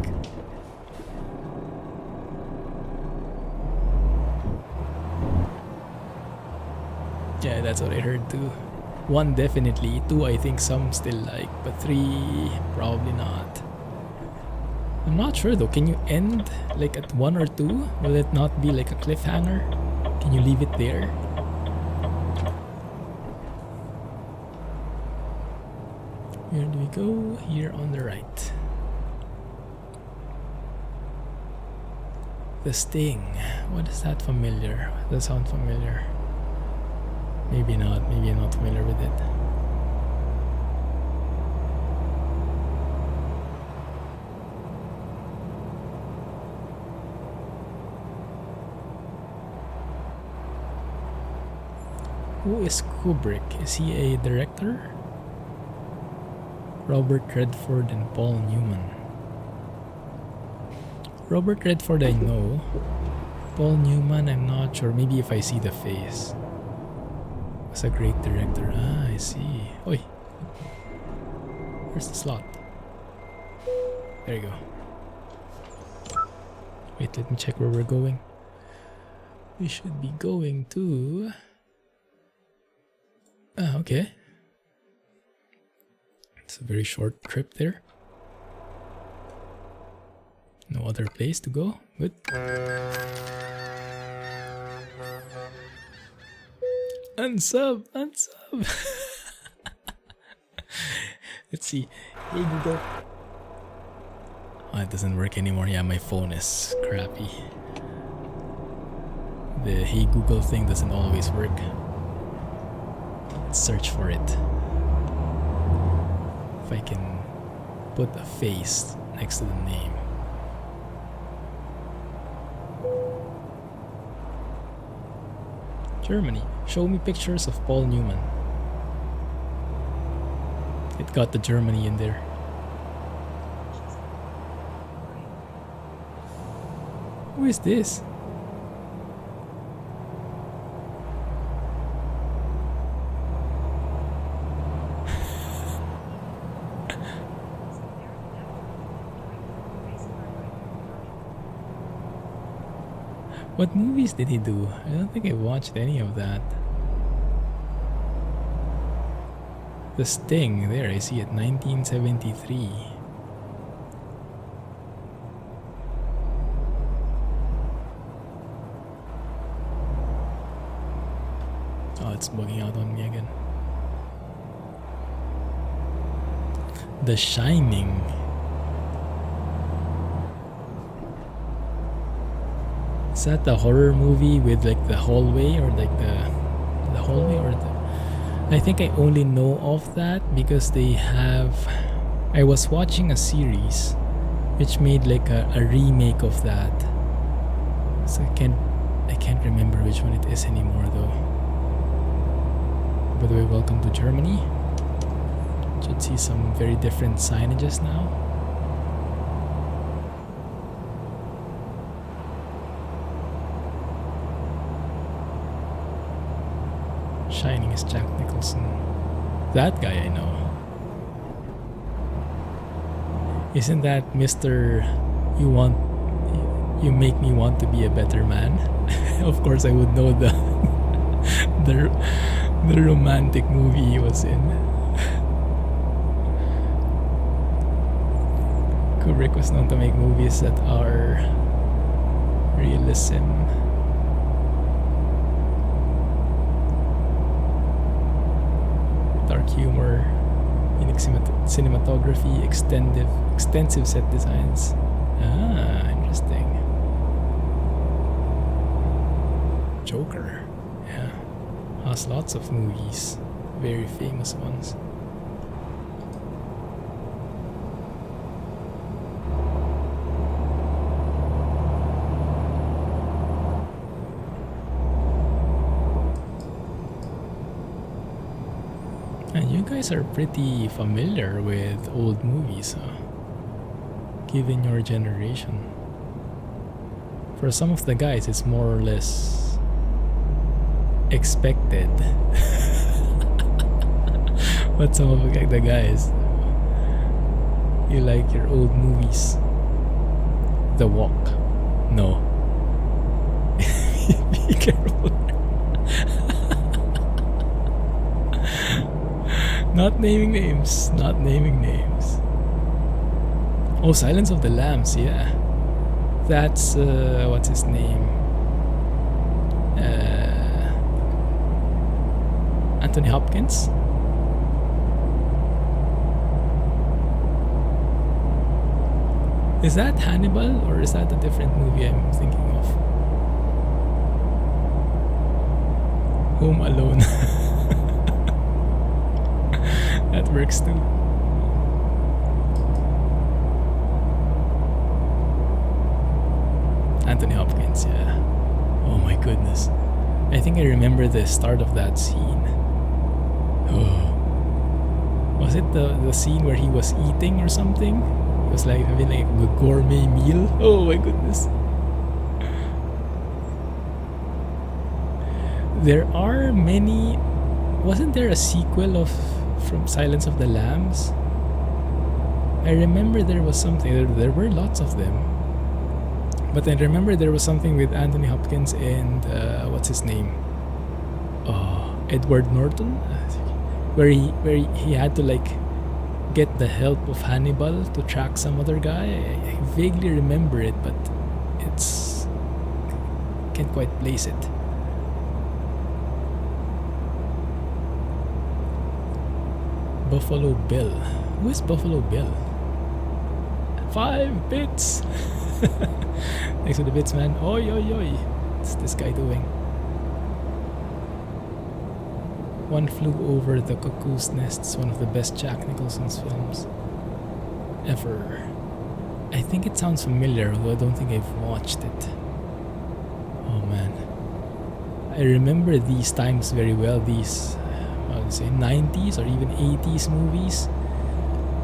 Yeah, that's what I heard too. 1 definitely, 2 I think some still like, but 3 probably not. I'm not sure though, can you end like at 1 or 2? Will it not be like a cliffhanger? Can you leave it there? Where do we go? Here on the right. The Sting. What is that familiar? Does that sound familiar? Maybe not. Maybe I'm not familiar with it. Who is Kubrick? Is he a director? Robert Redford and Paul Newman. Robert Redford I know. Paul Newman I'm not sure. Maybe if I see the face. Was a great director. Ah, I see. Oi. Where's the slot? There you go. Wait, let me check where we're going. We should be going to... Ah, okay. It's a very short trip there. No other place to go. Good. Unsub. Let's see. Hey Google. Oh, it doesn't work anymore. Yeah, my phone is crappy. The Hey Google thing doesn't always work. Let's search for it. If I can put a face next to the name. Germany. Show me pictures of Paul Newman. It got the Germany in there. Who is this? What movies did he do? I don't think I watched any of that. The Sting, there I see it, 1973. Oh, it's bugging out on me again. The Shining. Is that the horror movie with like the hallway or like the hallway or the... I think I only know of that because they have... I was watching a series which made like a remake of that. So I can't remember which one it is anymore though. By the way, welcome to Germany. Should see some very different signages now. Shining is Jack Nicholson. That guy I know. Isn't that Mr. You make me want to be a better man? Of course I would know the the romantic movie he was in. Kubrick was known to make movies that are realism. Dark humor, unique cinematography, extensive set designs. Ah, interesting. Joker, yeah, has lots of movies, very famous ones. And you guys are pretty familiar with old movies, huh? Given your generation. For some of the guys, it's more or less expected. But some of the guys, you like your old movies. The Walk. No. Be careful. Not naming names. Oh, Silence of the Lambs, yeah. That's, what's his name? Anthony Hopkins? Is that Hannibal or is that a different movie I'm thinking of? Home Alone. That works too. Anthony Hopkins, yeah. Oh my goodness. I think I remember the start of that scene. Oh. Was it the scene where he was eating or something? It was like having like a gourmet meal. Oh my goodness. There are many... Wasn't there a sequel from Silence of the Lambs? I remember there was something. There were lots of them. But I remember there was something with Anthony Hopkins and what's his name? Edward Norton, where he had to like get the help of Hannibal to track some other guy. I vaguely remember it, but it's can't quite place it. Buffalo Bill. Who is Buffalo Bill? 5 bits! Thanks for the bits, man. Oi, oi, oi. What's this guy doing? One Flew Over the Cuckoo's Nest is one of the best Jack Nicholson's films ever. I think it sounds familiar, although I don't think I've watched it. Oh man. I remember these times very well, these, I would say, 90s or even 80s movies.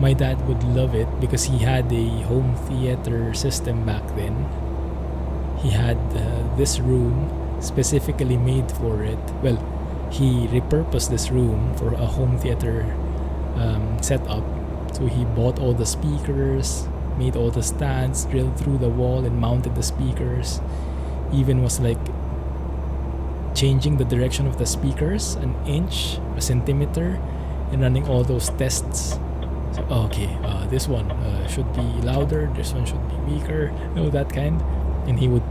My dad would love it because he had a home theater system back then. He had this room specifically made for it. Well, he repurposed this room for a home theater setup. So he bought all the speakers, made all the stands, drilled through the wall and mounted the speakers. Even was like changing the direction of the speakers an inch, a centimeter, and running all those tests. So, okay, this one should be louder, this one should be weaker, that kind. And he would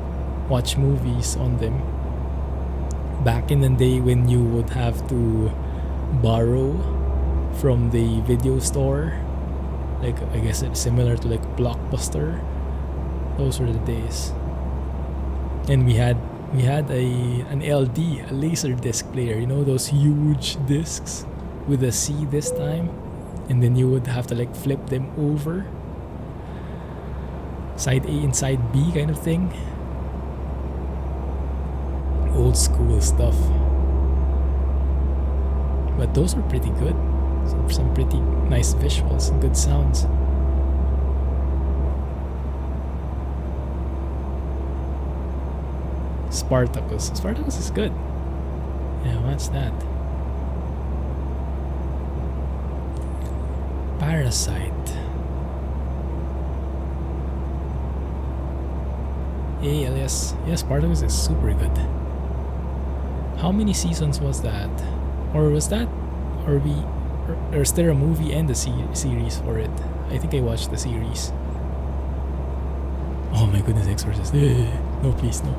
watch movies on them. Back in the day when you would have to borrow from the video store, like I guess it's similar to like Blockbuster. Those were the days. And we had an LD, a laser disc player, those huge discs with a C this time, and then you would have to like flip them over, side A and side B kind of thing. Old school stuff, but those were pretty good. Some pretty nice visuals and good sounds. Spartacus is good. Yeah, what's that? Parasite. Yes, Spartacus is super good. How many seasons was that? Or was that, or is there a movie and a series for it? I think I watched the series. Oh my goodness, Exorcist. No, please, no.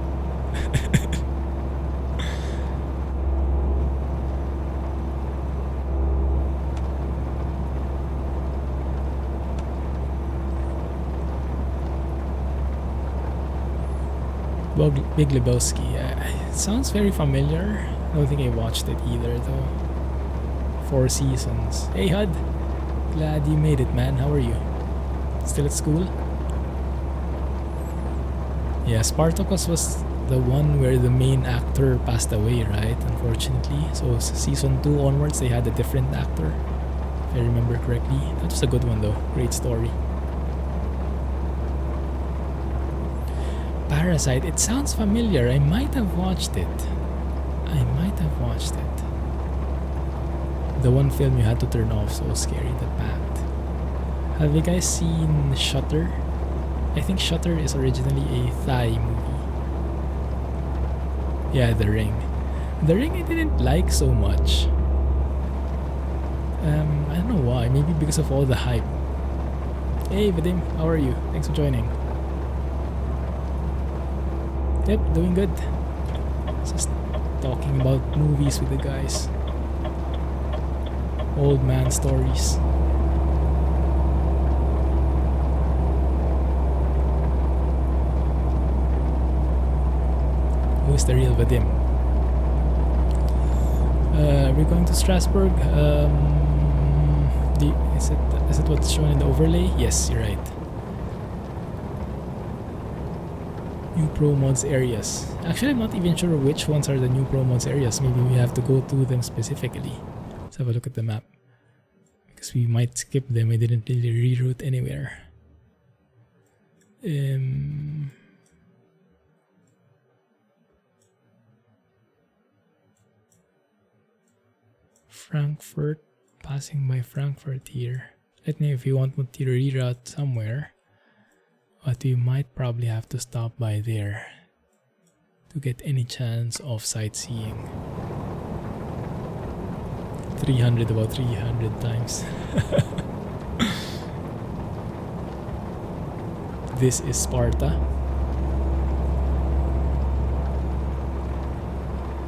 Big Lebowski. It sounds very familiar. I don't think I watched it either though. 4 seasons. Hey Hud, glad you made it, man. How are you? Still at school? Yeah, Spartacus was the one where the main actor passed away, right? Unfortunately. So season 2 onwards they had a different actor, if I remember correctly. That was a good one though. Great story. Parasite, it sounds familiar. I might have watched it. The one film you had to turn off, so scary, the Pact. Have you guys seen Shutter? I think Shutter is originally a Thai movie. Yeah, The Ring. The Ring I didn't like so much. I don't know why. Maybe because of all the hype. Hey Vadim, how are you? Thanks for joining. Yep, doing good. Just talking about movies with the guys. Old man stories. Who is the real Vadim? We're going to Strasbourg. Is it what's shown in the overlay? Yes, you're right. New ProMods areas. Actually, I'm not even sure which ones are the new ProMods areas. Maybe we have to go to them specifically. Let's have a look at the map. Because we might skip them. I didn't really reroute anywhere. Frankfurt. Passing by Frankfurt here. Let me know if you want me to reroute somewhere. But we might probably have to stop by there to get any chance of sightseeing. 300 times. This is Sparta.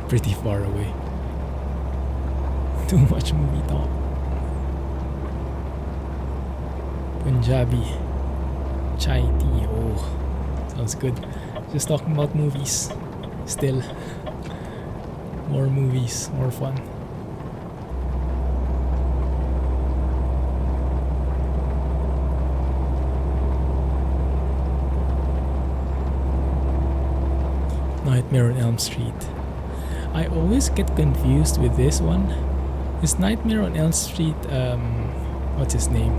Pretty far away. Too much movie talk. Punjabi. Chai tea. Oh, sounds good. Just talking about movies. Still. More movies. More fun. Nightmare on Elm Street. I always get confused with this one. Is Nightmare on Elm Street, what's his name?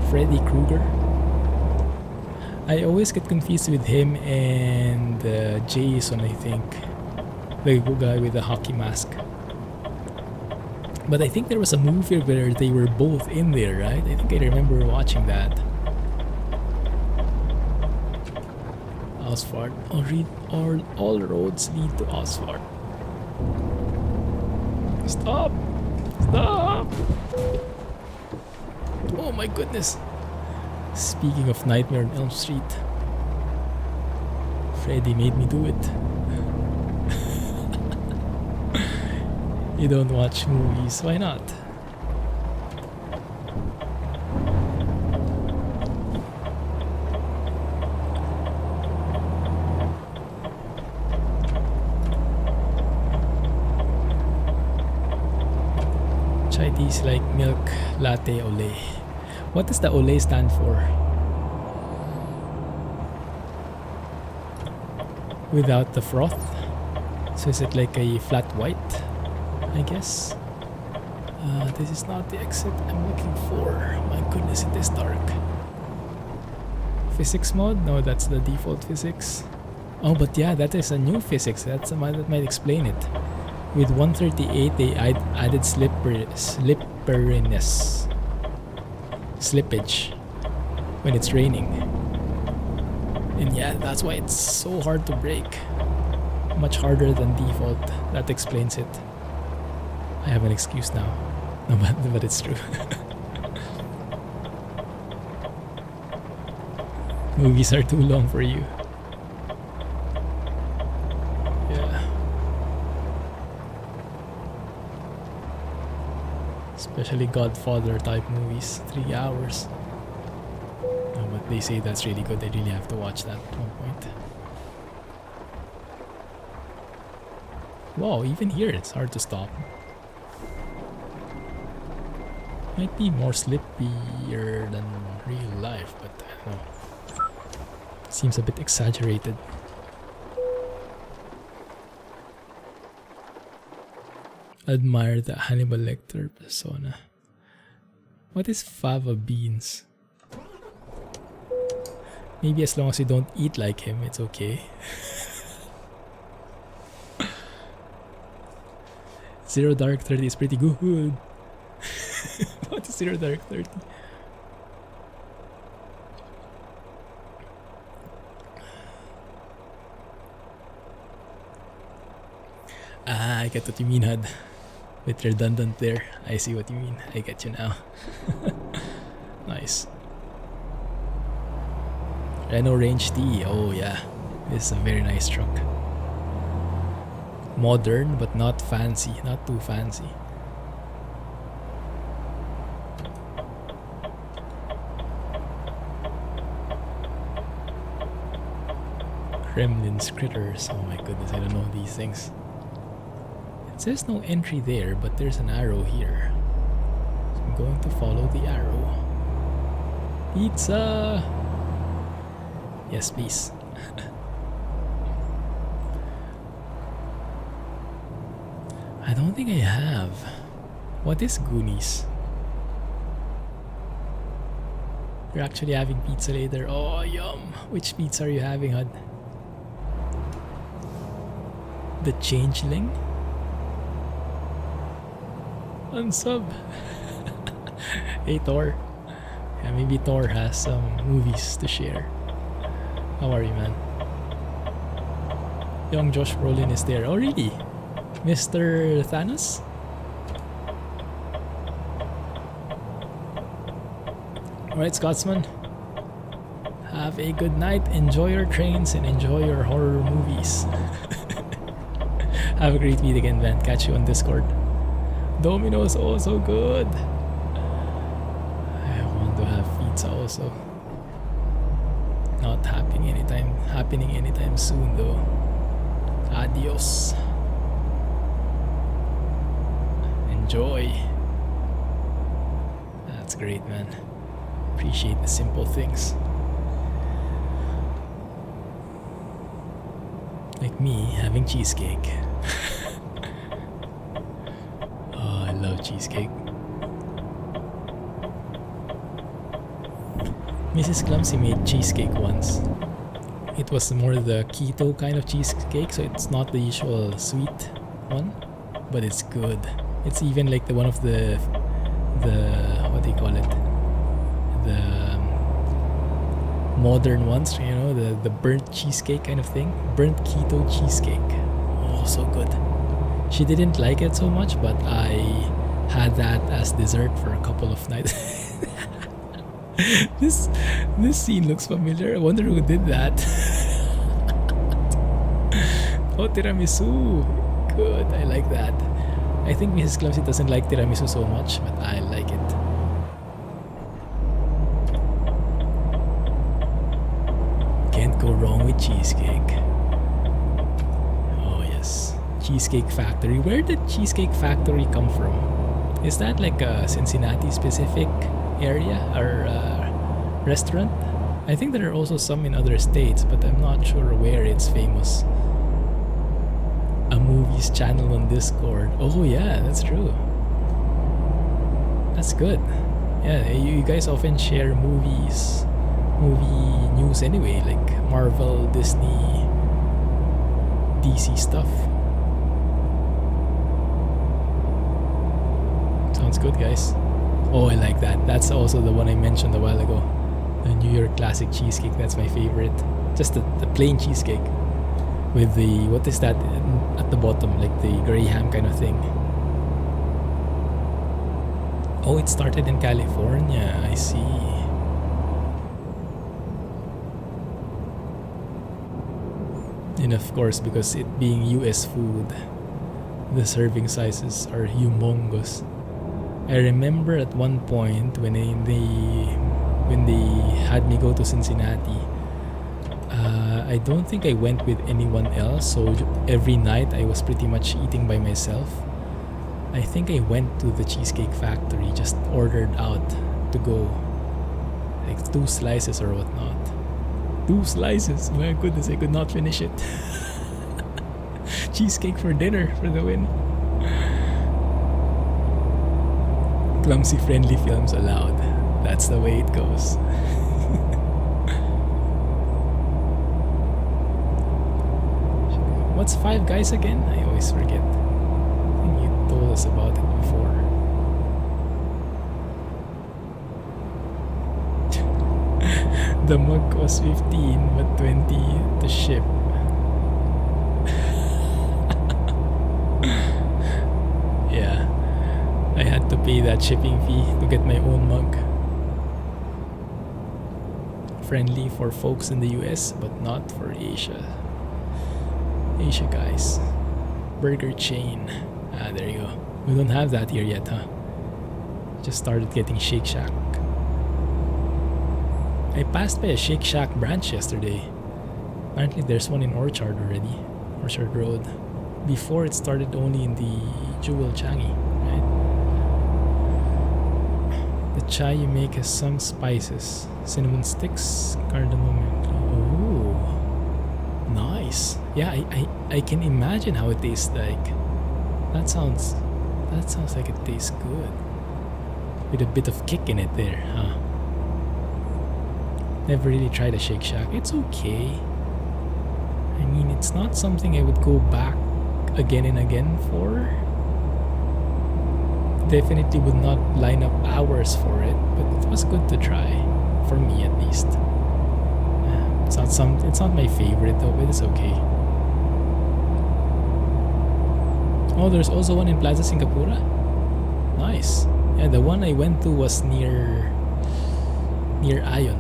Freddy Krueger? I always get confused with him and Jason, I think. The guy with the hockey mask. But I think there was a movie where they were both in there, right? I think I remember watching that. Osford. All roads lead to Osford. Stop! Stop! Oh my goodness! Speaking of Nightmare on Elm Street, Freddy made me do it. You don't watch movies, why not? Chai tea is like milk latte ole. What does the ole stand for? Without the froth? So is it like a flat white? I guess. This is not the exit I'm looking for. My goodness, it is dark. Physics mode? No, that's the default physics. Oh, but yeah, that is a new physics. That might explain it. With 138, they added slipperiness. Slippage. When it's raining. And yeah, that's why it's so hard to break. Much harder than default. That explains it. I have an excuse now. No, but it's true. Movies are too long for you. Yeah. Especially Godfather type movies. 3 hours. No, but they say that's really good. They really have to watch that at one point. Wow, even here it's hard to stop. Might be more slippier than real life, but I don't know. Seems a bit exaggerated. Admire the Hannibal Lecter persona. What is fava beans? Maybe as long as you don't eat like him, it's okay. Zero Dark 30 is pretty good. What is Zero Dark 30? Ah, I get what you mean, Hud. Bit redundant there. I see what you mean. I get you now. Nice. Renault Range T. Oh yeah. This is a very nice truck. Modern but not fancy. Not too fancy. Gremlins, critters. Oh my goodness, I don't know these things. It says no entry there, but there's an arrow here. So I'm going to follow the arrow. Pizza! Yes, please. I don't think I have. What is Goonies? You're actually having pizza later. Oh, yum! Which pizza are you having, Hud? The Changeling? Unsub. Hey, Thor. Yeah, maybe Thor has some movies to share. How are you, man? Young Josh Brolin is there. Oh, really? Mr. Thanos? Alright, Scotsman. Have a good night. Enjoy your trains and enjoy your horror movies. Have a great week again, man. Catch you on Discord. Domino's also good. I want to have pizza also. Not happening anytime soon though. Adios. Enjoy. That's great, man. Appreciate the simple things. Like me having cheesecake. Oh, I love cheesecake. Mrs. Clumsy made cheesecake once. It was more the keto kind of cheesecake, so it's not the usual sweet one, but it's good. It's even like the one of the what do you call it? The modern ones, you know, the burnt cheesecake kind of thing. Burnt keto cheesecake. Oh, so good. She didn't like it so much, but I had that as dessert for a couple of nights. This scene looks familiar. I wonder who did that. Oh, tiramisu. Good. I like that. I think Mrs. Clumsy doesn't like tiramisu so much, but I like it. Can't go wrong with cheesecake. Oh yes. Cheesecake Factory. Where did Cheesecake Factory come from? Is that like a Cincinnati specific area or restaurant? I think there are also some in other states, but I'm not sure where it's famous. A movies channel on Discord. Oh yeah, that's true. That's good. Yeah, you guys often share movie news anyway, like Marvel, Disney, DC stuff. Sounds good, guys. Oh, I like that. That's also the one I mentioned a while ago. The New York classic cheesecake. That's my favorite. Just the plain cheesecake with the, what is that at the bottom, like the Graham kind of thing. Oh, it started in California. I see. And of course, because it being US food, the serving sizes are humongous. I remember at one point when they had me go to Cincinnati, I don't think I went with anyone else, so every night I was pretty much eating by myself. I think I went to the Cheesecake Factory, just ordered out to go, like 2 slices or whatnot. 2 slices, my goodness, I could not finish it. Cheesecake for dinner for the win. Clumsy friendly films allowed. That's the way it goes. What's Five Guys again? I always forget. I think you told us about it before. The mug cost 15 but 20 to ship. Yeah, I had to pay that shipping fee to get my own mug. Friendly for folks in the US, but not for Asia. Asia guys. Burger chain. Ah, there you go. We don't have that here yet, huh? Just started getting Shake Shack. I passed by a Shake Shack branch yesterday. Apparently there's one in Orchard already. Orchard Road. Before it started only in the Jewel Changi, right? The chai you make has some spices. Cinnamon sticks, cardamom. Oh, nice. Yeah, I can imagine how it tastes like. That sounds like it tastes good. With a bit of kick in it there, huh? Never really tried a Shake Shack. It's okay. I mean, it's not something I would go back again and again for. Definitely would not line up hours for it, but it was good to try. For me at least. It's not my favorite though, but it's okay. Oh, there's also one in Plaza Singapura. Nice. Yeah, the one I went to was near Ion.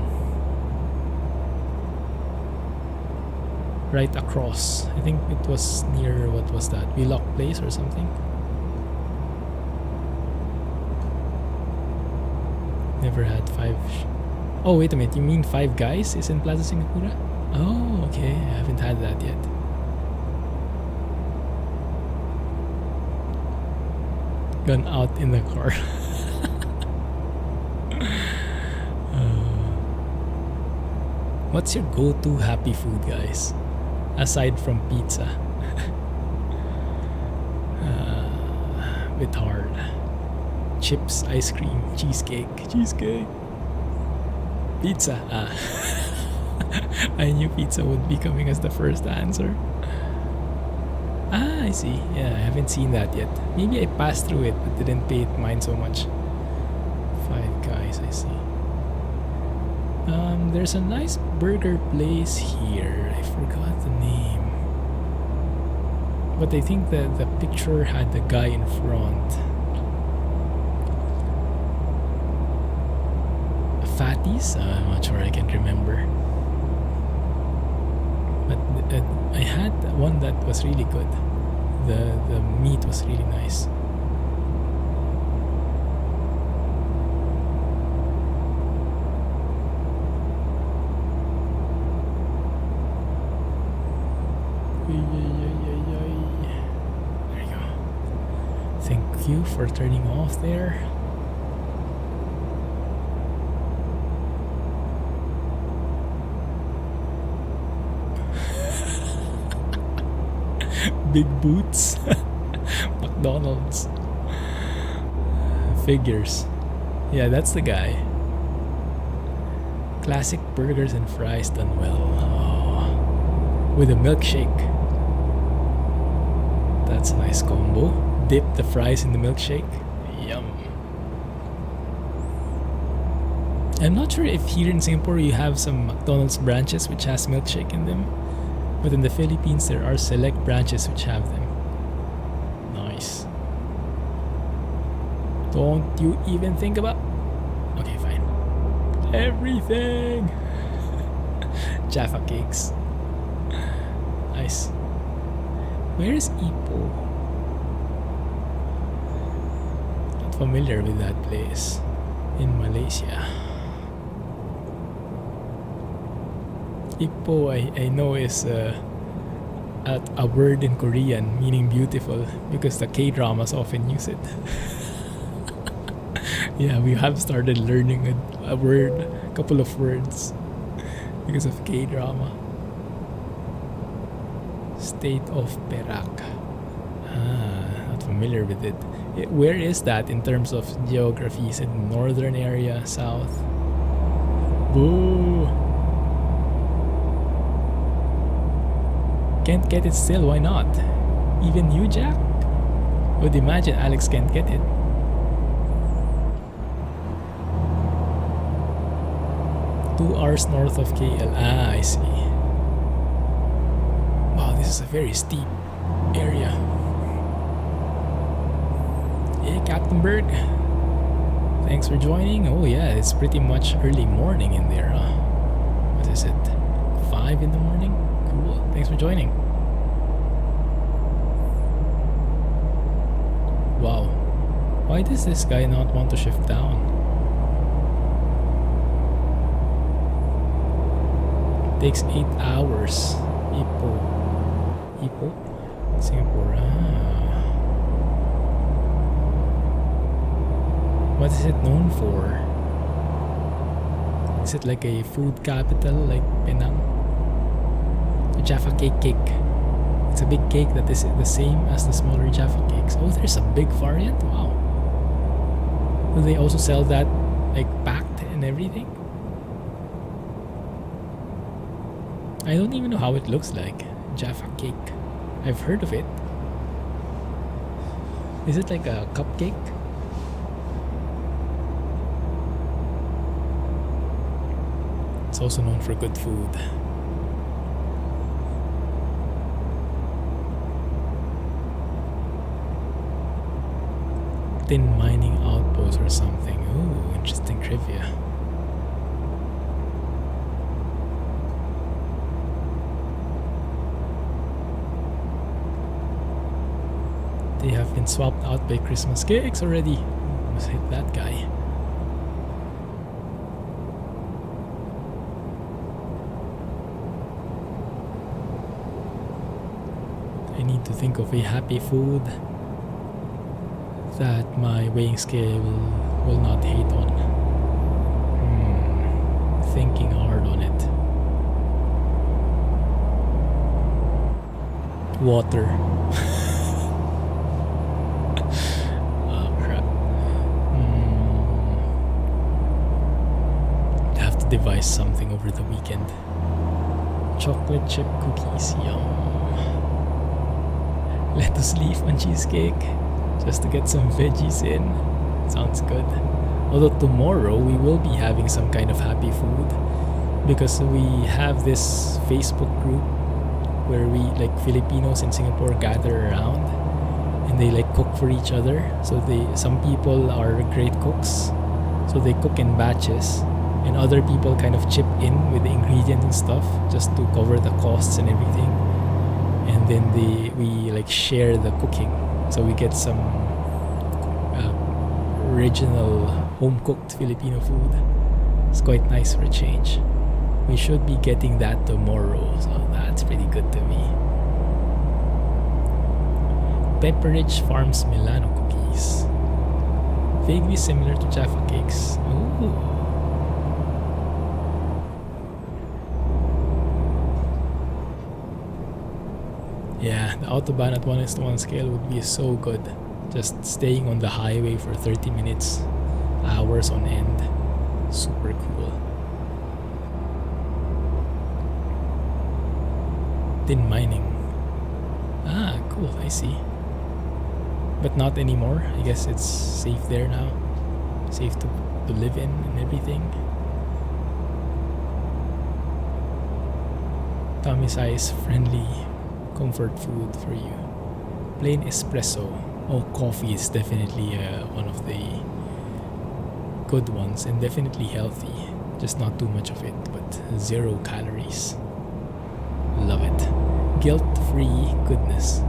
right across. I think it was near, what was that? Wheelock Place or something? Never had oh, wait a minute. You mean Five Guys is in Plaza Singapura? Oh, okay. I haven't had that yet. Gone out in the car. What's your go-to happy food, guys? Aside from pizza. Bit hard. Chips, ice cream, cheesecake. Pizza. I knew pizza would be coming as the first answer. I see. Yeah, I haven't seen that yet. Maybe I passed through it but didn't pay it mind so much. Five Guys, I see. There's a nice burger place here. I forgot the name. But I think that the picture had the guy in front. Fatties? I'm not sure I can remember. But I had one that was really good. The meat was really nice. There you go. Thank you for turning off there. Big boots. McDonald's. Figures. Yeah, that's the guy. Classic burgers and fries done well. Oh. With a milkshake. That's a nice combo. Dip the fries in the milkshake. Yum. I'm not sure if here in Singapore you have some McDonald's branches which has milkshake in them. But in the Philippines, there are select branches which have them. Nice. Don't you even think about... Okay, fine. Everything! Jaffa cakes. Nice. Where is Ipoh? Not familiar with that place. In Malaysia. Ipoh, I know is a word in Korean meaning beautiful because the K-dramas often use it. Yeah, we have started learning a couple of words because of K-drama. State of Perak. Not familiar with it. Where is that in terms of geography? Is it northern area, south? Boo! Can't get it still, why not? Even you, Jack? Would imagine Alex can't get it. Two hours north of KL. I see. Wow, this is a very steep area. Hey, Captain Berg. Thanks for joining. Oh yeah, it's pretty much early morning in there, huh? What is it? 5 in the morning? Cool. Thanks for joining. Wow. Why does this guy not want to shift down? Takes 8 hours. Ipoh? Singapore. What is it known for? Is it like a food capital like Penang? The Jaffa cake. It's a big cake that is the same as the smaller Jaffa cakes. Oh, there's a big variant? Wow. Do they also sell that like packed and everything? I don't even know how it looks like. Jaffa cake. I've heard of it. Is it like a cupcake? It's also known for good food. Tin mining outpost or something. Ooh, interesting trivia. They have been swapped out by Christmas cakes already. Almost hit that guy. I need to think of a happy food that my weighing scale will not hate on. Thinking hard on it. Water. Oh crap. Have to devise something over the weekend. Chocolate chip cookies, yum. Lettuce leaf on cheesecake, just to get some veggies in. Sounds good. Although tomorrow we will be having some kind of happy food, because we have this Facebook group where we, like, Filipinos in Singapore gather around and they like cook for each other. So some people are great cooks, so they cook in batches, and other people kind of chip in with the ingredients and stuff just to cover the costs and everything. And then we like share the cooking, so we get some original home-cooked Filipino food. It's quite nice for a change. We should be getting that tomorrow, so that's pretty good to me. Pepperidge Farms Milano cookies, vaguely similar to Jaffa cakes. Ooh. Yeah, the Autobahn at 1:1 scale would be so good. Just staying on the highway for 30 minutes, hours on end. Super cool. Tin mining. Ah, cool, I see. But not anymore. I guess it's safe there now. Safe to live in and everything. Tummy size friendly comfort food for you. Plain espresso. Oh, coffee is definitely one of the good ones, and definitely healthy. Just not too much of it, but 0 calories. Love it. Guilt-free goodness.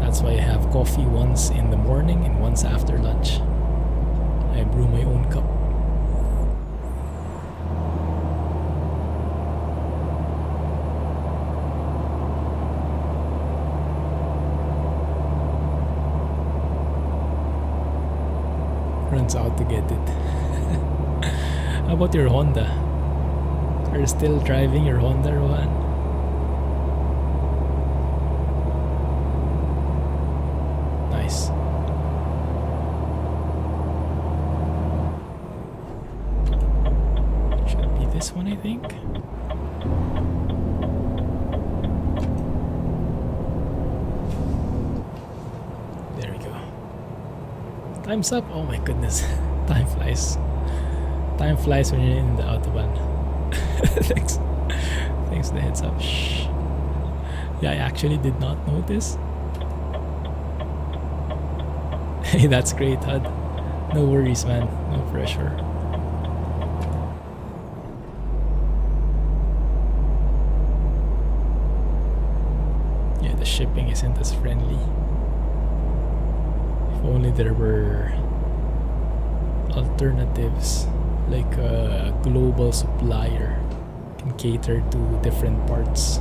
That's why I have coffee once in the morning and once after lunch. I brew my own cup. Runs out to get it. How about your Honda? Are you still driving your Honda, Rohan? Nice. Should be this one, I think. There we go. Time's up. Oh my goodness. Time flies. Time flies when you're in the Autobahn. Thanks. Thanks for the heads up. Shh. Yeah, I actually did not notice. Hey, that's great, Hud. No worries, man. No pressure. Yeah, the shipping isn't as friendly. If only there were alternatives, like a global supplier can cater to different parts.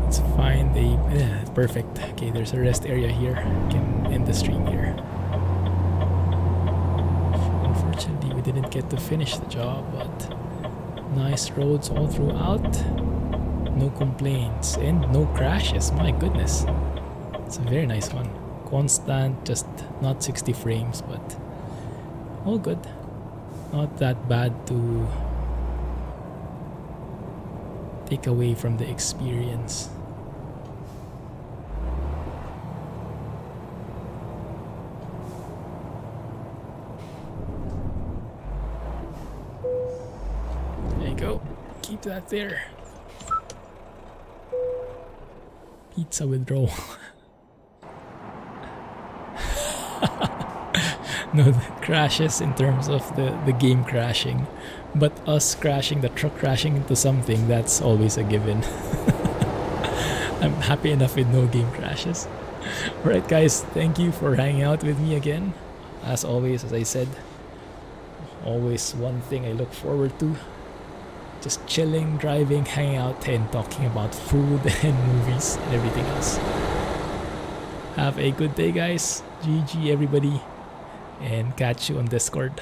Let's find a perfect. Okay, there's a rest area here. Can end the stream here. Unfortunately, we didn't get to finish the job, but nice roads all throughout. No complaints and no crashes. My goodness, it's a very nice one. Constant, just not 60 frames, but all good. Not that bad to take away from the experience. There you go. Keep that there. Pizza withdrawal. No crashes in terms of the game crashing, but us crashing, the truck crashing into something, that's always a given. I'm happy enough with no game crashes. Alright guys, thank you for hanging out with me again. As always, as I said, always one thing I look forward to. Just chilling, driving, hanging out, and talking about food and movies and everything else. Have a good day guys. GG everybody. And catch you on Discord.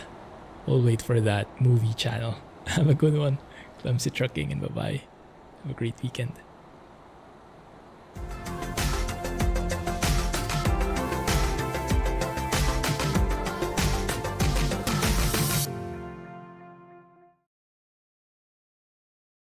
We'll wait for that movie channel. Have a good one. Clumsy trucking and bye-bye. Have a great weekend.